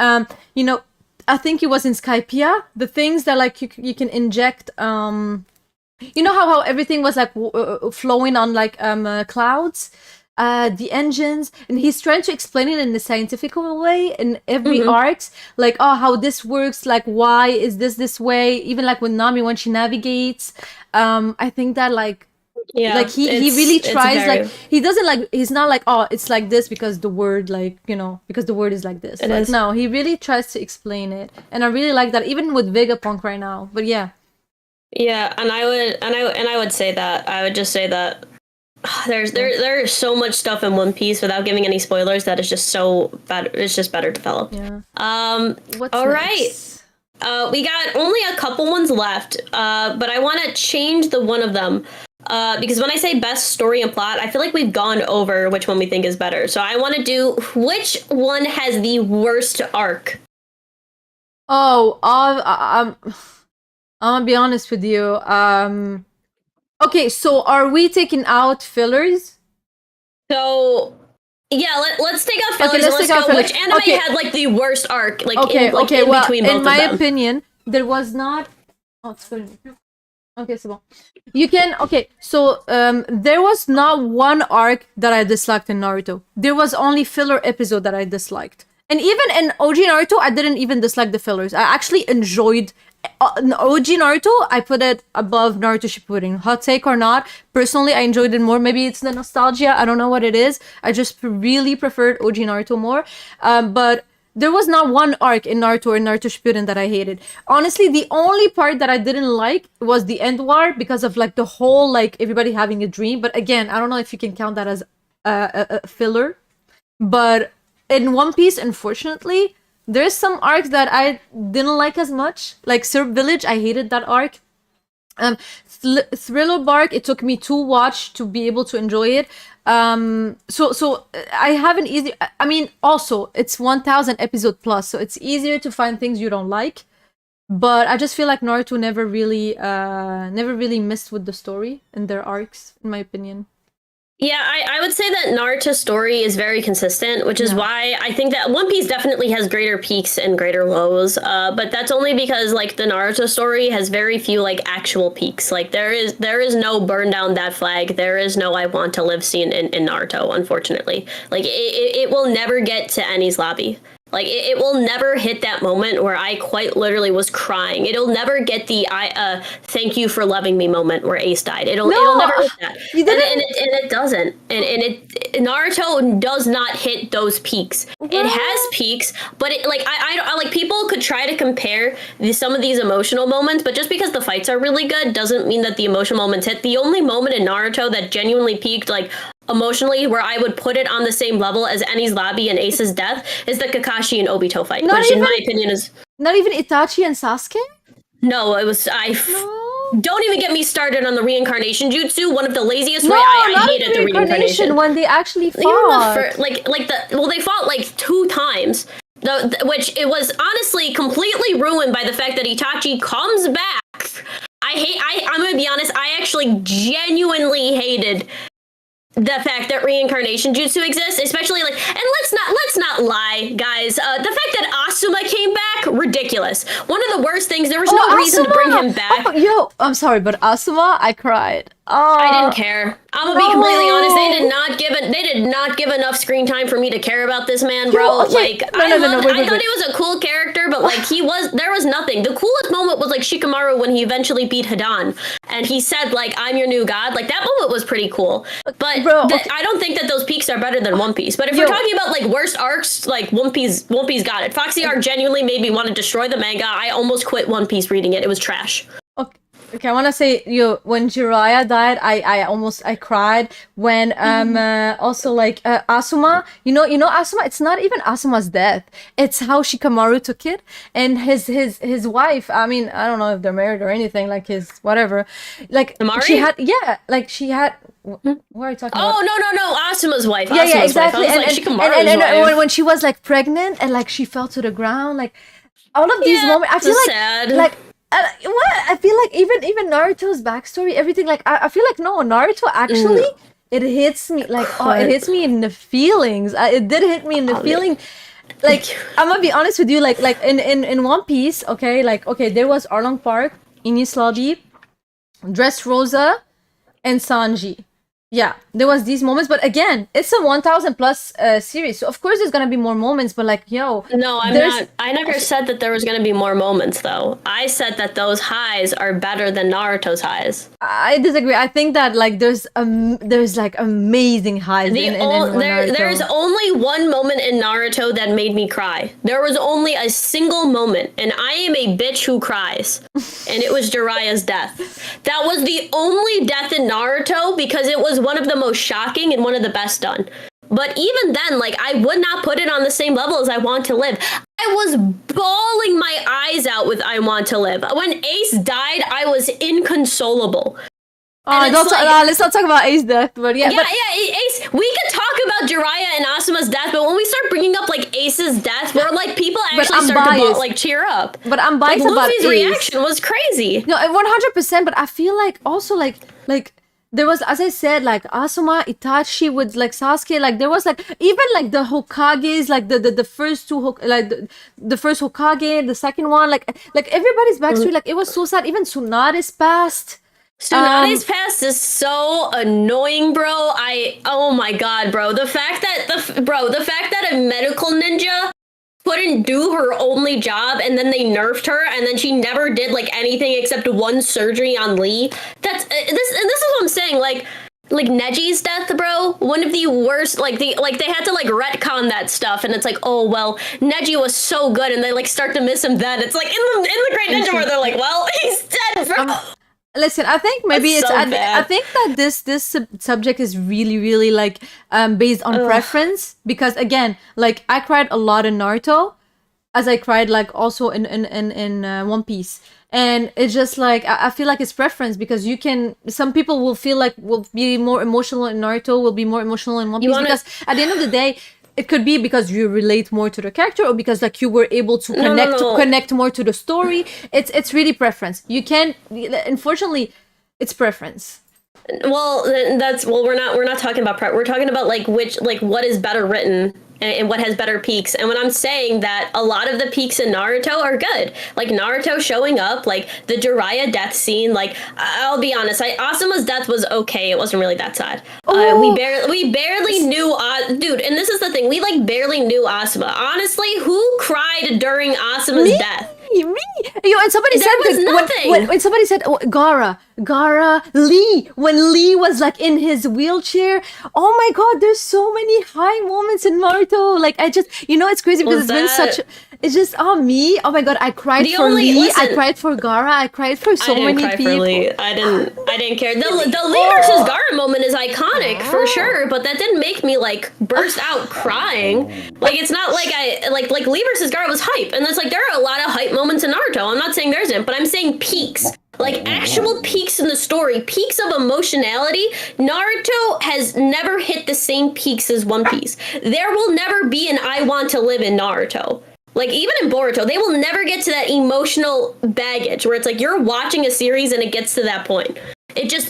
you know, I think it was in Skypia, the things that like you can inject, you know how everything was like flowing on like clouds, the engines, and he's trying to explain it in a scientific way in every arc, like how this works, like why is this way, even like with Nami when she navigates. I think that like he really tries, like he doesn't like, he's not like, oh, it's like this because the word, like, you know, because the word is like this. Like, no, he really tries to explain it, and I really like that, even with Vegapunk right now. But yeah, and I would say that, I would just say that there's so much stuff in One Piece, without giving any spoilers, that is just so bad. It's just better developed. What's all next? right, we got only a couple ones left, but I want to change the one of them. Because when I say best story and plot, I feel like we've gone over which one we think is better. So I want to do which one has the worst arc. I'm gonna be honest with you. Okay, so are we taking out fillers? So yeah, let's take out fillers. Okay, let's take out fillers. Which anime had like the worst arc? Like in well, between both of them. In my opinion, there was not. Oh, it's good. Okay, so you can. Okay, so there was not one arc that I disliked in Naruto. There was only filler episode that I disliked, and even in OG Naruto, I didn't even dislike the fillers. I actually enjoyed OG Naruto. I put it above Naruto Shippuden. Hot take or not, personally, I enjoyed it more. Maybe it's the nostalgia. I don't know what it is. I just really preferred OG Naruto more. But there was not one arc in Naruto or Naruto Shippuden that I hated. Honestly, the only part that I didn't like was the end war, because of like the whole like everybody having a dream. But again, I don't know if you can count that as a filler. But in One Piece, unfortunately, there's some arcs that I didn't like as much. Like Syrup Village, I hated that arc. Thriller Bark, it took me 2 watch to be able to enjoy it. So I have an easy. I mean, also it's 1,000 episode plus, so it's easier to find things you don't like. But I just feel like Naruto never really messed with the story in their arcs, in my opinion. Yeah, I would say that Naruto's story is very consistent, which is why I think that One Piece definitely has greater peaks and greater lows. But that's only because like the Naruto story has very few like actual peaks. Like there is no burn down that flag. There is no I want to live scene in Naruto, unfortunately. Like it will never get to Eni's lobby. Like it will never hit that moment where I quite literally was crying. It'll never get the thank you for loving me moment where Ace died. It'll never hit that. And it doesn't. And Naruto does not hit those peaks. It has peaks, but it like I like people could try to compare some of these emotional moments, but just because the fights are really good doesn't mean that the emotional moments hit. The only moment in Naruto that genuinely peaked like emotionally where I would put it on the same level as Eni's lobby and Ace's death is the Kakashi and Obito fight, which in my opinion is not even Itachi and Sasuke. No, it was don't even get me started on the reincarnation jutsu. One of the laziest way I hated the reincarnation when they actually fought. They fought like 2 times. Which it was honestly completely ruined by the fact that Itachi comes back. I'm gonna be honest, I actually genuinely hated the fact that reincarnation jutsu exists, especially like, and let's not lie, guys. The fact that Asuma came back, ridiculous. One of the worst things. There was no reason to bring him back. I'm sorry, but Asuma, I cried. I didn't care. I'm gonna be completely honest. They did not give enough screen time for me to care about this man, bro. I thought he was a cool character, but like there was nothing. The coolest moment was like Shikamaru when he eventually beat Hidan, and he said like, "I'm your new god." Like that moment was pretty cool. But I don't think that those peaks are better than One Piece. But if we're talking about like worst arcs, like One Piece got it. Foxy arc genuinely made me want to destroy the manga. I almost quit One Piece reading it. It was trash. Okay, I want to say, when Jiraiya died, I cried. When also like Asuma, you know Asuma. It's not even Asuma's death. It's how Shikamaru took it, and his wife. I mean, I don't know if they're married or anything. Like his whatever. Like Amari? she had. What are you talking about? Oh no, Asuma's wife. Yeah, exactly. Wife. I was wife. When she was like pregnant and like she fell to the ground, like all of these moments, I feel like sad. What I feel like even Naruto's backstory, everything, like I feel like no, Naruto actually it hits me like it hits me in the feelings. It did hit me in the feeling. Like I'm gonna be honest with you, like in One Piece, okay, there was Arlong Park, Enies Lobby, Dressrosa, and Sanji. Yeah, there was these moments, but again, it's a 1,000 plus series, so of course there's gonna be more moments. But like, no, I'm not. I never said that there was gonna be more moments, though. I said that those highs are better than Naruto's highs. I disagree. I think that like there's like amazing highs. There's only one moment in Naruto that made me cry. There was only a single moment, and I am a bitch who cries, and it was Jiraiya's death. That was the only death in Naruto because it was one of the most shocking and one of the best done. But even then, like, I would not put it on the same level as I Want to Live. I was bawling my eyes out with I Want to Live. When Ace died, I was inconsolable. Let's not talk about Ace's death, but Ace. We could talk about Jiraiya and Asuma's death, but when we start bringing up like Ace's death, where like people actually start to cheer up. But I'm biased about Luffy's reaction was crazy. No, 100%. But I feel like also like there was, as I said, like Asuma, Itachi with like Sasuke, like there was like even like the Hokages, like the first two, the first Hokage, the second one, like everybody's backstory, like it was so sad. Even Tsunade's past. Tsunade's past is so annoying, bro. Oh my god, bro. The fact that a medical ninja couldn't do her only job and then they nerfed her and then she never did like anything except one surgery on Lee. This is what I'm saying. Like Neji's death, bro. One of the worst. Like they had to like retcon that stuff, and it's like, oh well, Neji was so good, and they like start to miss him. Then it's like in the Great Ninja where they're like, well, he's dead, bro. Listen, I think maybe it's. I think that this subject is really like based on preference, because again, like I cried a lot in Naruto, as I cried like also in One Piece. And it's just like I feel like it's preference, because some people will feel like will be more emotional in Naruto, will be more emotional in One Piece, because at the end of the day, it could be because you relate more to the character, or because like you were able to connect more to the story. It's really preference. You can't, unfortunately, it's preference. Well, we're not talking about we're talking about like what is better written and what has better peaks. And when I'm saying that a lot of the peaks in Naruto are good, like Naruto showing up, like the Jiraiya death scene, like I'll be honest, Asuma's death was okay. It wasn't really that sad. We barely knew, dude. And this is the thing, we like barely knew Asuma. Honestly, who cried during Asuma's death? Me, and somebody there said was nothing. When somebody said Gara, Lee, when Lee was like in his wheelchair. Oh my God, there's so many high moments in Naruto. Like I just, it's crazy because it's been such. It's just me. Oh my God, I cried for Lee. I cried for Gara. I cried for so many people. For Lee. I didn't care. The Lee versus Gara moment is iconic for sure, but that didn't make me like burst out crying. Like it's not like I like Lee versus Gara was hype, and it's like there are a lot of hype moments in Naruto. I'm not saying there isn't, but I'm saying peaks. Like actual peaks in the story, peaks of emotionality. Naruto has never hit the same peaks as One Piece. There will never be an I Want to Live in Naruto. Like even in Boruto, they will never get to that emotional baggage where it's like you're watching a series and it gets to that point.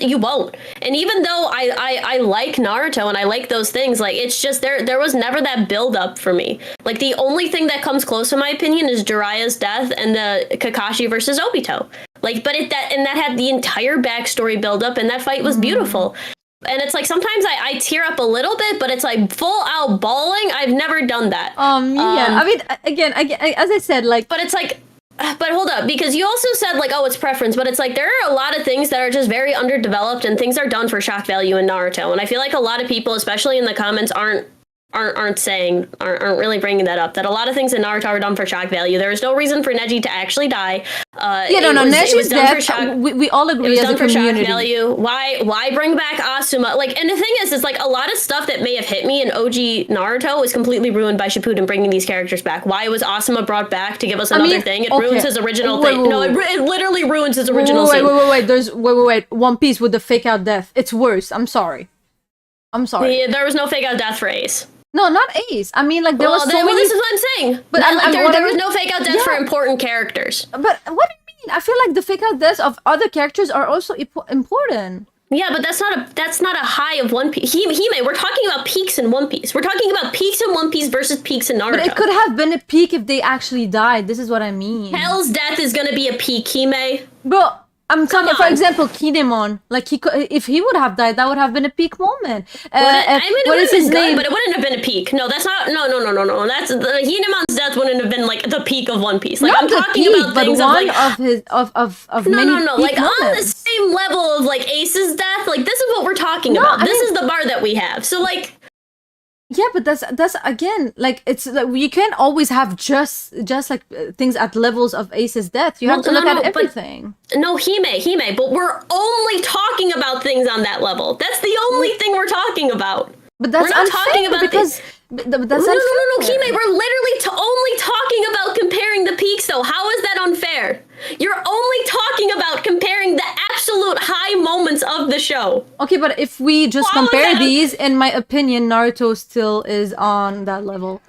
You won't. And even though I like Naruto and I like those things, like it's just there was never that build up for me. Like the only thing that comes close in my opinion is Jiraiya's death and the Kakashi versus Obito. Like, but that had the entire backstory build up, and that fight was beautiful. And it's like sometimes I tear up a little bit, but it's like full out bawling. I've never done that. Yeah. I mean, again, as I said, like, but it's like. But hold up, because you also said like, oh, it's preference, but it's like there are a lot of things that are just very underdeveloped, and things are done for shock value in Naruto, and I feel like a lot of people, especially in the comments, aren't really bringing that up. That a lot of things in Naruto are done for shock value. There is no reason for Neji to actually die. Neji's death. We all agree as a community. Shock value. Why bring back Asuma? Like, and the thing is like a lot of stuff that may have hit me in OG Naruto was completely ruined by Shippuden bringing these characters back. Why was Asuma brought back to give us another thing? It ruins his original thing. No, it literally ruins his original thing. Wait. One Piece with the fake out death. It's worse. I'm sorry. Yeah, there was no fake out death for Ace. No, not Ace. I mean, like, there was so many... This is what I'm saying. But there was no fake out death for important characters. But what do you mean? I feel like the fake out deaths of other characters are also important. Yeah, but that's not a high of One Piece. Hime, we're talking about peaks in One Piece. We're talking about peaks in One Piece versus peaks in Naruto. But it could have been a peak if they actually died. This is what I mean. Hell's death is gonna be a peak, Hime. Bro, I'm talking, for example, Kinemon. Like, if he would have died, that would have been a peak moment. What is his name? But it wouldn't have been a peak. No, that's not. No. That's Kinemon's death wouldn't have been like the peak of One Piece. Like, not I'm talking peak, about things one of like no. Like moments. On the same level of like Ace's death. Like this is what we're talking about. This is the bar that we have. So like. Yeah, but that's again, like, it's like you can't always have just like things at levels of Ace's death. You have to look at everything. Hime, but we're only talking about things on that level. That's the only thing we're talking about. But that's we're not unfair talking about because that's no, Hime, we're literally only talking about comparing the peaks, though. How is that unfair? You're only talking about comparing the absolute high moments of the show. Okay, but if we just compare these, in my opinion, Naruto still is on that level.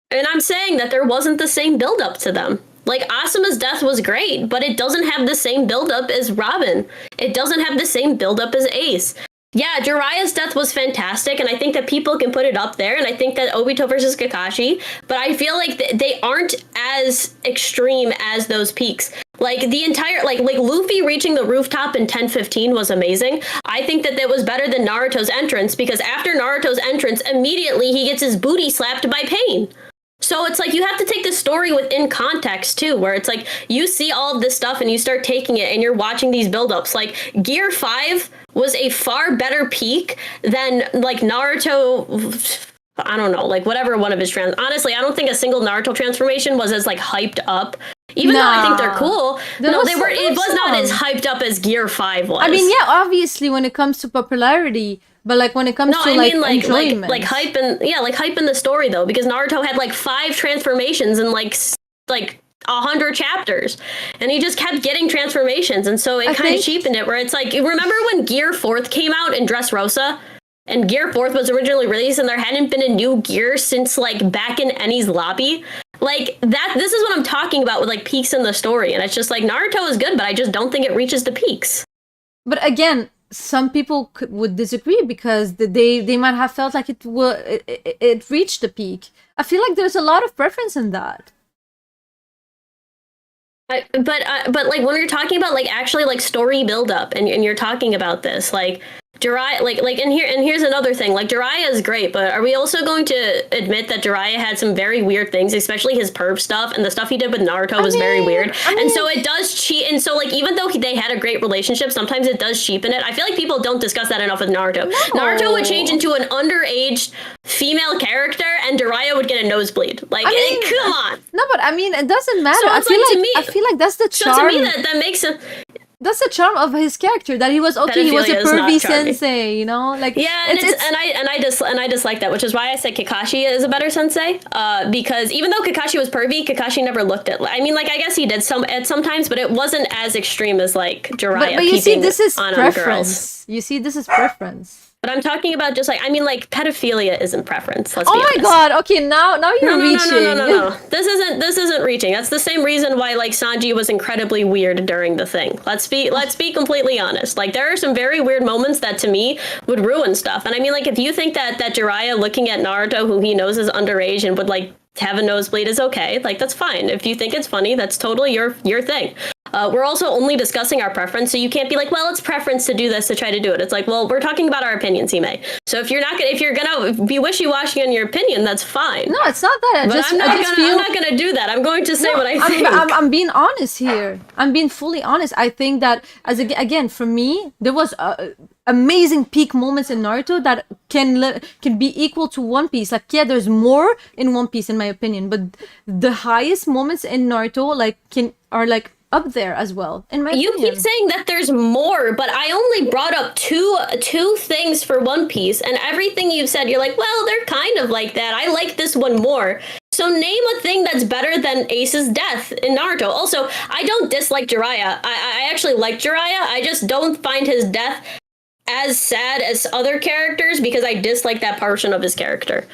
And I'm saying that there wasn't the same build-up to them. Like, Asuma's death was great, but it doesn't have the same build-up as Robin. It doesn't have the same build-up as Ace. Yeah, Jiraiya's death was fantastic, and I think that people can put it up there, and I think that Obito versus Kakashi, but I feel like they aren't as extreme as those peaks. Like, the entire, like Luffy reaching the rooftop in 10:15 was amazing. I think that was better than Naruto's entrance, because after Naruto's entrance, immediately he gets his booty slapped by Pain. So it's like you have to take the story within context too, where it's like you see all of this stuff and you start taking it and you're watching these buildups. Like Gear 5 was a far better peak than like Naruto. I don't know, like whatever one of his honestly, I don't think a single Naruto transformation was as like hyped up. Even though I think they're cool, they were. It was not as hyped up as Gear 5 was. I mean, yeah, obviously when it comes to popularity, But like when it comes to enjoyment, like hype and like hype in the story though, because Naruto had like 5 transformations in like 100 chapters, and he just kept getting transformations, and so it kind of cheapened it. Where it's like, remember when Gear 4th came out in Dressrosa? And Gear 4th was originally released, and there hadn't been a new gear since like back in Ennie's lobby. Like that, this is what I'm talking about with like peaks in the story, and it's just like Naruto is good, but I just don't think it reaches the peaks. But again, some people would disagree because they might have felt like it reached the peak. I feel like there's a lot of preference in that. But like when you're talking about like actually like story build up, and you're talking about this like. Jiraiya, and here's another thing. Like, Jiraiya is great, but are we also going to admit that Jiraiya had some very weird things, especially his perv stuff, and the stuff he did with Naruto was very weird. And so it does cheat. And so, like, even though they had a great relationship, sometimes it does cheapen it. I feel like people don't discuss that enough with Naruto. No. Naruto would change into an underage female character, and Jiraiya would get a nosebleed. Like, come on. No, but I mean, it doesn't matter. So I feel like that's the charm. So to me, that makes it. That's the charm of his character, that he was he was a pervy sensei, you know, like I dislike that, which is why I said Kakashi is a better sensei, because even though Kakashi was pervy, Kakashi never looked at. I mean, like I guess he did sometimes, but it wasn't as extreme as like Jiraiya. But you see, this is preference. Girls. You see, this is preference. But I'm talking about just like, I mean, like pedophilia isn't preference. Let's be honest. Oh my god! Okay, now you're reaching. No. This isn't reaching. That's the same reason why like Sanji was incredibly weird during the thing. Let's be completely honest. Like there are some very weird moments that to me would ruin stuff. And I mean, like if you think that Jiraiya looking at Naruto, who he knows is underage, and would like have a nosebleed is okay, like that's fine. If you think it's funny, that's totally your thing. We're also only discussing our preference, so you can't be like, well, it's preference to do this to try to do it. It's like, well, we're talking about our opinions, Hime. So if you're gonna be wishy-washy on your opinion, that's fine. No, it's not that. I'm not gonna do that. I'm going to say what I think. I'm being honest here. I'm being fully honest. I think that again, for me, there was amazing peak moments in Naruto that can be equal to One Piece. Like, yeah, there's more in One Piece in my opinion, but the highest moments in Naruto are up there as well, in my opinion. You keep saying that there's more, but I only brought up two things for One Piece, and everything you've said, you're like, well, they're kind of like that. I like this one more. So name a thing that's better than Ace's death in Naruto. Also, I don't dislike Jiraiya. I actually like Jiraiya. I just don't find his death as sad as other characters because I dislike that portion of his character.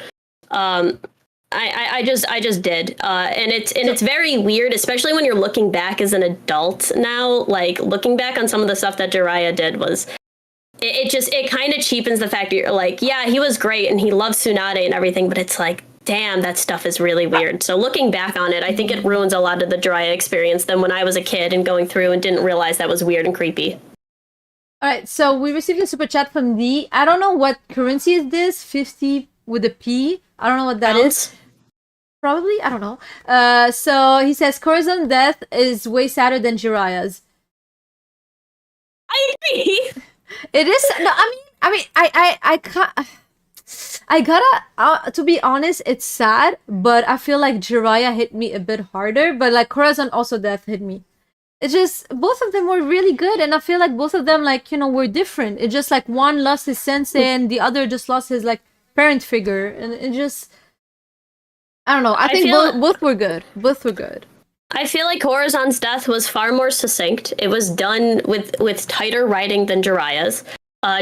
I just did, and it's very weird, especially when you're looking back as an adult now. Like looking back on some of the stuff that Jiraiya did was, it kind of cheapens the fact that you're like, yeah, he was great and he loves Tsunade and everything, but it's like, damn, that stuff is really weird. So looking back on it, I think it ruins a lot of the Jiraiya experience than when I was a kid and going through and didn't realize that was weird and creepy. All right, so we received a super chat from D. I don't know what currency is this. 50 with a P. I don't know what that is. Probably, I don't know. So he says Corazon's death is way sadder than Jiraiya's. I agree. It is. No, I gotta. To be honest, it's sad, but I feel like Jiraiya hit me a bit harder. But like Corazon also death hit me. It's just both of them were really good, and I feel like both of them were different. It's just like one lost his sensei, and the other just lost his parent figure, and it just. I don't know. I think both were good. Both were good. I feel like Corazon's death was far more succinct. It was done with tighter writing than Jiraiya's.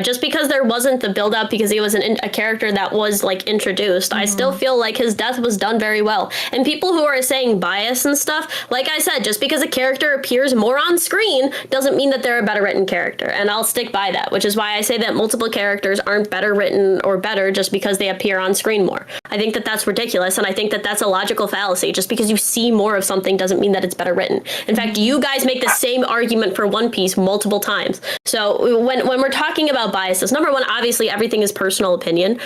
Just because there wasn't the build-up, because he was a character that was introduced, I still feel like his death was done very well. And people who are saying bias and stuff, like I said, just because a character appears more on screen doesn't mean that they're a better written character. And I'll stick by that, which is why I say that multiple characters aren't better written or better just because they appear on screen more. I think that that's ridiculous, and I think that that's a logical fallacy. Just because you see more of something doesn't mean that it's better written. In fact, you guys make the same argument for One Piece multiple times. So when we're talking about biases, number one, obviously everything is personal opinion,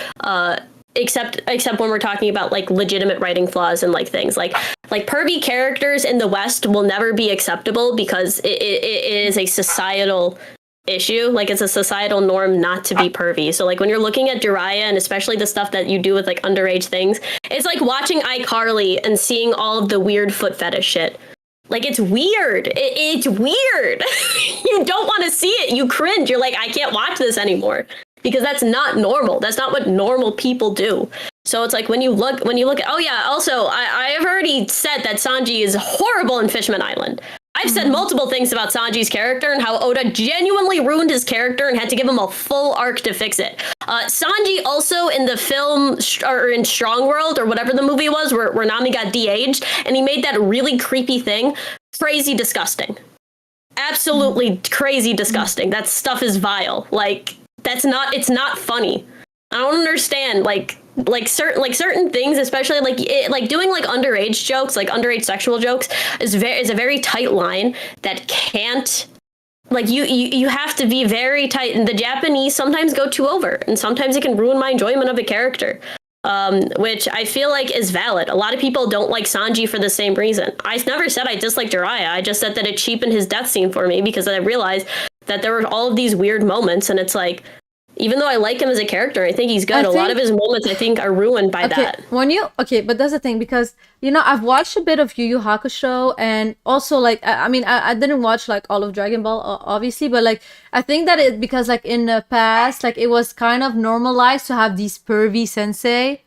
except when we're talking about legitimate writing flaws and things like pervy characters in the West will never be acceptable because it is a societal issue. It's a societal norm not to be pervy. So when you're looking at Jiraiya, and especially the stuff that you do with underage things, it's like watching iCarly and seeing all of the weird foot fetish shit. It's weird. It's weird. You don't want to see it. You cringe. You're like, I can't watch this anymore. because that's not normal. That's not what normal people do. So it's like when you look at, oh yeah, also I have already said that Sanji is horrible in Fishman Island. I've said multiple things about Sanji's character and how Oda genuinely ruined his character and had to give him a full arc to fix it. Sanji also in the film, or in Strong World, or whatever the movie was, where Nami got de-aged, and he made that really creepy thing. Crazy disgusting. Absolutely crazy disgusting. That stuff is vile. Like, it's not funny. I don't understand, like certain things, especially like doing like underage jokes, like underage sexual jokes, is a very tight line that can't, like, you have to be very tight, and the Japanese sometimes go too over, and sometimes it can ruin my enjoyment of a character, which I feel like is valid. A lot of people don't like Sanji for the same reason. I never said I disliked Jiraiya. I just said that it cheapened his death scene for me, because I realized that there were all of these weird moments, and it's like, even though I like him as a character, I think he's good. A lot of his moments, I think, are ruined by that. But that's the thing, because, you know, I've watched a bit of Yu Yu Hakusho, and also, like, I didn't watch, like, all of Dragon Ball, obviously, but, like, I think that it, because, like, in the past, like, it was kind of normalized to have these pervy sensei,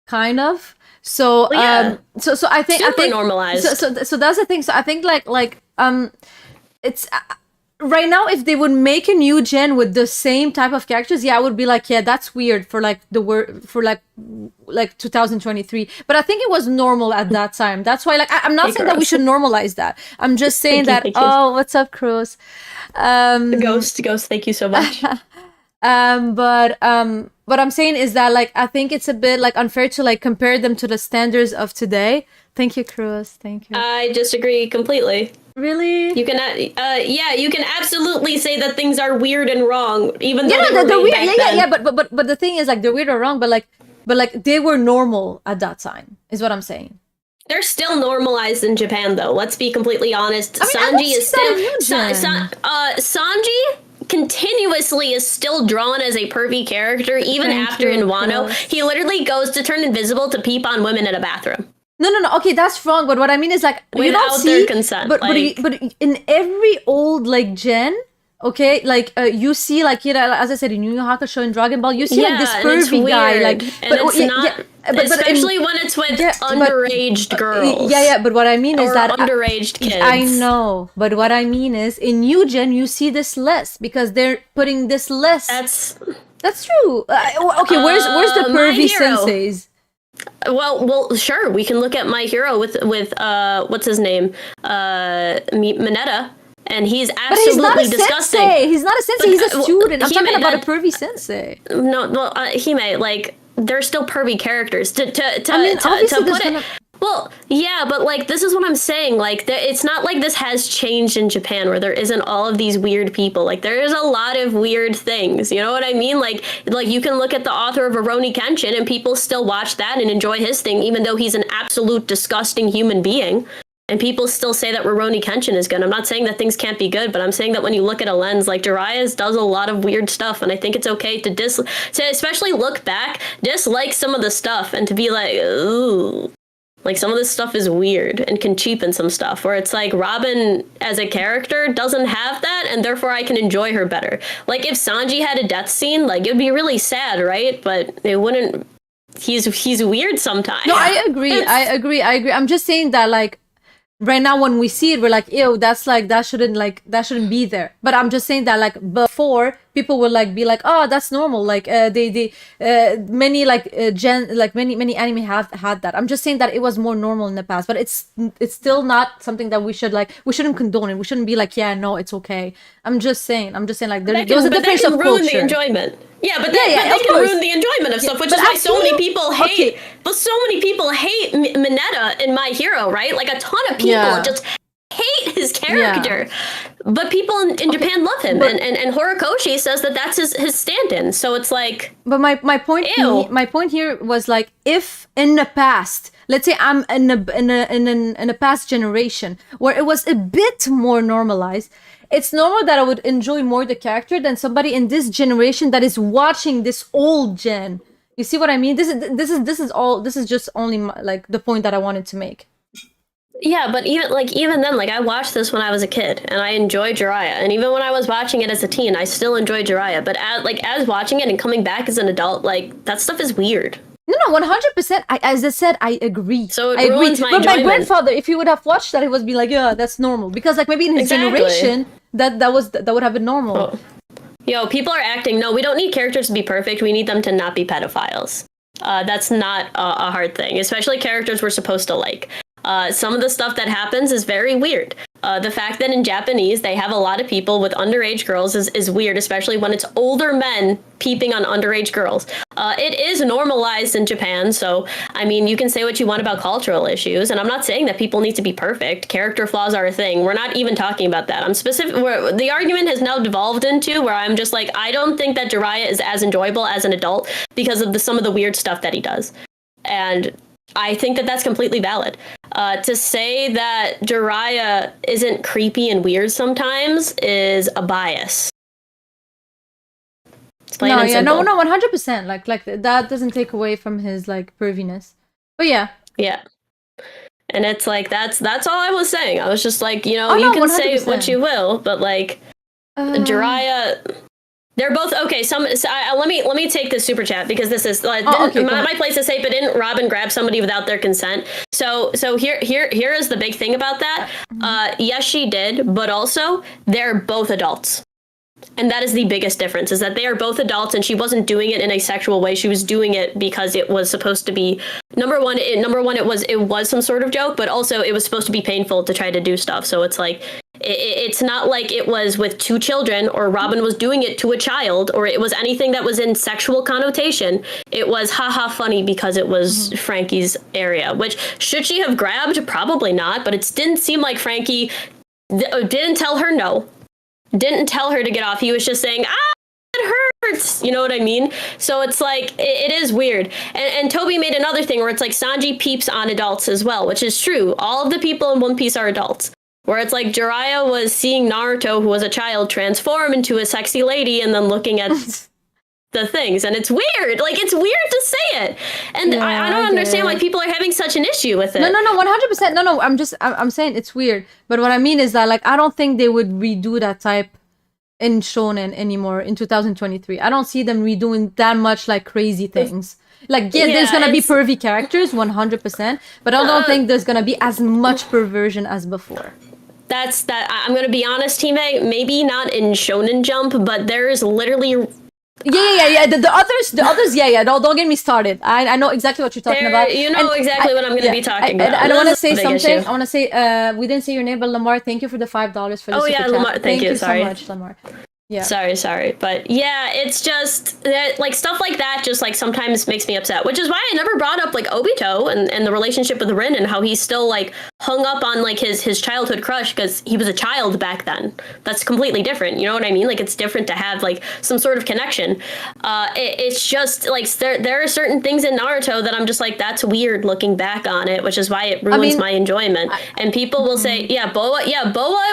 kind of. So, so I think... Super normalized. So that's the thing. So I think, it's... right now, if they would make a new gen with the same type of characters, I would be like, yeah, that's weird for like the word for like 2023. But I think it was normal at that time. That's why, like, I'm not saying that we should normalize that. I'm just saying thank you. Oh, what's up, Cruz? The ghost. Thank you so much. But what I'm saying is that, like, I think it's a bit like unfair to like compare them to the standards of today. Thank you, Cruz. Thank you. I disagree completely. Really? You can, you can absolutely say that things are weird and wrong, even though they were they're made weird. back then. But the thing is, like, they're weird or wrong, but they were normal at that time, is what I'm saying. They're still normalized in Japan, though. Let's be completely honest. Sanji is still Sanji continuously is still drawn as a pervy character, even after in Wano. He literally goes to turn invisible to peep on women in a bathroom. No. Okay, that's wrong. But what I mean is, like, you don't see their consent. But in every old, like, gen, okay, like, you see, like, you know, as I said, in Yu Yu Hakusho and Dragon Ball, you see like this pervy guy, like, and it's not, especially when it's with underage girls. But what I mean is that underage kids. I know, but what I mean is, in new gen, you see this less because they're putting this less. That's true. Okay, where's the pervy senseis? Well, sure. We can look at My Hero with what's his name, Mineta, and he's absolutely disgusting. Sensei. He's not a sensei. He's a student. I'm talking about a pervy sensei. No, well, Hime, like, they're still pervy characters. To put it. Well, yeah, but, like, this is what I'm saying. Like, it's not like this has changed in Japan where there isn't all of these weird people. Like, there is a lot of weird things. You know what I mean? Like you can look at the author of Rurouni Kenshin and people still watch that and enjoy his thing, even though he's an absolute disgusting human being. And people still say that Rurouni Kenshin is good. I'm not saying that things can't be good, but I'm saying that when you look at a lens, like, Jiraiya does a lot of weird stuff, and I think it's okay to especially look back, dislike some of the stuff, and to be like, ooh. Like, some of this stuff is weird and can cheapen some stuff, where it's like Robin as a character doesn't have that, and therefore I can enjoy her better. Like, if Sanji had a death scene, like, it'd be really sad, right? But it wouldn't... He's weird sometimes. No, I agree. I'm just saying that, like, right now when we see it, we're like, ew, that shouldn't be there. But I'm just saying that, like, before, people would, like, be like, oh, that's normal. Like, many anime have had that. I'm just saying that it was more normal in the past, but it's still not something that we shouldn't condone it. We shouldn't be like, yeah, no, it's okay. I'm just saying, like, there's a difference of culture. Ruin the enjoyment. Yeah, but they can ruin the enjoyment of stuff, which is why so many people hate. But so many people hate Mineta in My Hero, right? Like, a ton of people just hate his character. But people in Japan love him, and Horikoshi says that that's his stand-in. So it's like. But my point here was, like, if in the past, let's say I'm in a past generation where it was a bit more normalized, it's normal that I would enjoy more the character than somebody in this generation that is watching this old gen. You see what I mean? This is just only like the point that I wanted to make. Yeah, but even then, like I watched this when I was a kid, and I enjoyed Jiraiya, and even when I was watching it as a teen, I still enjoyed Jiraiya. But as watching it and coming back as an adult, like that stuff is weird. No, 100%. As I said, I agree. So it I agree. ruins my But my enjoyment. grandfather, if he would have watched that, he would be like, yeah, that's normal. Because like maybe in his generation, that would have been normal. Oh. Yo, people are acting. No, we don't need characters to be perfect. We need them to not be pedophiles. That's not a hard thing, especially characters we're supposed to like. Some of the stuff that happens is very weird. The fact that in Japanese they have a lot of people with underage girls is weird, especially when it's older men peeping on underage girls. It is normalized in Japan, so I mean, you can say what you want about cultural issues, and I'm not saying that people need to be perfect. Character flaws are a thing. We're not even talking about that. I'm specific. The argument has now devolved into where I'm just like, I don't think that Jiraiya is as enjoyable as an adult because of some of the weird stuff that he does, and I think that that's completely valid. To say that Jiraiya isn't creepy and weird sometimes is a bias. No, 100%. Like that doesn't take away from his like perviness. But yeah. Yeah. And it's like that's all I was saying. I was just like, you can 100%. say what you will, but like Jiraiya. They're both okay. Let me take this super chat because this is my place to say, but didn't Robin grab somebody without their consent? So here is the big thing about that. Yes, she did, but also they're both adults. And that is the biggest difference, is that they are both adults, and she wasn't doing it in a sexual way. She was doing it because it was supposed to be number one, it was some sort of joke, but also it was supposed to be painful to try to do stuff. So it's like it's not like it was with two children, or Robin was doing it to a child, or it was anything that was in sexual connotation. It was haha funny because it was Frankie's area, which should she have grabbed? Probably not, but it didn't seem like Frankie didn't tell her no. Didn't tell her to get off. He was just saying, it hurts. You know what I mean? So it's like, it is weird. And Toby made another thing where it's like Sanji peeps on adults as well, which is true. All of the people in One Piece are adults. Where it's like Jiraiya was seeing Naruto, who was a child, transform into a sexy lady and then looking at the things. And it's weird. Like, it's weird to say it. And I don't understand why people are having such an issue with it. No, 100%. No, I'm saying it's weird. But what I mean is that, like, I don't think they would redo that type in shonen anymore in 2023. I don't see them redoing that much, like, crazy things. Like, there's gonna be pervy characters, 100%. But I don't think there's gonna be as much perversion as before. That's that. I'm gonna be honest, Time. Maybe not in Shonen Jump, but there's literally... Yeah. The others. Yeah. Don't get me started. I know exactly what you're talking about. You know exactly what I'm going to be talking about. I want to say something. Issue. I want to say we didn't say your name, but Lamar, thank you for the $5 for the super chat. Lamar, thank you. Sorry. So much, Lamar. Yeah. Sorry. But yeah, it's just that, like, stuff like that just like sometimes makes me upset, which is why I never brought up like Obito and the relationship with Rin and how he's still like hung up on like his childhood crush because he was a child back then. That's completely different. You know what I mean? Like, it's different to have like some sort of connection. It's just like there are certain things in Naruto that I'm just like, that's weird looking back on it, which is why it ruins my enjoyment. And people will say, Boa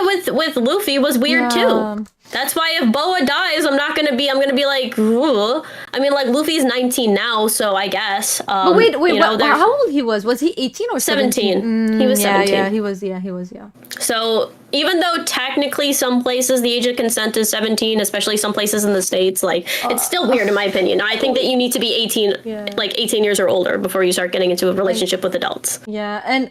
with Luffy was weird too. That's why if Boa dies, I'm gonna be like, ooh. I mean, like, Luffy's 19 now, so I guess. But wait, how old he was? Was he 18 or 17? He was 17. Yeah, he was. So even though technically some places the age of consent is 17, especially some places in the States, like, it's still weird in my opinion. I think that you need to be 18, like 18 years or older before you start getting into a relationship with adults. Yeah, and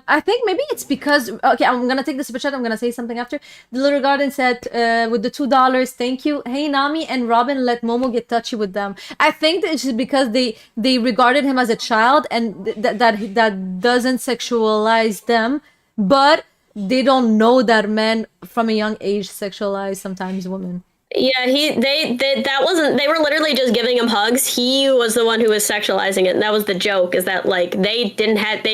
I think maybe it's because, okay, I'm gonna take the super chat, I'm gonna say something after. The Little Garden said, with the $2, thank you. Hey, Nami and Robin let Momo get touchy with them. I think that it's just because they regarded him as a child, and that doesn't sexualize them, but they don't know that men from a young age sexualize sometimes women. Yeah, they were literally just giving him hugs. He was the one who was sexualizing it, and that was the joke, is that like they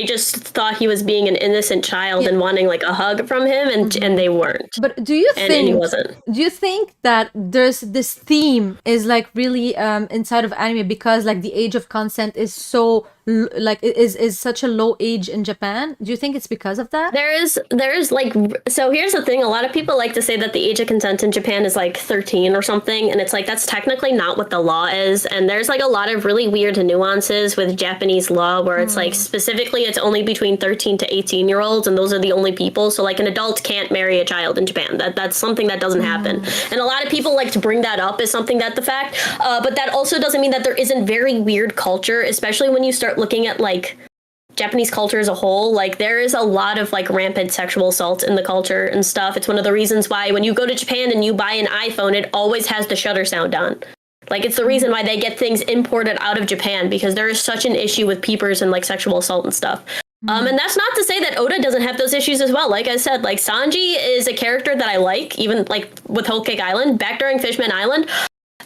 just thought he was being an innocent child and wanting like a hug from him, and they weren't. But do you think he wasn't. Do you think that there's this theme is like really inside of anime because like the age of consent is so like is such a low age in Japan? Do you think it's because of that? There's like, so here's the thing, a lot of people like to say that the age of consent in Japan is like 13 15 or something, and it's like that's technically not what the law is. And there's like a lot of really weird nuances with Japanese law where it's like specifically it's only between 13 to 18-year-olds, and those are the only people. So like an adult can't marry a child in Japan. That's something that doesn't happen. And a lot of people like to bring that up as something that the fact, but that also doesn't mean that there isn't very weird culture, especially when you start looking at like Japanese culture as a whole. Like there is a lot of like rampant sexual assault in the culture and stuff. It's one of the reasons why when you go to Japan and you buy an iPhone, it always has the shutter sound on. Like it's the reason why they get things imported out of Japan, because there is such an issue with peepers and like sexual assault and stuff. And that's not to say that Oda doesn't have those issues as well. Like I said, like Sanji is a character that I like, even like with Whole Cake Island, back during Fishman Island.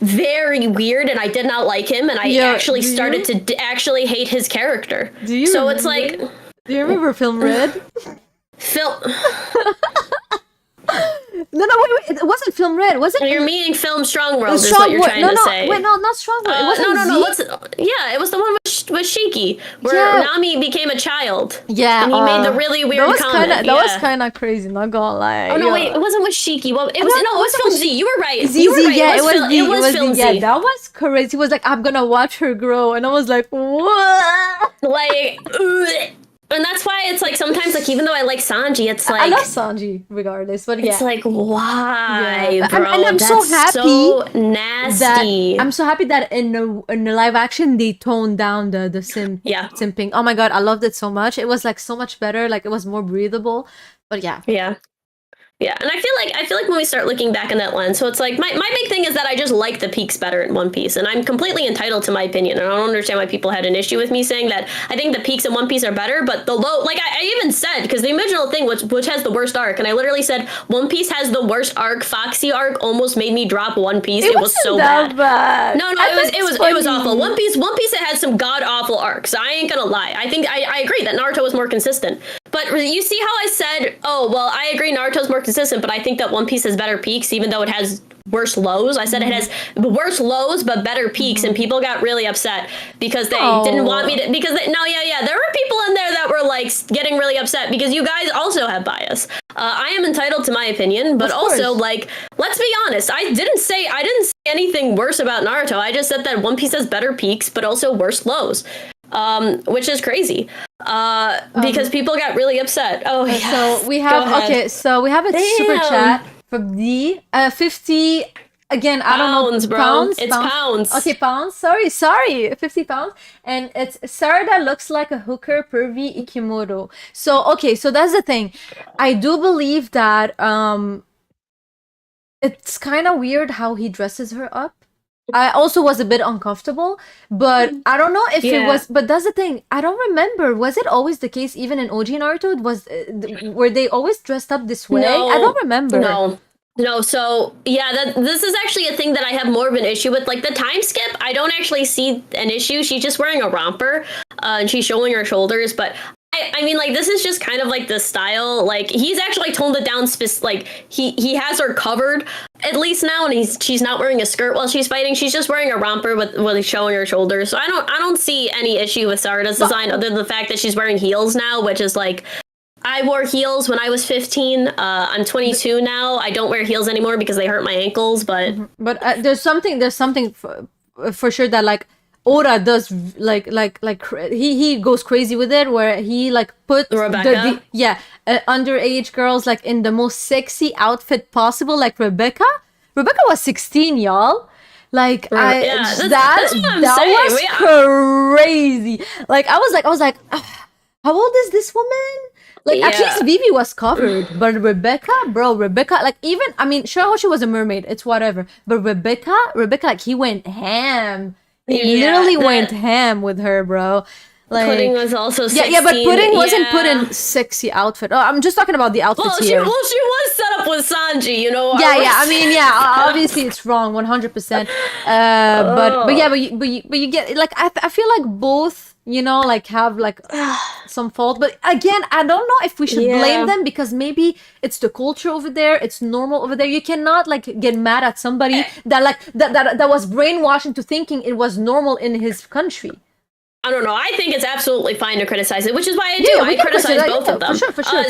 Very weird, and I did not like him, and I actually started to actually hate his character. Do you? So remember? it's like, do you remember Film Red? Film. No, wait, it wasn't Film Red, was it? You're meaning Film Strong World, is Strong what you're World. trying to say. Wait, no, not Strong World. It wasn't no. Z? What's it was the one with Shiki, where Nami became a child. Yeah, and he made the really weird comment. That was kind of crazy. Not gonna lie. Oh no, wait, it wasn't with Shiki. Well, it was Film Z. You were right. Z, you were right. yeah, it was Film Z. Yeah, that was crazy. He was like, I'm gonna watch her grow, and I was like, what? Like, and that's why it's like sometimes, like, even though I like Sanji, it's like I love Sanji regardless, but yeah, it's like, why, bro? And I'm so happy so nasty. I'm so happy that in the live action they toned down the simping. Oh my god, I loved it so much. It was like so much better. Like it was more breathable. But yeah. Yeah, and I feel like when we start looking back in that lens, so it's like my big thing is that I just like the peaks better in One Piece, and I'm completely entitled to my opinion, and I don't understand why people had an issue with me saying that I think the peaks in One Piece are better, but the low, like I even said, because the original thing which has the worst arc, and I literally said One Piece has the worst arc. Foxy arc almost made me drop One Piece. It was so bad. No, it was awful. One Piece it had some god awful arcs. I ain't gonna lie. I think I agree that Naruto was more consistent. But you see how I said, oh, well, I agree Naruto's more consistent, but I think that One Piece has better peaks, even though it has worse lows. I said it has worse lows, but better peaks, and people got really upset because they didn't want me to, because there were people in there that were like getting really upset because you guys also have bias. I am entitled to my opinion, but also like, let's be honest, I didn't say anything worse about Naruto. I just said that One Piece has better peaks, but also worse lows. Which is crazy, because people got really upset. Oh, yeah. So we have so we have a super chat from the 50. Again, I don't know, bro. Pounds. It's pounds. Okay, pounds. Sorry, 50 pounds. And it's Sarada looks like a hooker, pervy Ikimoto. So so that's the thing. I do believe that it's kind of weird how he dresses her up. I also was a bit uncomfortable, but I don't know if it was. But that's the thing. I don't remember. Was it always the case, even in OG Naruto? Were they always dressed up this way? No, I don't remember. No. So this is actually a thing that I have more of an issue with. Like the time skip, I don't actually see an issue. She's just wearing a romper, and she's showing her shoulders, but. I mean, like, this is just kind of like the style. Like, he's actually toned it down. Like, he has her covered at least now, and she's not wearing a skirt while she's fighting. She's just wearing a romper with showing her shoulders. So I don't see any issue with Sarada's design other than the fact that she's wearing heels now, which is like, I wore heels when I was 15. I'm 22 now. I don't wear heels anymore because they hurt my ankles. But there's something for sure that like. Oda does like he goes crazy with it, where he like put Rebecca. Underage girls like in the most sexy outfit possible. Like Rebecca was 16, y'all. Like that was crazy. Like I was like, how old is this woman? Like at least Vivi was covered, but Rebecca, like even I mean, sure, she was a mermaid, it's whatever. But Rebecca, like he went ham. He literally went ham with her, bro. Like Pudding was also 16. Yeah, but Pudding wasn't put in sexy outfit. Oh, I'm just talking about the outfits here. She was set up with Sanji, you know. I mean, obviously it's wrong, 100%. But you get like I feel like both, you know, like have like some fault. But again, I don't know if we should blame them, because maybe it's the culture over there. It's normal over there. You cannot like get mad at somebody that was brainwashed into thinking it was normal in his country. I don't know. I think it's absolutely fine to criticize it, which is why I do. Yeah, we I can criticize criticize- both yeah, of them. for sure.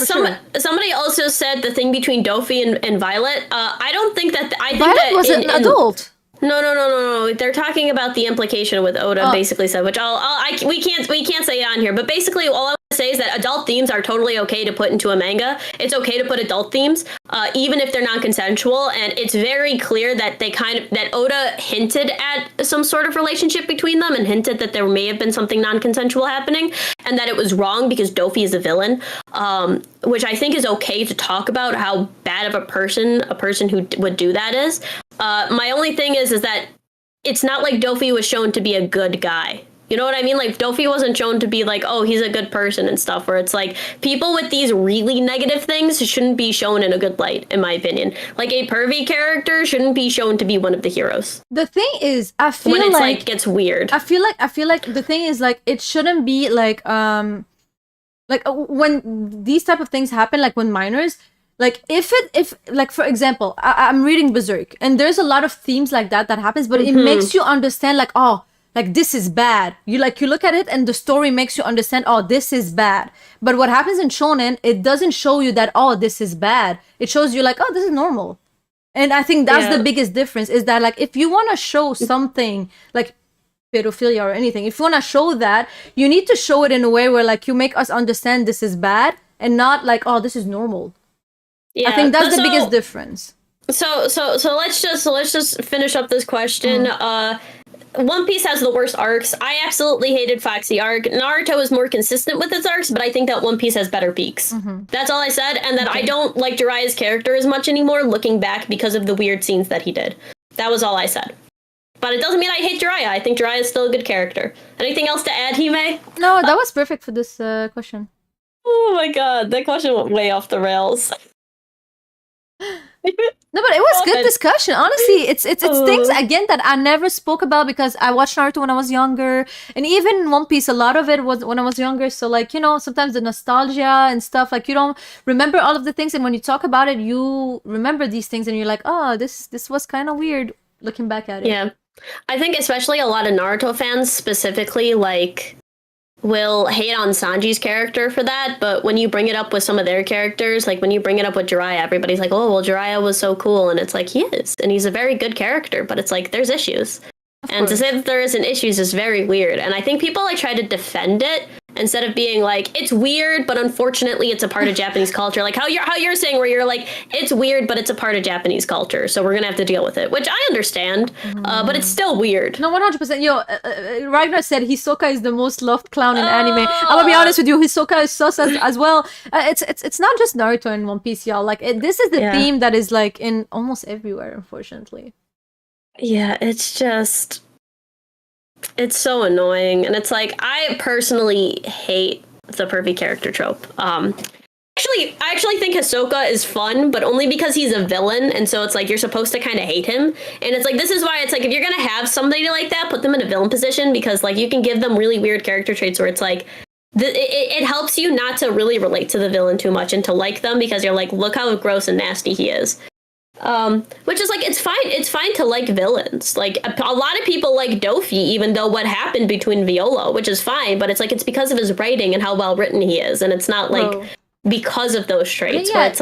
Somebody also said the thing between Dofi and Violet. I don't think that. I think Violet that was an adult. No. They're talking about the implication with Oda basically said, which we can't say it on here, but basically all I want to say is that adult themes are totally okay to put into a manga. It's okay to put adult themes, even if they're non-consensual, and it's very clear that that Oda hinted at some sort of relationship between them and hinted that there may have been something non-consensual happening, and that it was wrong because Dofi is a villain, which I think is okay to talk about how bad of a person who would do that is. My only thing is that it's not like Dofi was shown to be a good guy. You know what I mean? Like, Dofi wasn't shown to be like, oh, he's a good person and stuff, where it's like, people with these really negative things shouldn't be shown in a good light, in my opinion. Like, a pervy character shouldn't be shown to be one of the heroes. The thing is, I feel when it's like gets weird. I feel like the thing is, like, it shouldn't be like when these type of things happen, like when minors, like if like, for example, I'm reading Berserk and there's a lot of themes like that happens, but it makes you understand, like, oh, like, this is bad. You look at it and the story makes you understand, oh, this is bad. But what happens in shonen, it doesn't show you that, oh, this is bad. It shows you, like, oh, this is normal. And I think that's the biggest difference, is that, like, if you want to show something like pedophilia or anything, if you want to show that, you need to show it in a way where, like, you make us understand this is bad and not like, oh, this is normal. Yeah, I think that's the biggest difference. So let's just finish up this question. One Piece has the worst arcs. I absolutely hated Foxy arc. Naruto is more consistent with its arcs, but I think that One Piece has better peaks. That's all I said, and that I don't like Jiraiya's character as much anymore looking back because of the weird scenes that he did. That was all I said. But it doesn't mean I hate Jiraiya. I think Jiraiya is still a good character. Anything else to add, Hime? No, that was perfect for this question. Oh my god, that question went way off the rails. No, but it was good discussion. Honestly, it's things again that I never spoke about because I watched Naruto when I was younger, and even One Piece, a lot of it was when I was younger. So, like, you know, sometimes the nostalgia and stuff, like, you don't remember all of the things, and when you talk about it, you remember these things, and you're like, oh, this was kind of weird looking back at it. Yeah, I think especially a lot of Naruto fans specifically, like, will hate on Sanji's character for that, but when you bring it up with some of their characters, like when you bring it up with Jiraiya, everybody's like, oh, well, Jiraiya was so cool, and it's like, he is, and he's a very good character, but it's like, there's issues. And to say that there isn't issues is very weird, and I think people, like, try to defend it instead of being like, it's weird, but unfortunately it's a part of Japanese culture, like how you're saying, where you're like, it's weird, but it's a part of Japanese culture, so we're gonna have to deal with it, which I understand, but it's still weird. No, 100%. Yo, Ragnar said Hisoka is the most loved clown in anime. I'm gonna be honest with you, Hisoka is sus as well. It's not just Naruto and One Piece, y'all. Like, this is the theme that is, like, in almost everywhere, unfortunately. Yeah, it's just, it's so annoying, and it's like, I personally hate the pervy character trope. I actually think Hisoka is fun, but only because he's a villain, and so it's like, you're supposed to kind of hate him, and it's like, this is why it's like, if you're gonna have somebody like that, put them in a villain position, because, like, you can give them really weird character traits where it's like, it helps you not to really relate to the villain too much and to like them, because you're like, look how gross and nasty he is. Which is like, it's fine to like villains. Like, a lot of people like Dofi, even though what happened between Viola, which is fine, but it's like, it's because of his writing and how well written he is, and it's not like because of those traits. But it's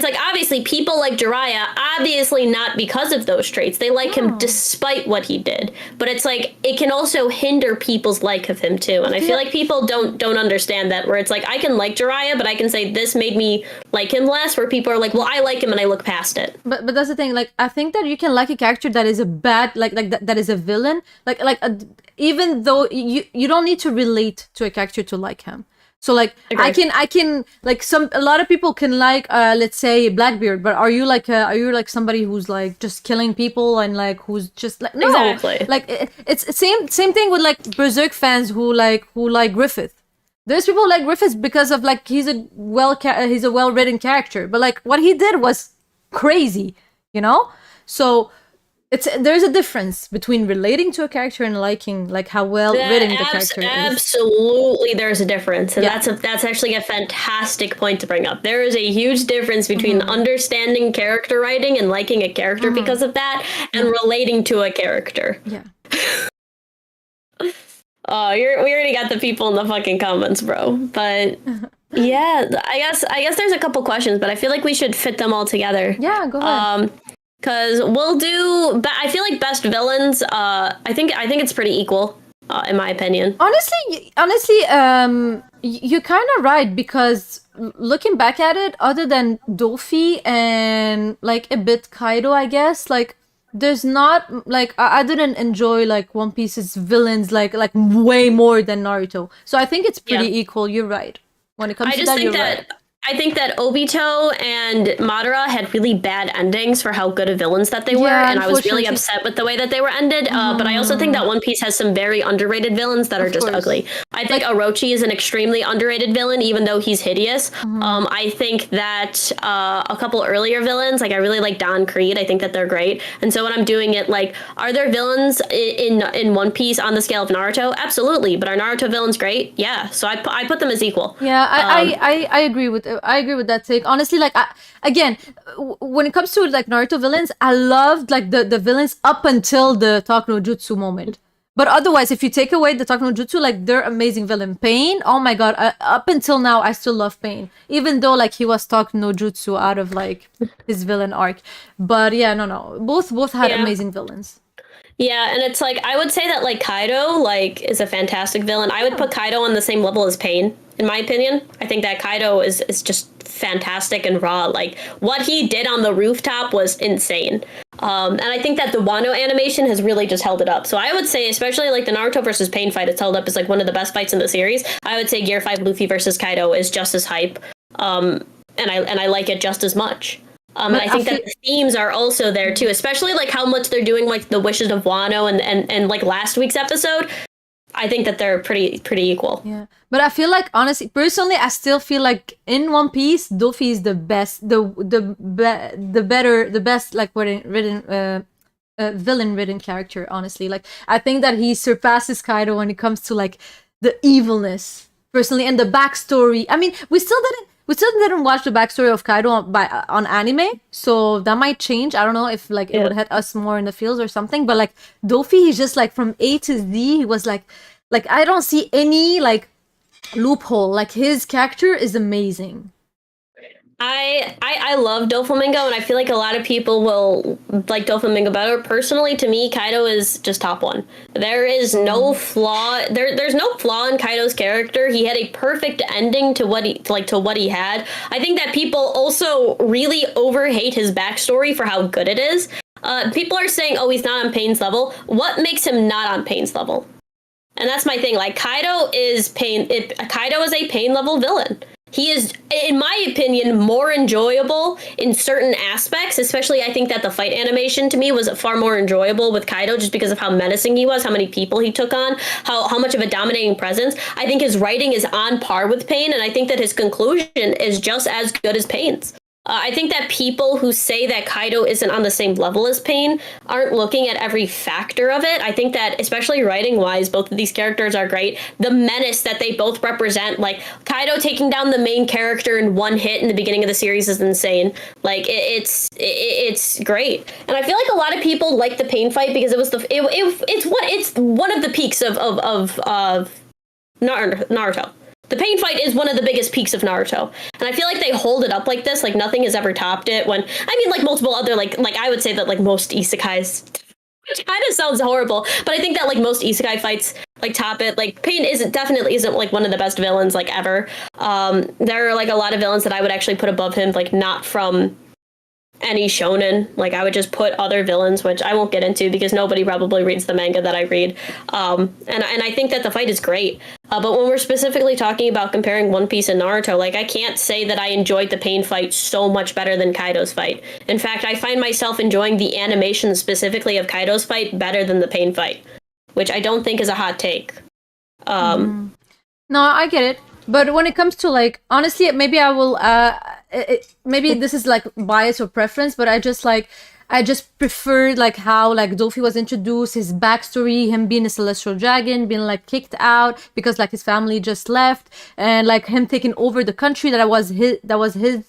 like obviously people like Jiraiya, obviously not because of those traits. They like him despite what he did. But it's like, it can also hinder people's like of him too. And I feel like people don't understand that, where it's like, I can like Jiraiya, but I can say this made me like him less, where people are like, well, I like him and I look past it. But that's the thing. Like, I think that you can like a character that is a bad, like that is a villain. Even though you don't need to relate to a character to like him. So, like, I can like, a lot of people can like, let's say Blackbeard, but are you like somebody who's like just killing people and like who's just like, no, exactly. Like, it's same thing with like Berserk fans who like Griffith. There's people who like Griffith because of like, he's a well-written character, but like what he did was crazy, you know? So there's a difference between relating to a character and liking, like, how well written the character is. Absolutely, there's a difference, and that's actually a fantastic point to bring up. There is a huge difference between understanding character writing and liking a character because of that, and relating to a character. Yeah. Oh, we already got the people in the fucking comments, bro. But yeah, I guess there's a couple questions, but I feel like we should fit them all together. Yeah, go ahead. Because we'll do. I feel like best villains. I think it's pretty equal, in my opinion. Honestly, you're kind of right because looking back at it, other than Dofi and like a bit Kaido, I guess, like there's not like I didn't enjoy like One Piece's villains like way more than Naruto. So I think it's pretty Yeah. equal. You're right. When it comes I to just that, think you're that right. I think that Obito and Madara had really bad endings for how good of villains that they were, Yeah, and I was really unfortunately. upset with the way that they were ended. But I also think that One Piece has some very underrated villains that are Of just course. ugly. I think Orochi is an extremely underrated villain, even though he's hideous. Mm-hmm. I think that a couple earlier villains, like I really like Don Creed. I think that they're great. And so when I'm doing it, like, are there villains in One Piece on the scale of Naruto? Absolutely. But are Naruto villains great? Yeah. So I put them as equal. Yeah, I agree with that take. Honestly, like again, when it comes to like Naruto villains, I loved like the villains up until the Talk no Jutsu moment. But otherwise, if you take away the Talk no Jutsu, like they're amazing villain. Pain, oh my god! Up until now, I still love Pain, even though like he was Talk no Jutsu out of like his villain arc. But yeah, no, both had Yeah. amazing villains. Yeah, and it's like I would say that like Kaido like is a fantastic villain. I would put Kaido on the same level as Pain, in my opinion. I think that Kaido is just fantastic and raw. Like what he did on the rooftop was insane. And I think that the Wano animation has really just held it up. So I would say, especially like the Naruto versus Pain fight, it's held up as like one of the best fights in the series. I would say Gear 5 Luffy versus Kaido is just as hype. And I like it just as much. And But I I think feel, that the themes are also there too, especially like how much they're doing like the wishes of Wano and like last week's episode. I think that they're pretty equal. yeah, but I feel like honestly, personally, I still feel like in One Piece, Luffy is the best, the best like villain written character. Honestly, like I think that he surpasses Kaido when it comes to like the evilness personally and the backstory. I mean, we still didn't watch the backstory of Kaido on anime, so that might change. I don't know if like it Yeah. would hit us more in the fields or something. But like Dofi, he's just like from A to Z. He was like I don't see any like loophole. Like his character is amazing. I love Doflamingo, and I feel like a lot of people will like Doflamingo better. Personally, to me, Kaido is just top one. There is no flaw. There's no flaw in Kaido's character. He had a perfect ending to what he had. I think that people also really overhate his backstory for how good it is. People are saying, "Oh, he's not on Pain's level." What makes him not on Pain's level? And that's my thing. Like Kaido is Pain. Kaido is a Pain level villain. He is, in my opinion, more enjoyable in certain aspects. Especially, I think that the fight animation to me was far more enjoyable with Kaido, just because of how menacing he was, how many people he took on, how much of a dominating presence. I think his writing is on par with Pain, and I think that his conclusion is just as good as Pain's. I think that people who say that Kaido isn't on the same level as Pain aren't looking at every factor of it. I think that, especially writing wise, both of these characters are great. The menace that they both represent, like Kaido taking down the main character in one hit in the beginning of the series, is insane. Like it's great, and I feel like a lot of people like the Pain fight because it's one of the peaks of Naruto. The Pain fight is one of the biggest peaks of Naruto, and I feel like they hold it up like this. Like nothing has ever topped it. When I mean, like multiple other like I would say that like most isekais, which kind of sounds horrible, but I think that like most isekai fights like top it. Like Pain definitely isn't like one of the best villains like ever. There are like a lot of villains that I would actually put above him, like not from any shonen. Like I would just put other villains, which I won't get into because nobody probably reads the manga that I read. And I think that the fight is great. But when we're specifically talking about comparing One Piece and Naruto, like I can't say that I enjoyed the Pain fight so much better than Kaido's fight. In fact, I find myself enjoying the animation specifically of Kaido's fight better than the Pain fight, which I don't think is a hot take. No, I get it. But when it comes to like, honestly, maybe I will. Maybe this is like bias or preference, but I just preferred like how like Dolphy was introduced, his backstory, him being a celestial dragon, being like kicked out because like his family just left, and like him taking over the country that was his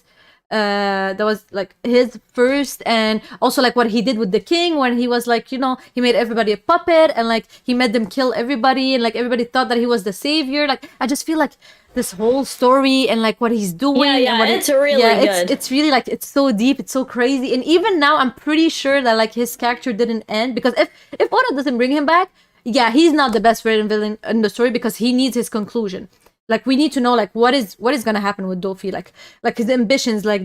that was like his first, and also like what he did with the king when he was like, you know, he made everybody a puppet and like he made them kill everybody and like everybody thought that he was the savior. Like I just feel like this whole story and like what he's doing and what it's really good. it's really like it's so deep, it's so crazy. And even now I'm pretty sure that like his character didn't end, because if Oda doesn't bring him back, yeah, he's not the best written villain in the story, because he needs his conclusion. Like we need to know like what is gonna happen with Dofi, like his ambitions, like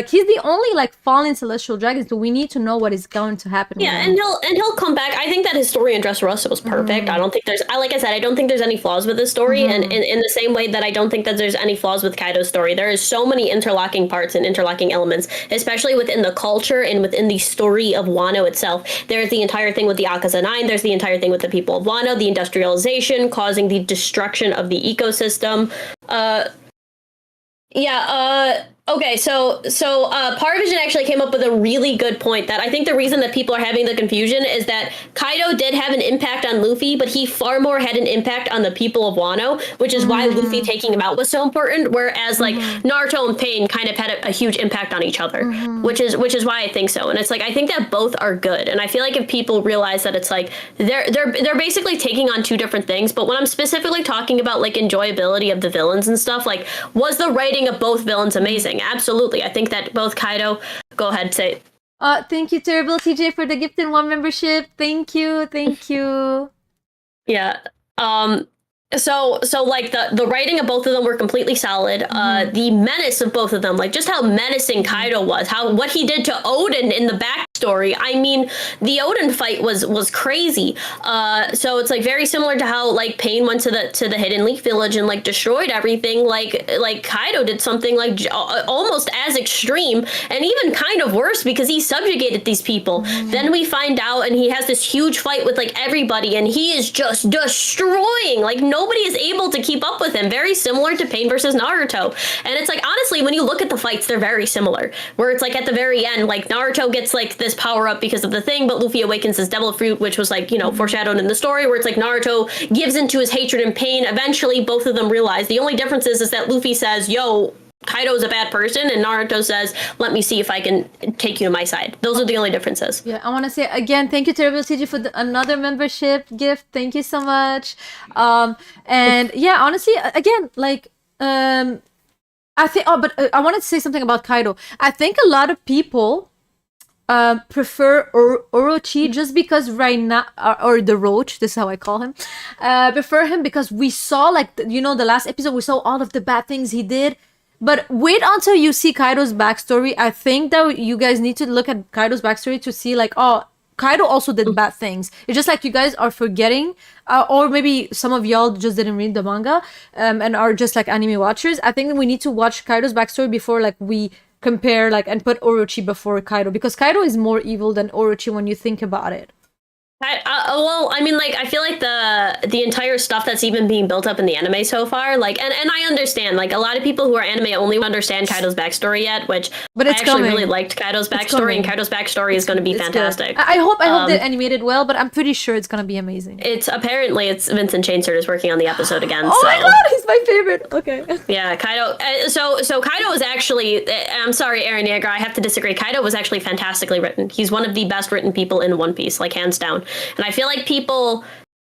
he's the only like fallen celestial dragon, so we need to know what is going to happen. Yeah, and he'll come back. I think that his story in Dressrosa was perfect. I don't think like I said, I don't think there's any flaws with his story, and in the same way that I don't think that there's any flaws with Kaido's story. There is so many interlocking parts and interlocking elements, especially within the culture and within the story of Wano itself. There's the entire thing with the Akaza 9, there's the entire thing with the people of Wano, the industrialization causing the destruction of the ecosystem. Okay, so Parvision actually came up with a really good point, that I think the reason that people are having the confusion is that Kaido did have an impact on Luffy, but he far more had an impact on the people of Wano, which is why Luffy taking him out was so important, whereas like Naruto and Pain kind of had a huge impact on each other, which is why I think so. And it's like I think that both are good, and I feel like if people realize that it's like they're basically taking on two different things. But when I'm specifically talking about like enjoyability of the villains and stuff, like was the writing of both villains amazing? Absolutely. I think that both Kaido... Go ahead, say it. Thank you, Terrible TJ, for the gifted 1 membership. Thank you. Yeah. So like the writing of both of them were completely solid. The menace of both of them, like just how menacing Kaido was, what he did to Odin in the backstory. I mean, the Odin fight was crazy. So it's like very similar to how like Pain went to the Hidden Leaf Village and like destroyed everything. Like Kaido did something like almost as extreme and even kind of worse, because he subjugated these people. Then we find out, and he has this huge fight with like everybody, and he is just destroying, like nobody is able to keep up with him. Very similar to Pain versus Naruto. And it's like, honestly, when you look at the fights, they're very similar, where it's like at the very end, like Naruto gets like this power up because of the thing, but Luffy awakens his devil fruit, which was like, you know, foreshadowed in the story, where it's like Naruto gives into his hatred and Pain. Eventually both of them realize. The only difference is that Luffy says, yo, Kaido's a bad person, and Naruto says, let me see if I can take you to my side. Those are the only differences. Yeah, I want to say again, thank you, Terrible TJ, for another membership gift. Thank you so much. And yeah, honestly, again, like, I think, but I wanted to say something about Kaido. I think a lot of people prefer Orochi just because right now, or the Roach, this is how I call him, prefer him because we saw, like, you know, the last episode, we saw all of the bad things he did. But wait until you see Kaido's backstory. I think that you guys need to look at Kaido's backstory to see like, oh, Kaido also did bad things. It's just like you guys are forgetting, or maybe some of y'all just didn't read the manga and are just like anime watchers. I think we need to watch Kaido's backstory before like we compare like and put Orochi before Kaido, because Kaido is more evil than Orochi when you think about it. Well, I mean, like, I feel like the entire stuff that's even being built up in the anime so far, like, and I understand, like, a lot of people who are anime only understand Kaido's backstory yet, which but it's I actually coming. Really liked Kaido's backstory, and Kaido's backstory is going to be fantastic. I hope they animated well, but I'm pretty sure it's going to be amazing. It's Vincent Chainsword is working on the episode again. Oh my god, he's my favorite. Okay. Yeah, Kaido. So Kaido was actually, I'm sorry, Aaron Yeager, I have to disagree. Kaido was actually fantastically written. He's one of the best written people in One Piece, like hands down. And I feel like people,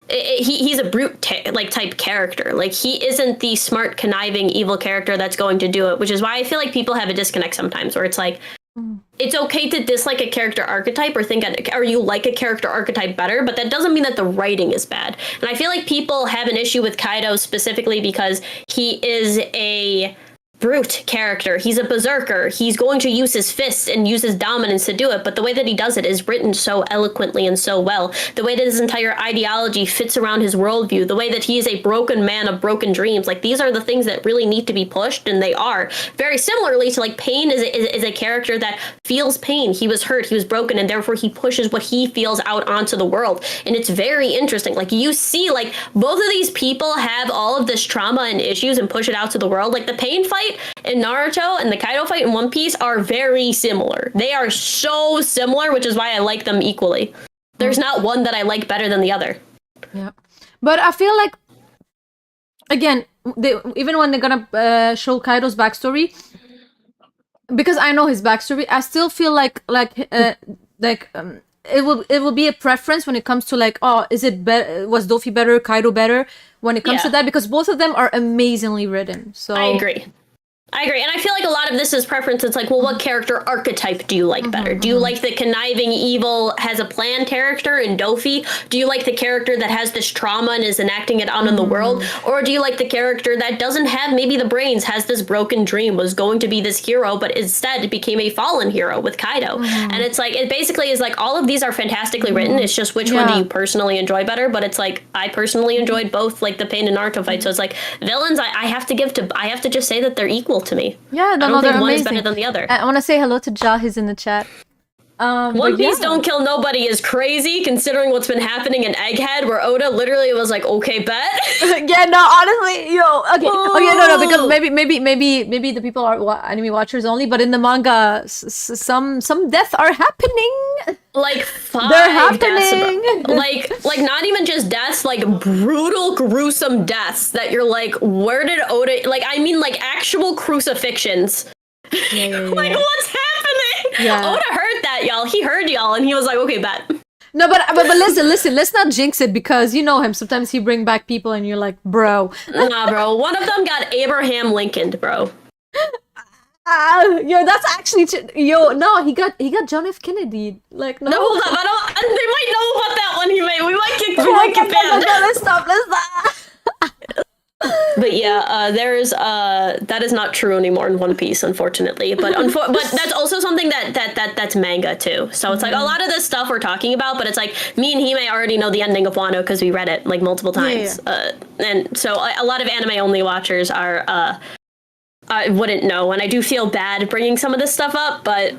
he's a brute type character. Like, he isn't the smart, conniving, evil character that's going to do it, which is why I feel like people have a disconnect sometimes, where it's like, it's okay to dislike a character archetype or you like a character archetype better, but that doesn't mean that the writing is bad. And I feel like people have an issue with Kaido specifically because he is a brute character. He's a berserker. He's going to use his fists and use his dominance to do it, but the way that he does it is written so eloquently and so well. The way that his entire ideology fits around his worldview, the way that he is a broken man of broken dreams, like, these are the things that really need to be pushed, and they are. Very similarly to, like, Pain is a character that feels pain. He was hurt, he was broken, and therefore he pushes what he feels out onto the world. And it's very interesting. Like, you see, like, both of these people have all of this trauma and issues and push it out to the world. Like, the Pain fight in Naruto and the Kaido fight in One Piece are very similar. They are so similar, which is why I like them equally. There's not one that I like better than the other. Yeah, but I feel like, again, even when they're gonna show Kaido's backstory, because I know his backstory, I still feel like it will be a preference when it comes to like, oh, is it better? Was Dofi better? Kaido better? When it comes to that, because both of them are amazingly written. So I agree. And I feel like a lot of this is preference. It's like, well, what character archetype do you like better? Do you like the conniving, evil, has a plan character in Dofi? Do you like the character that has this trauma and is enacting it out in the world? Or do you like the character that doesn't have maybe the brains, has this broken dream, was going to be this hero, but instead became a fallen hero with Kaido? And it's like, it basically is like, all of these are fantastically written. It's just which one do you personally enjoy better? But it's like, I personally enjoyed both, like the Pain and Naruto fight. So it's like, villains, I have to just say that they're equal to me. Yeah, no, I don't they're think one amazing. is better than the other. I want to say hello to Ja, he's in the chat. One Piece Don't Kill Nobody is crazy considering what's been happening in Egghead, where Oda literally was like, okay, bet. Yeah, no, honestly, okay. Oh yeah, no, because maybe the people are anime watchers only, but in the manga, some deaths are happening. Like 5 They're happening. deaths, like not even just deaths, like brutal, gruesome deaths that you're like, where did Oda? Like, I mean, like actual crucifixions. Like, what's happening? Yeah. Oda heard that, y'all. He heard y'all, and he was like, okay, bet. No, but listen. Let's not jinx it, because you know him. Sometimes he bring back people, and you're like, bro. Nah, bro. One of them got Abraham Lincolned, bro. Yo, that's actually no, he got John F. Kennedy. Like, no, hold up, they might know about that one. We might get banned. No, let's stop. But yeah, there's that is not true anymore in One Piece, unfortunately. But but that's also something that's manga too. So it's like a lot of this stuff we're talking about, but it's like me and Hime already know the ending of Wano because we read it like multiple times. And so a lot of anime only watchers are I wouldn't know, and I do feel bad bringing some of this stuff up, but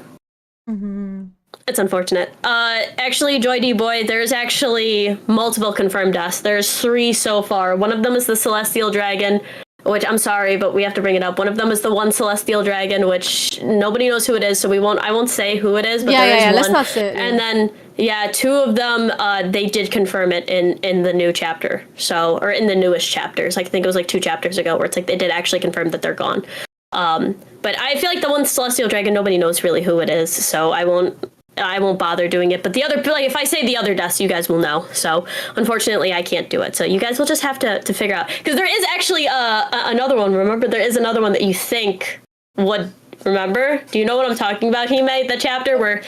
it's unfortunate. Actually, Joy D Boy, there's actually multiple confirmed deaths. There's 3 so far. One of them is the Celestial Dragon, which I'm sorry, but we have to bring it up. One of them is the one Celestial Dragon, which nobody knows who it is, so I won't say who it is, but there is one. Let's not say it. And then 2 of them, they did confirm it in the new chapter. So, or in the newest chapters. I think it was like 2 chapters ago, where it's like they did actually confirm that they're gone. But I feel like the one Celestial Dragon, nobody knows really who it is, so I won't bother doing it. But the other, like, if I say the other deaths, you guys will know. So unfortunately, I can't do it. So you guys will just have to figure out, because there is actually another one. Remember, there is another one that you think would remember. Do you know what I'm talking about, Hime? The chapter where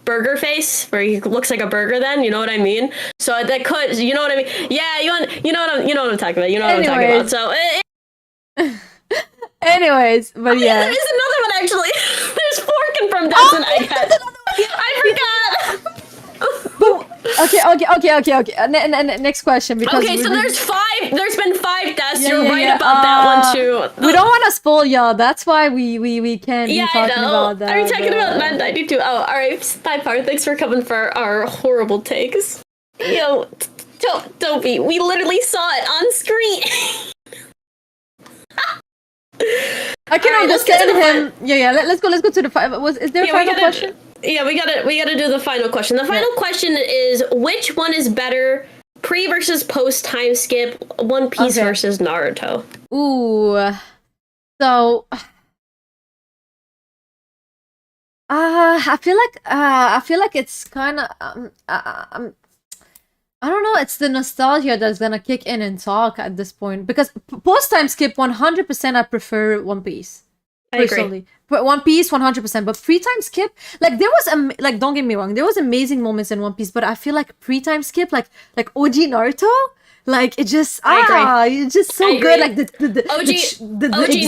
burger face, where he looks like a burger. Then you know what I mean. So that could, you know what I mean? Yeah, you know what I'm talking about. You know what I'm talking about. So. Anyways, but yeah. There is another one, actually. There's 4 confirmed deaths in Egghead. I forgot. Okay. Next question. Because so there's 5. There's been 5 deaths. You're right about that one too. We don't want to spoil y'all. That's why we can't be talking about that. Are you talking about 992? Oh, all right. Stipar, thanks for coming for our horrible takes. Yo, don't be. We literally saw it on screen. I can understand him. Yeah. Let's go to the final. Is there a final question? Yeah, we gotta do the final question. The final question is, which one is better, pre versus post time skip, One Piece versus Naruto? Ooh, so I feel like it's kind of I don't know, it's the nostalgia that's gonna kick in and talk at this point, because post-time skip 100% I prefer One Piece. Personally. I agree. But One Piece 100%, but pre-time skip, like there was like, don't get me wrong, there was amazing moments in One Piece, but I feel like pre-time skip, like OG Naruto, like it just it's just so good. Like the OG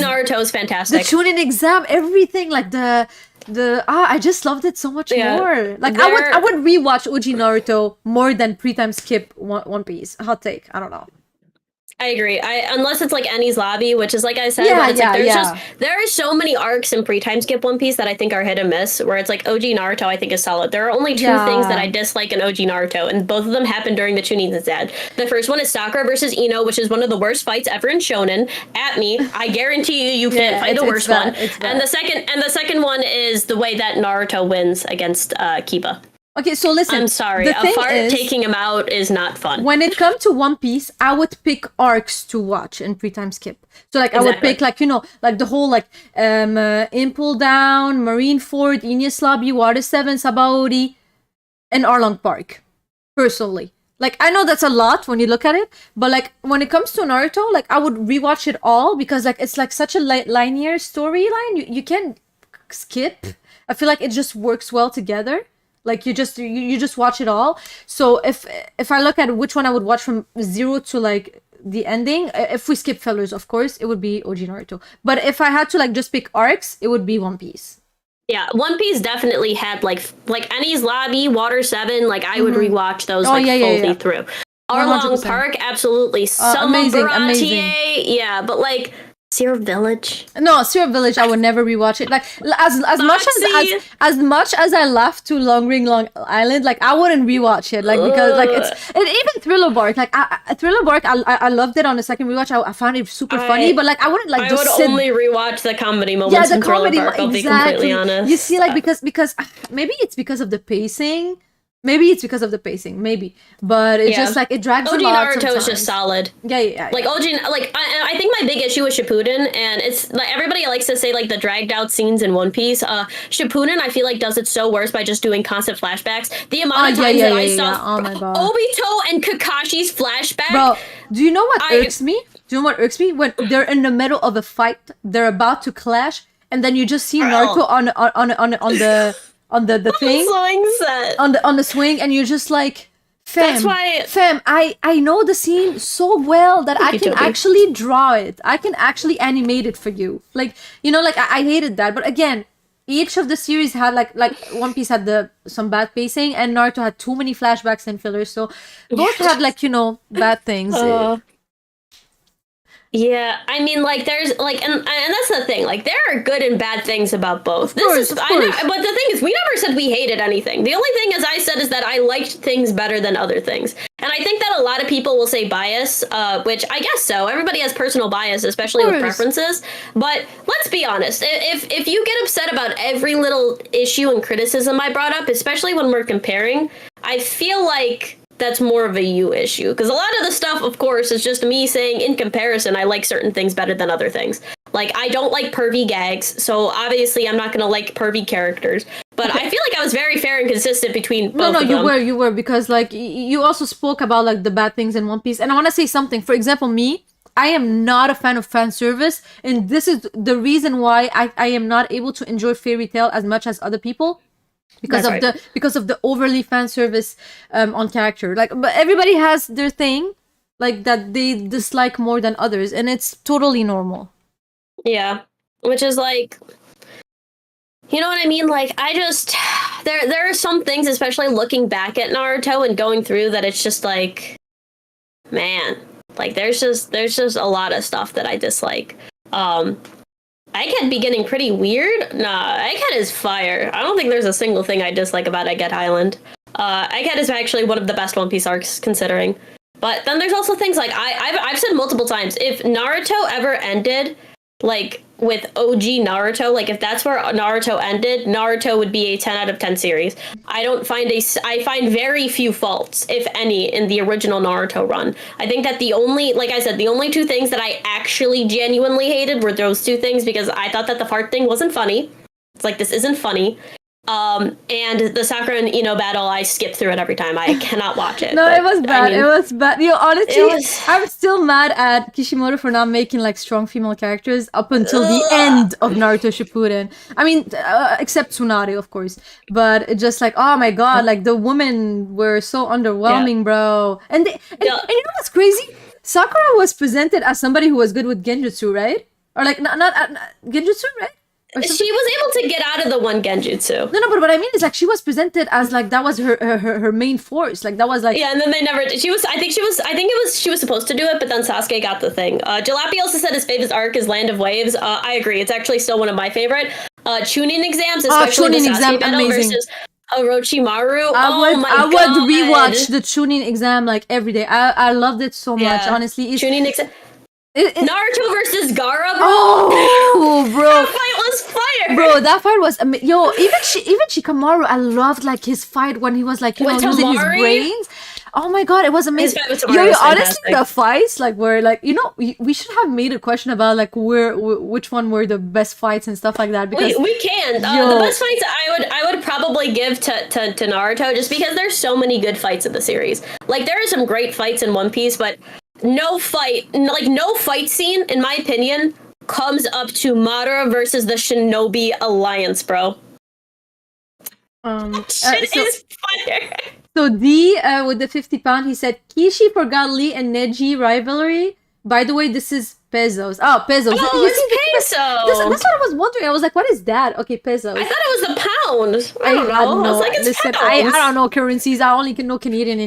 Naruto is fantastic. The Chunin exam, everything, like I just loved it so much more. Like I would rewatch OG Naruto more than pre-time skip One Piece. Hot take. I don't know. I agree. Unless it's like Annie's Lobby, which is like I said, there are so many arcs in pre-time skip One Piece that I think are hit and miss, where it's like OG Naruto I think is solid. There are only 2 things that I dislike in OG Naruto, and both of them happen during the Chunin Zed. The first one is Sakura versus Ino, which is one of the worst fights ever in Shonen. At me, I guarantee you can't fight the worst one. And the second one is the way that Naruto wins against Kiba. Okay, so listen. I'm sorry. The A thing fart is, taking him out is not fun. when it comes to One Piece, I would pick arcs to watch and pre-time skip. So like I would pick like, you know, like the whole like Impel Down, Marineford, Enies Lobby, Water 7, Sabaody, and Arlong Park. Personally. Like I know that's a lot when you look at it, but like when it comes to Naruto, like I would rewatch it all because like it's like such a linear storyline. You can't skip. I feel like it just works well together. Like you just watch it all. So if I look at which one I would watch from 0 to like the ending, if we skip fillers, of course, it would be OG Naruto. But if I had to like just pick arcs, it would be One Piece. Yeah, One Piece definitely had like Enies Lobby, Water 7, like I would rewatch those fully through. Arlong 100%. Park, absolutely. Some Amazing. yeah, but like Syrup Village. No, Syrup Village, I would never rewatch it. Like as much as I laughed to Long Island, like I wouldn't rewatch it. Like because like and even Thriller Bark. Like Thriller Bark, I loved it on the second rewatch. I found it super funny, but like I wouldn't like just sit. Only rewatch the comedy moments in Thriller Bark. I'll be completely honest. You see, like because maybe it's because of the pacing. Maybe, but it's just like it drags OG a lot. Naruto sometimes. is just solid. Yeah. Like OG, like I think my big issue with Shippuden, and it's like everybody likes to say like the dragged out scenes in One Piece. Shippuden, I feel like does it so worse by just doing constant flashbacks. The amount of times that I saw oh my God. Obito and Kakashi's flashback. Bro, do you know what irks me? Do you know what irks me? When they're in the middle of a fight, they're about to clash, and then you just see Naruto on the thing, swing set. on the swing, and you're just like, fam, I know the scene so well that I can actually draw it. I can actually animate it for you. Like, you know, like I hated that. But again, each of the series had like One Piece had some bad pacing, and Naruto had too many flashbacks and fillers. So both have like, you know, bad things. Yeah, I mean, like, there's, like, and that's the thing, like, there are good and bad things about both. Of course. But the thing is, we never said we hated anything. The only thing, as I said, is that I liked things better than other things. And I think that a lot of people will say bias, which I guess so. Everybody has personal bias, especially with preferences. But let's be honest, if you get upset about every little issue and criticism I brought up, especially when we're comparing, I feel like that's more of a you issue, because a lot of the stuff, of course, is just me saying in comparison I like certain things better than other things. Like, I don't like pervy gags, so obviously I'm not gonna like pervy characters, but I feel like I was very fair and consistent between both of them. you were because like you also spoke about like the bad things in One Piece, and I want to say something. For example, me, I am not a fan of fan service, and this is the reason why I am not able to enjoy Fairy Tail as much as other people. Because of the overly fan service on character. Like, but everybody has their thing, like that they dislike more than others, and it's totally normal. Yeah, which is like, you know what I mean? Like, I just there are some things, especially looking back at Naruto and going through, that it's just like, man, like there's just a lot of stuff that I dislike. Egghead be getting pretty weird. Nah, Egghead is fire. I don't think there's a single thing I dislike about Egghead Island. Egghead is actually one of the best One Piece arcs, considering. But then there's also things like, I've said multiple times, if Naruto ever ended, like, with OG Naruto, like, if that's where Naruto ended, Naruto would be a 10 out of 10 series. I find very few faults, if any, in the original Naruto run. I think that the only two things that I actually genuinely hated were those two things, because I thought that the fart thing wasn't funny. It's like, this isn't funny. And the Sakura and Ino battle, I skip through it every time. I cannot watch it. No, it was bad. It was bad. You know, honestly, I'm still mad at Kishimoto for not making like strong female characters up until the end of Naruto Shippuden. I mean, except Tsunade, of course. But it just like, oh my god, like the women were so underwhelming, bro. And you know what's crazy? Sakura was presented as somebody who was good with genjutsu, right? Or like not genjutsu, right? She was able to get out of the one genjutsu. No, but what I mean is like she was presented as like that was her main force. Like that was like, yeah, and then they never. She was supposed to do it, but then Sasuke got the thing. Jalopy also said his favorite arc is Land of Waves. I agree. It's actually still one of my favorite. Chunin exams, especially the Sasuke battle versus Orochimaru. I would rewatch the Chunin exam like every day. I loved it so much. Honestly, Chunin exam. Naruto versus Gaara, bro. Oh, bro. That fight was fire. Bro, that fight was yo. Even Shikamaru, I loved like his fight when he was like With using his Tamari? brains. Oh my god, it was amazing. His fight with Tamari was honestly, fantastic. the fights like were like we should have made a question about like which one were the best fights and stuff like that because We can. Yo. The best fights I would probably give to Naruto just because there's so many good fights in the series. Like there are some great fights in One Piece, but no fight scene, in my opinion, comes up to Madara versus the Shinobi Alliance, bro. Shit is fire. So D with the 50 pound, he said Kishi forgot Lee and Neji rivalry. By the way, this is pesos. Oh, pesos. Oh, You it's see, peso. that's what I was wondering. I was like, what is that? Okay, pesos. I thought it was the pound. I don't know. I was like, it's Listen, pounds. I don't know currencies. I only can know Canadian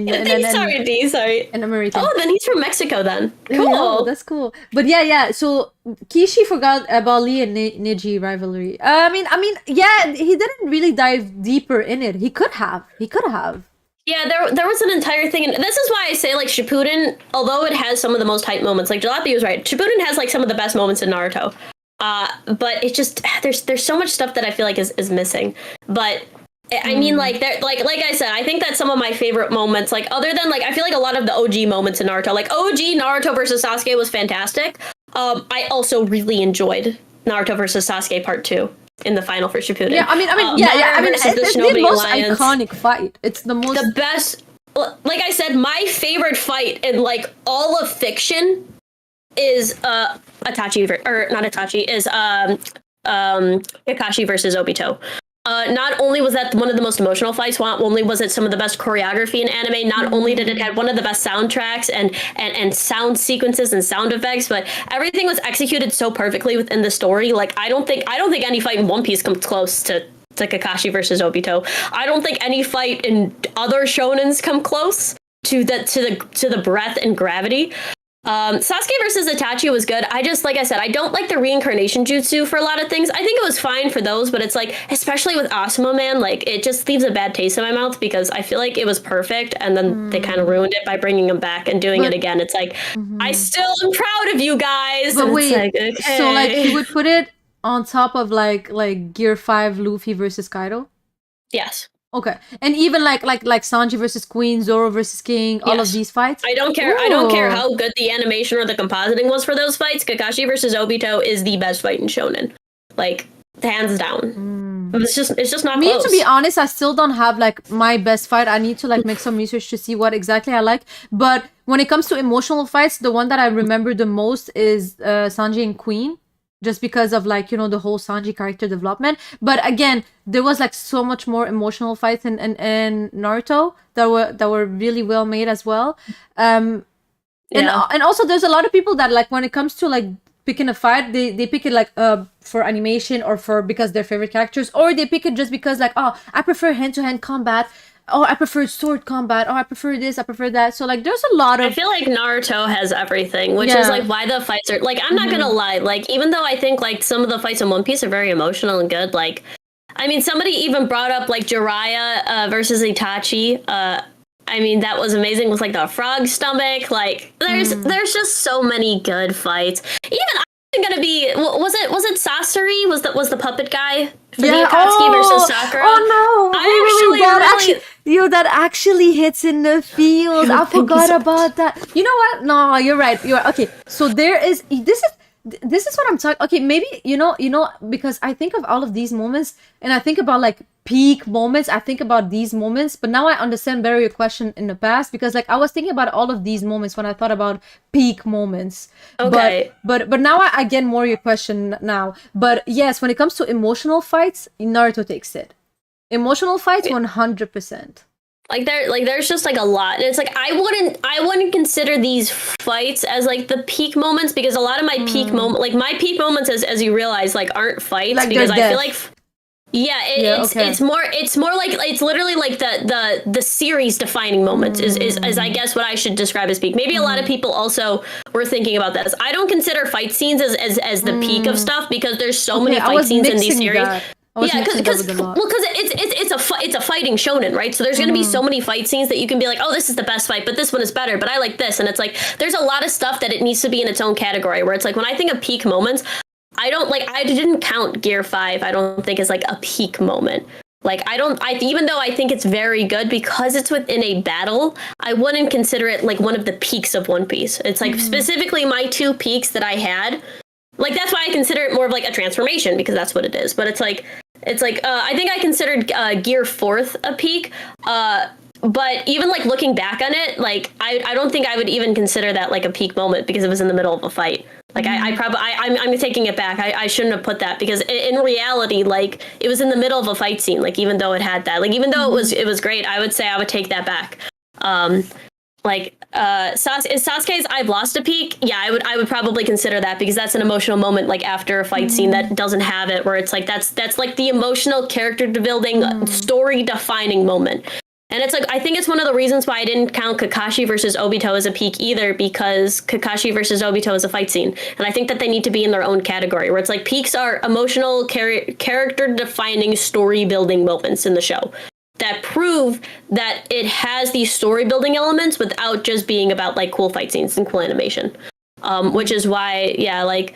Sorry. and American. Oh, then he's from Mexico then. Yeah, Cool. that's cool. But yeah. So Kishi forgot about Lee and Neji rivalry. I mean, yeah, he didn't really dive deeper in it. He could have. Yeah, there was an entire thing, and this is why I say like Shippuden, although it has some of the most hype moments, like Jalopy was right. Shippuden has like some of the best moments in Naruto, but it just there's so much stuff that I feel like is missing. But I mean, like like I said, I think that some of my favorite moments, like other than like I feel like a lot of the OG moments in Naruto, like OG Naruto versus Sasuke was fantastic. I also really enjoyed Naruto versus Sasuke Part 2. In the final for Shippuden. Yeah, I mean, it's the most iconic fight. It's the best. Like I said, my favorite fight in like all of fiction is Kakashi versus Obito. Not only was that one of the most emotional fights, not only was it some of the best choreography in anime, not only did it have one of the best soundtracks and sound sequences and sound effects, but everything was executed so perfectly within the story. Like I don't think any fight in One Piece comes close to Kakashi versus Obito. I don't think any fight in other shonens come close to the breadth and gravity. Sasuke versus Itachi was good. I just, like I said, I don't like the reincarnation jutsu for a lot of things. I think it was fine for those, but it's like, especially with Asuma, man, like it just leaves a bad taste in my mouth because I feel like it was perfect and then they kind of ruined it by bringing him back and doing it again. It's like, I still am proud of you guys. But wait, like, okay. so like you would put it on top of like Gear 5 Luffy versus Kaido? Yes. Okay, and even like Sanji versus Queen, Zoro versus King, all of these fights. I don't care. Ooh. I don't care how good the animation or the compositing was for those fights. Kakashi versus Obito is the best fight in shonen, like hands down. It's just not Me, close. to be honest, I still don't have like my best fight. I need to like make some research to see what exactly I like. But when it comes to emotional fights, the one that I remember the most is Sanji and Queen. Just because of like the whole Sanji character development, but again, there was like so much more emotional fights in Naruto that were really well made as well. And also there's a lot of people that like when it comes to like picking a fight, they pick it like for animation or for because they're favorite characters, or they pick it just because like I prefer hand-to-hand combat. Oh, I prefer sword combat. Oh, I prefer this. I prefer that. So like, there's a lot of. I feel like Naruto has everything, which is like why the fights are like. I'm not gonna lie. Like, even though I think like some of the fights in One Piece are very emotional and good. Like, I mean, somebody even brought up like Jiraiya versus Itachi. I mean, that was amazing with like the frog stomach. Like, there's just so many good fights. Even I'm gonna be. Was it Sasori? Was the puppet guy for the Akatsuki versus Sakura? Oh no! That actually hits in the feels. I forgot about that. You know what? No, you're right. Okay. So there is this is what I'm talking. Okay, maybe because I think of all of these moments and I think about like peak moments. I think about these moments, but now I understand better your question in the past because like I was thinking about all of these moments when I thought about peak moments. Okay. But now I get more your question now. But yes, when it comes to emotional fights, Naruto takes it. Emotional fights, 100%. Like there's just like a lot, and it's like I wouldn't consider these fights as like the peak moments because a lot of my peak moments as you realize like aren't fights like because I death. feel like it's more like it's literally like the series defining moments is I guess what I should describe as peak. Maybe a lot of people also were thinking about this. I don't consider fight scenes as the peak of stuff because there's so many fight scenes in these series. Yeah, because well, it's a fighting shonen, right? So there's going to be so many fight scenes that you can be like, oh, this is the best fight, but this one is better, but I like this, and it's like there's a lot of stuff that it needs to be in its own category. Where it's like when I think of peak moments, I didn't count Gear 5. I don't think as like a peak moment. Like even though I think it's very good because it's within a battle, I wouldn't consider it like one of the peaks of One Piece. It's like specifically my 2 peaks that I had. Like that's why I consider it more of like a transformation because that's what it is. But it's like I think I considered Gear 4th a peak. But even like looking back on it, like I don't think I would even consider that like a peak moment because it was in the middle of a fight. Like I'm taking it back. I shouldn't have put that because in reality, like it was in the middle of a fight scene. Like even though it had that, like even though it was great, I would say I would take that back. Sasuke's I've lost a peak. Yeah, I would probably consider that because that's an emotional moment like after a fight scene that doesn't have it, where it's like that's like the emotional character building, story defining moment. And it's like, I think it's one of the reasons why I didn't count Kakashi versus Obito as a peak either, because Kakashi versus Obito is a fight scene. And I think that they need to be in their own category, where it's like peaks are emotional, character-defining, story-building moments in the show that prove that it has these story-building elements without just being about like cool fight scenes and cool animation. Which is why, yeah, like...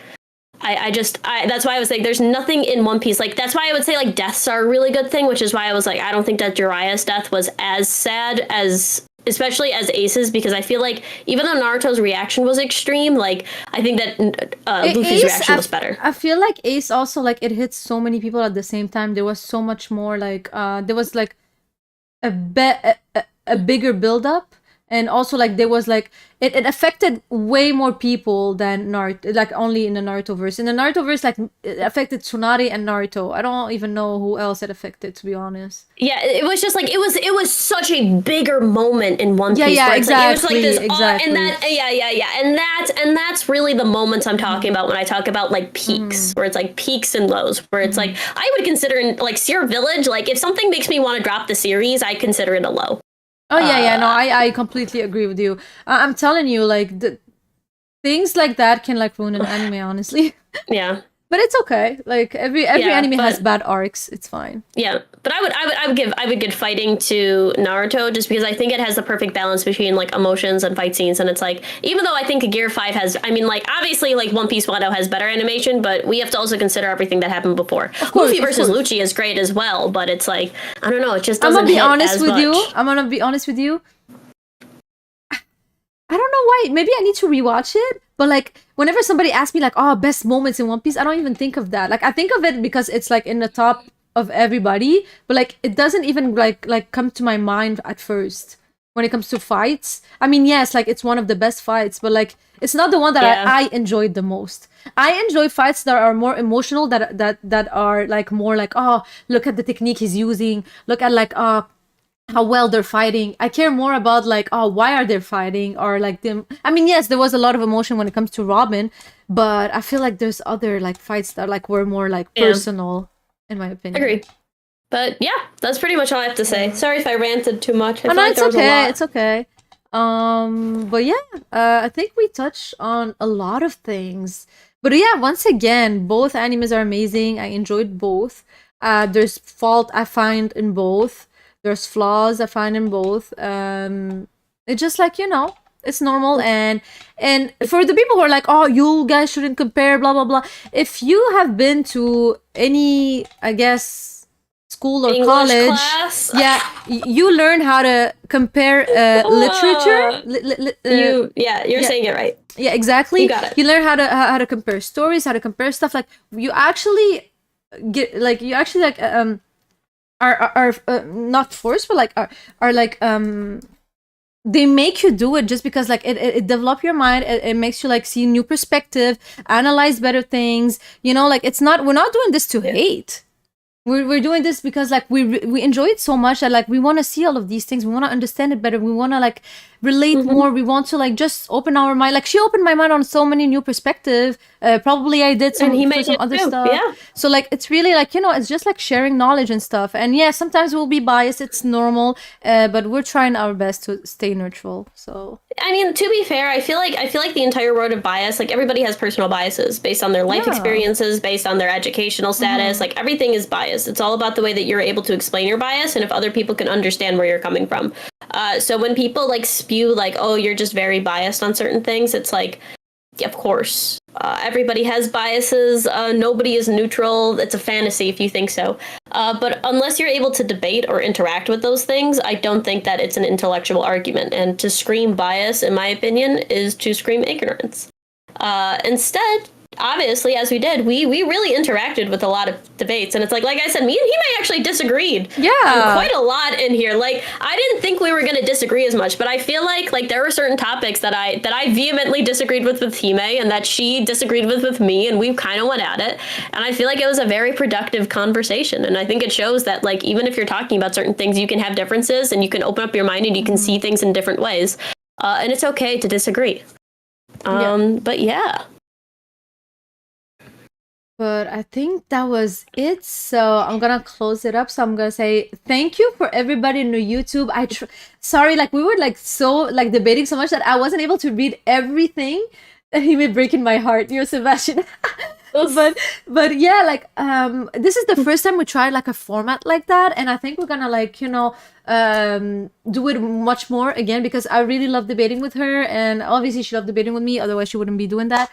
that's why I was like, there's nothing in One Piece. Like, that's why I would say, like, deaths are a really good thing, which is why I was like, I don't think that Jiraiya's death was as sad as, especially as Ace's, because I feel like even though Naruto's reaction was extreme, like, I think that Luffy's reaction was better. I feel like Ace also, like, it hit so many people at the same time. There was so much more, like, there was, like, a bigger build-up. And also, like, there was, like, it affected way more people than Naruto, like, only in the Naruto verse. In the Naruto verse, like, it affected Tsunade and Naruto. I don't even know who else it affected, to be honest. Yeah, it was just, like, it was such a bigger moment in One Piece. Yeah, exactly, It was, like, this, exactly. and that's really the moments I'm talking about when I talk about, like, peaks, where it's, like, peaks and lows, where it's, like, I would consider, like, Seer Village, like, if something makes me want to drop the series, I consider it a low. Oh yeah, no, I completely agree with you. I'm telling you, like, things like that can like ruin an anime, honestly. Yeah, but it's okay. Like every anime has bad arcs. It's fine. Yeah, but I would give fighting to Naruto just because I think it has the perfect balance between like emotions and fight scenes, and it's like even though I think Gear 5 has, I mean, like obviously like One Piece Wano has better animation, but we have to also consider everything that happened before. Luffy versus Lucci is great as well, but it's like I don't know, it just doesn't. I'm gonna be honest with you. I don't know why. Maybe I need to rewatch it. But like, whenever somebody asks me like, "Oh, best moments in One Piece," I don't even think of that. Like, I think of it because it's like in the top of everybody. But like, it doesn't even like come to my mind at first when it comes to fights. I mean, yes, like it's one of the best fights, but like, it's not the one that I enjoyed the most. I enjoy fights that are more emotional. That are like more like, oh, look at the technique he's using. Look at like, how well they're fighting. I care more about like, oh, why are they fighting, or like them. I mean, yes, there was a lot of emotion when it comes to Robin, but I feel like there's other like fights that like were more like personal, in my opinion. Agree. But yeah, that's pretty much all I have to say. Sorry if I ranted too much. Oh, no, it's okay. It's okay. But yeah, I think we touched on a lot of things. But yeah, once again, both animes are amazing. I enjoyed both. There's fault I find in both. There's flaws I find in both. It's just like, you know, it's normal. And for the people who are like, oh, you guys shouldn't compare, blah, blah, blah. If you have been to any, I guess, school or English college, class. you learn how to compare literature. You're saying it right. Yeah, exactly. You got it. You learn how to compare stories, how to compare stuff. Like you actually are not forced, but like are like they make you do it just because like it develop your mind. It makes you like see new perspective, analyze better things. You know, like we're not doing this to hate. We're doing this because like we enjoy it so much that like we want to see all of these things. We want to understand it better. We want to like relate more. We want to like just open our mind. Like she opened my mind on so many new perspectives. Probably I did some, some other stuff. Yeah. So like it's really like, you know, it's just like sharing knowledge and stuff. And yeah, sometimes we'll be biased. It's normal. But we're trying our best to stay neutral. So I mean, to be fair, I feel like the entire world of bias, like everybody has personal biases based on their life experiences, based on their educational status. Like everything is biased. It's all about the way that you're able to explain your bias and if other people can understand where you're coming from. So when people like spew like, oh, you're just very biased on certain things, it's like, of course, everybody has biases. Nobody is neutral. It's a fantasy if you think so. But unless you're able to debate or interact with those things, I don't think that it's an intellectual argument. And to scream bias, in my opinion, is to scream ignorance. Instead, obviously, as we did, we really interacted with a lot of debates. And it's like I said, me and Hime actually disagreed. Yeah. Quite a lot in here. Like, I didn't think we were going to disagree as much, but I feel like there were certain topics that I vehemently disagreed with Hime and that she disagreed with me, and we kind of went at it. And I feel like it was a very productive conversation. And I think it shows that, like, even if you're talking about certain things, you can have differences and you can open up your mind and you can see things in different ways. And it's okay to disagree. But yeah. But I think that was it. So I'm gonna close it up. So I'm gonna say thank you for everybody in the YouTube. Sorry, like we were like so like debating so much that I wasn't able to read everything. He made breaking my heart, you know, Sebastian. but yeah, like this is the first time we tried like a format like that, and I think we're gonna like, you know, do it much more again because I really love debating with her, and obviously she loved debating with me, otherwise she wouldn't be doing that.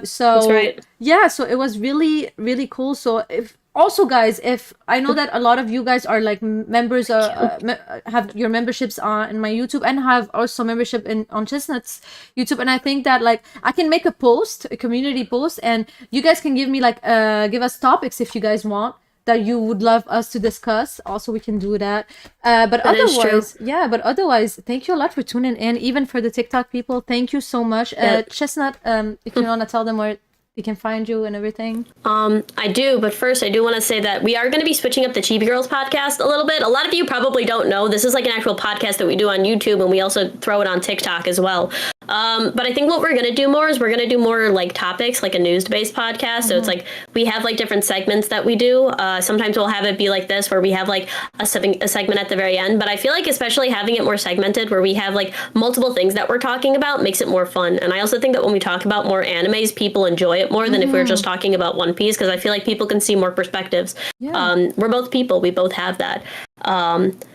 So that's right. Yeah, so it was really, really cool. So if also guys, if I know that a lot of you guys are like members, have your memberships in my YouTube and have also membership on Chestnuts YouTube, and I think that like I can make a post, a community post, and you guys can give me like give us topics if you guys want that you would love us to discuss. Also, we can do that. But otherwise, thank you a lot for tuning in. Even for the TikTok people, thank you so much. Chestnut, if you want to tell them where they can find you and everything. I do, but first I do want to say that we are going to be switching up the Chibi Girls podcast a little bit. A lot of you probably don't know this is like an actual podcast that we do on YouTube, and we also throw it on TikTok as well. But I think what we're going to do more is we're going to do more like topics, like a news-based podcast. So it's like we have like different segments that we do. Sometimes we'll have it be like this, where we have like a segment at the very end. But I feel like especially having it more segmented, where we have like multiple things that we're talking about, makes it more fun. And I also think that when we talk about more animes, people enjoy it more than if we were just talking about One Piece, because I feel like people can see more perspectives. Yeah. We're both people. We both have that.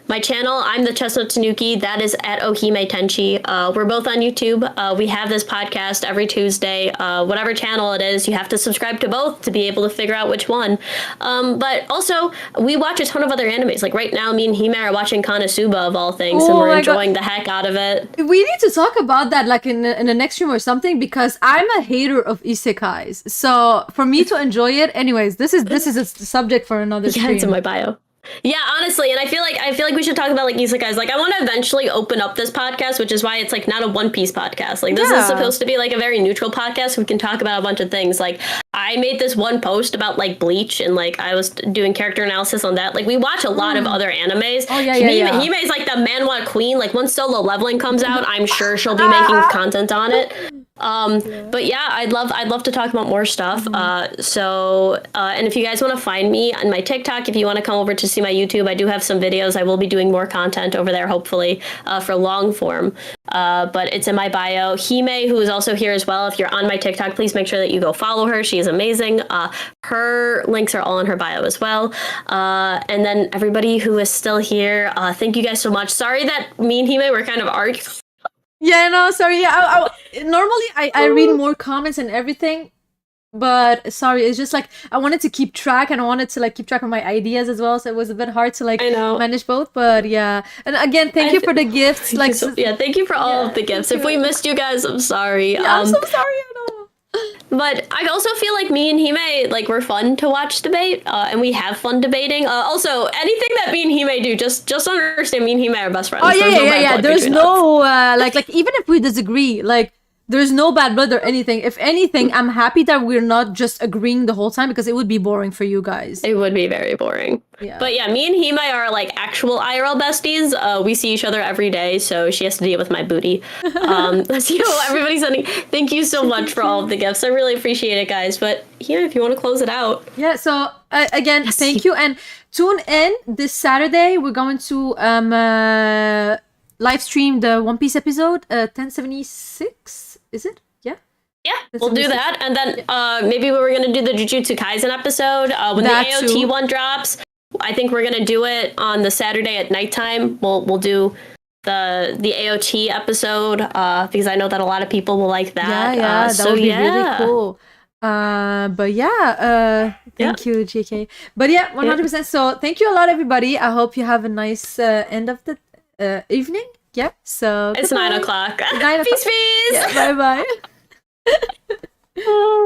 My channel, I'm the Chestnut Tanuki. That is at Ohime Tenchi. We're both on YouTube. We have this podcast every Tuesday. Whatever channel it is, you have to subscribe to both to be able to figure out which one. But also, we watch a ton of other animes. Like right now, me and Hime are watching Konosuba of all things, and we're enjoying the heck out of it. We need to talk about that like in the next stream or something, because I'm a hater of isekais. So for me to enjoy it, anyways, this is a subject for another stream. Yeah, it's in my bio. Yeah, honestly, and I feel like we should talk about like isekais. Like I want to eventually open up this podcast, which is why it's like not a One Piece podcast. Like this is supposed to be like a very neutral podcast. So we can talk about a bunch of things. Like I made this one post about like Bleach, and like I was doing character analysis on that. Like we watch a lot of other animes. Oh yeah. Hime's like the manhwa queen. Like once Solo Leveling comes out, I'm sure she'll be making content on it. But yeah, I'd love to talk about more stuff. And if you guys want to find me on my TikTok, if you want to come over to see my YouTube, I do have some videos. I will be doing more content over there, hopefully, for long form. But it's in my bio. Hime, who is also here as well. If you're on my TikTok, please make sure that you go follow her. She is amazing. Her links are all in her bio as well. And then everybody who is still here, thank you guys so much. Sorry that me and Hime were kind of arguing. Yeah, no, sorry. Yeah, normally I read more comments and everything, but sorry, it's just like I wanted to keep track, and I wanted to like keep track of my ideas as well, so it was a bit hard to like manage both. But yeah, and again, thank you for the gifts. Like, thank you for all of the gifts. If we missed you guys, I'm sorry. Yeah, I'm so sorry. I know. But I also feel like me and Hime, like, we're fun to watch debate, and we have fun debating. Also, anything that me and Hime do, just understand me and Hime are best friends. Oh, yeah. There's no, like, even if we disagree, like, there's no bad blood or anything. If anything, I'm happy that we're not just agreeing the whole time because it would be boring for you guys. It would be very boring. Yeah. But yeah, me and Himai are like actual IRL besties. We see each other every day, so she has to deal with my booty. Everybody's sending. Thank you so much for all of the gifts. I really appreciate it, guys. But yeah, if you want to close it out. Yeah. So again, thank you, and tune in this Saturday. We're going to live stream the One Piece episode 1076. Is it? Yeah. Yeah, we'll do that. And then maybe we were going to do the Jujutsu Kaisen episode when That the AOT too. one drops. I think we're going to do it on the Saturday at nighttime. We'll do the AOT episode because I know that a lot of people will like that. Yeah, that would be really cool. But thank you, JK. But yeah, 100%. So thank you a lot, everybody. I hope you have a nice end of the evening. Yeah. So It's goodbye. 9 o'clock. 9 o'clock. Peace. Yeah, bye.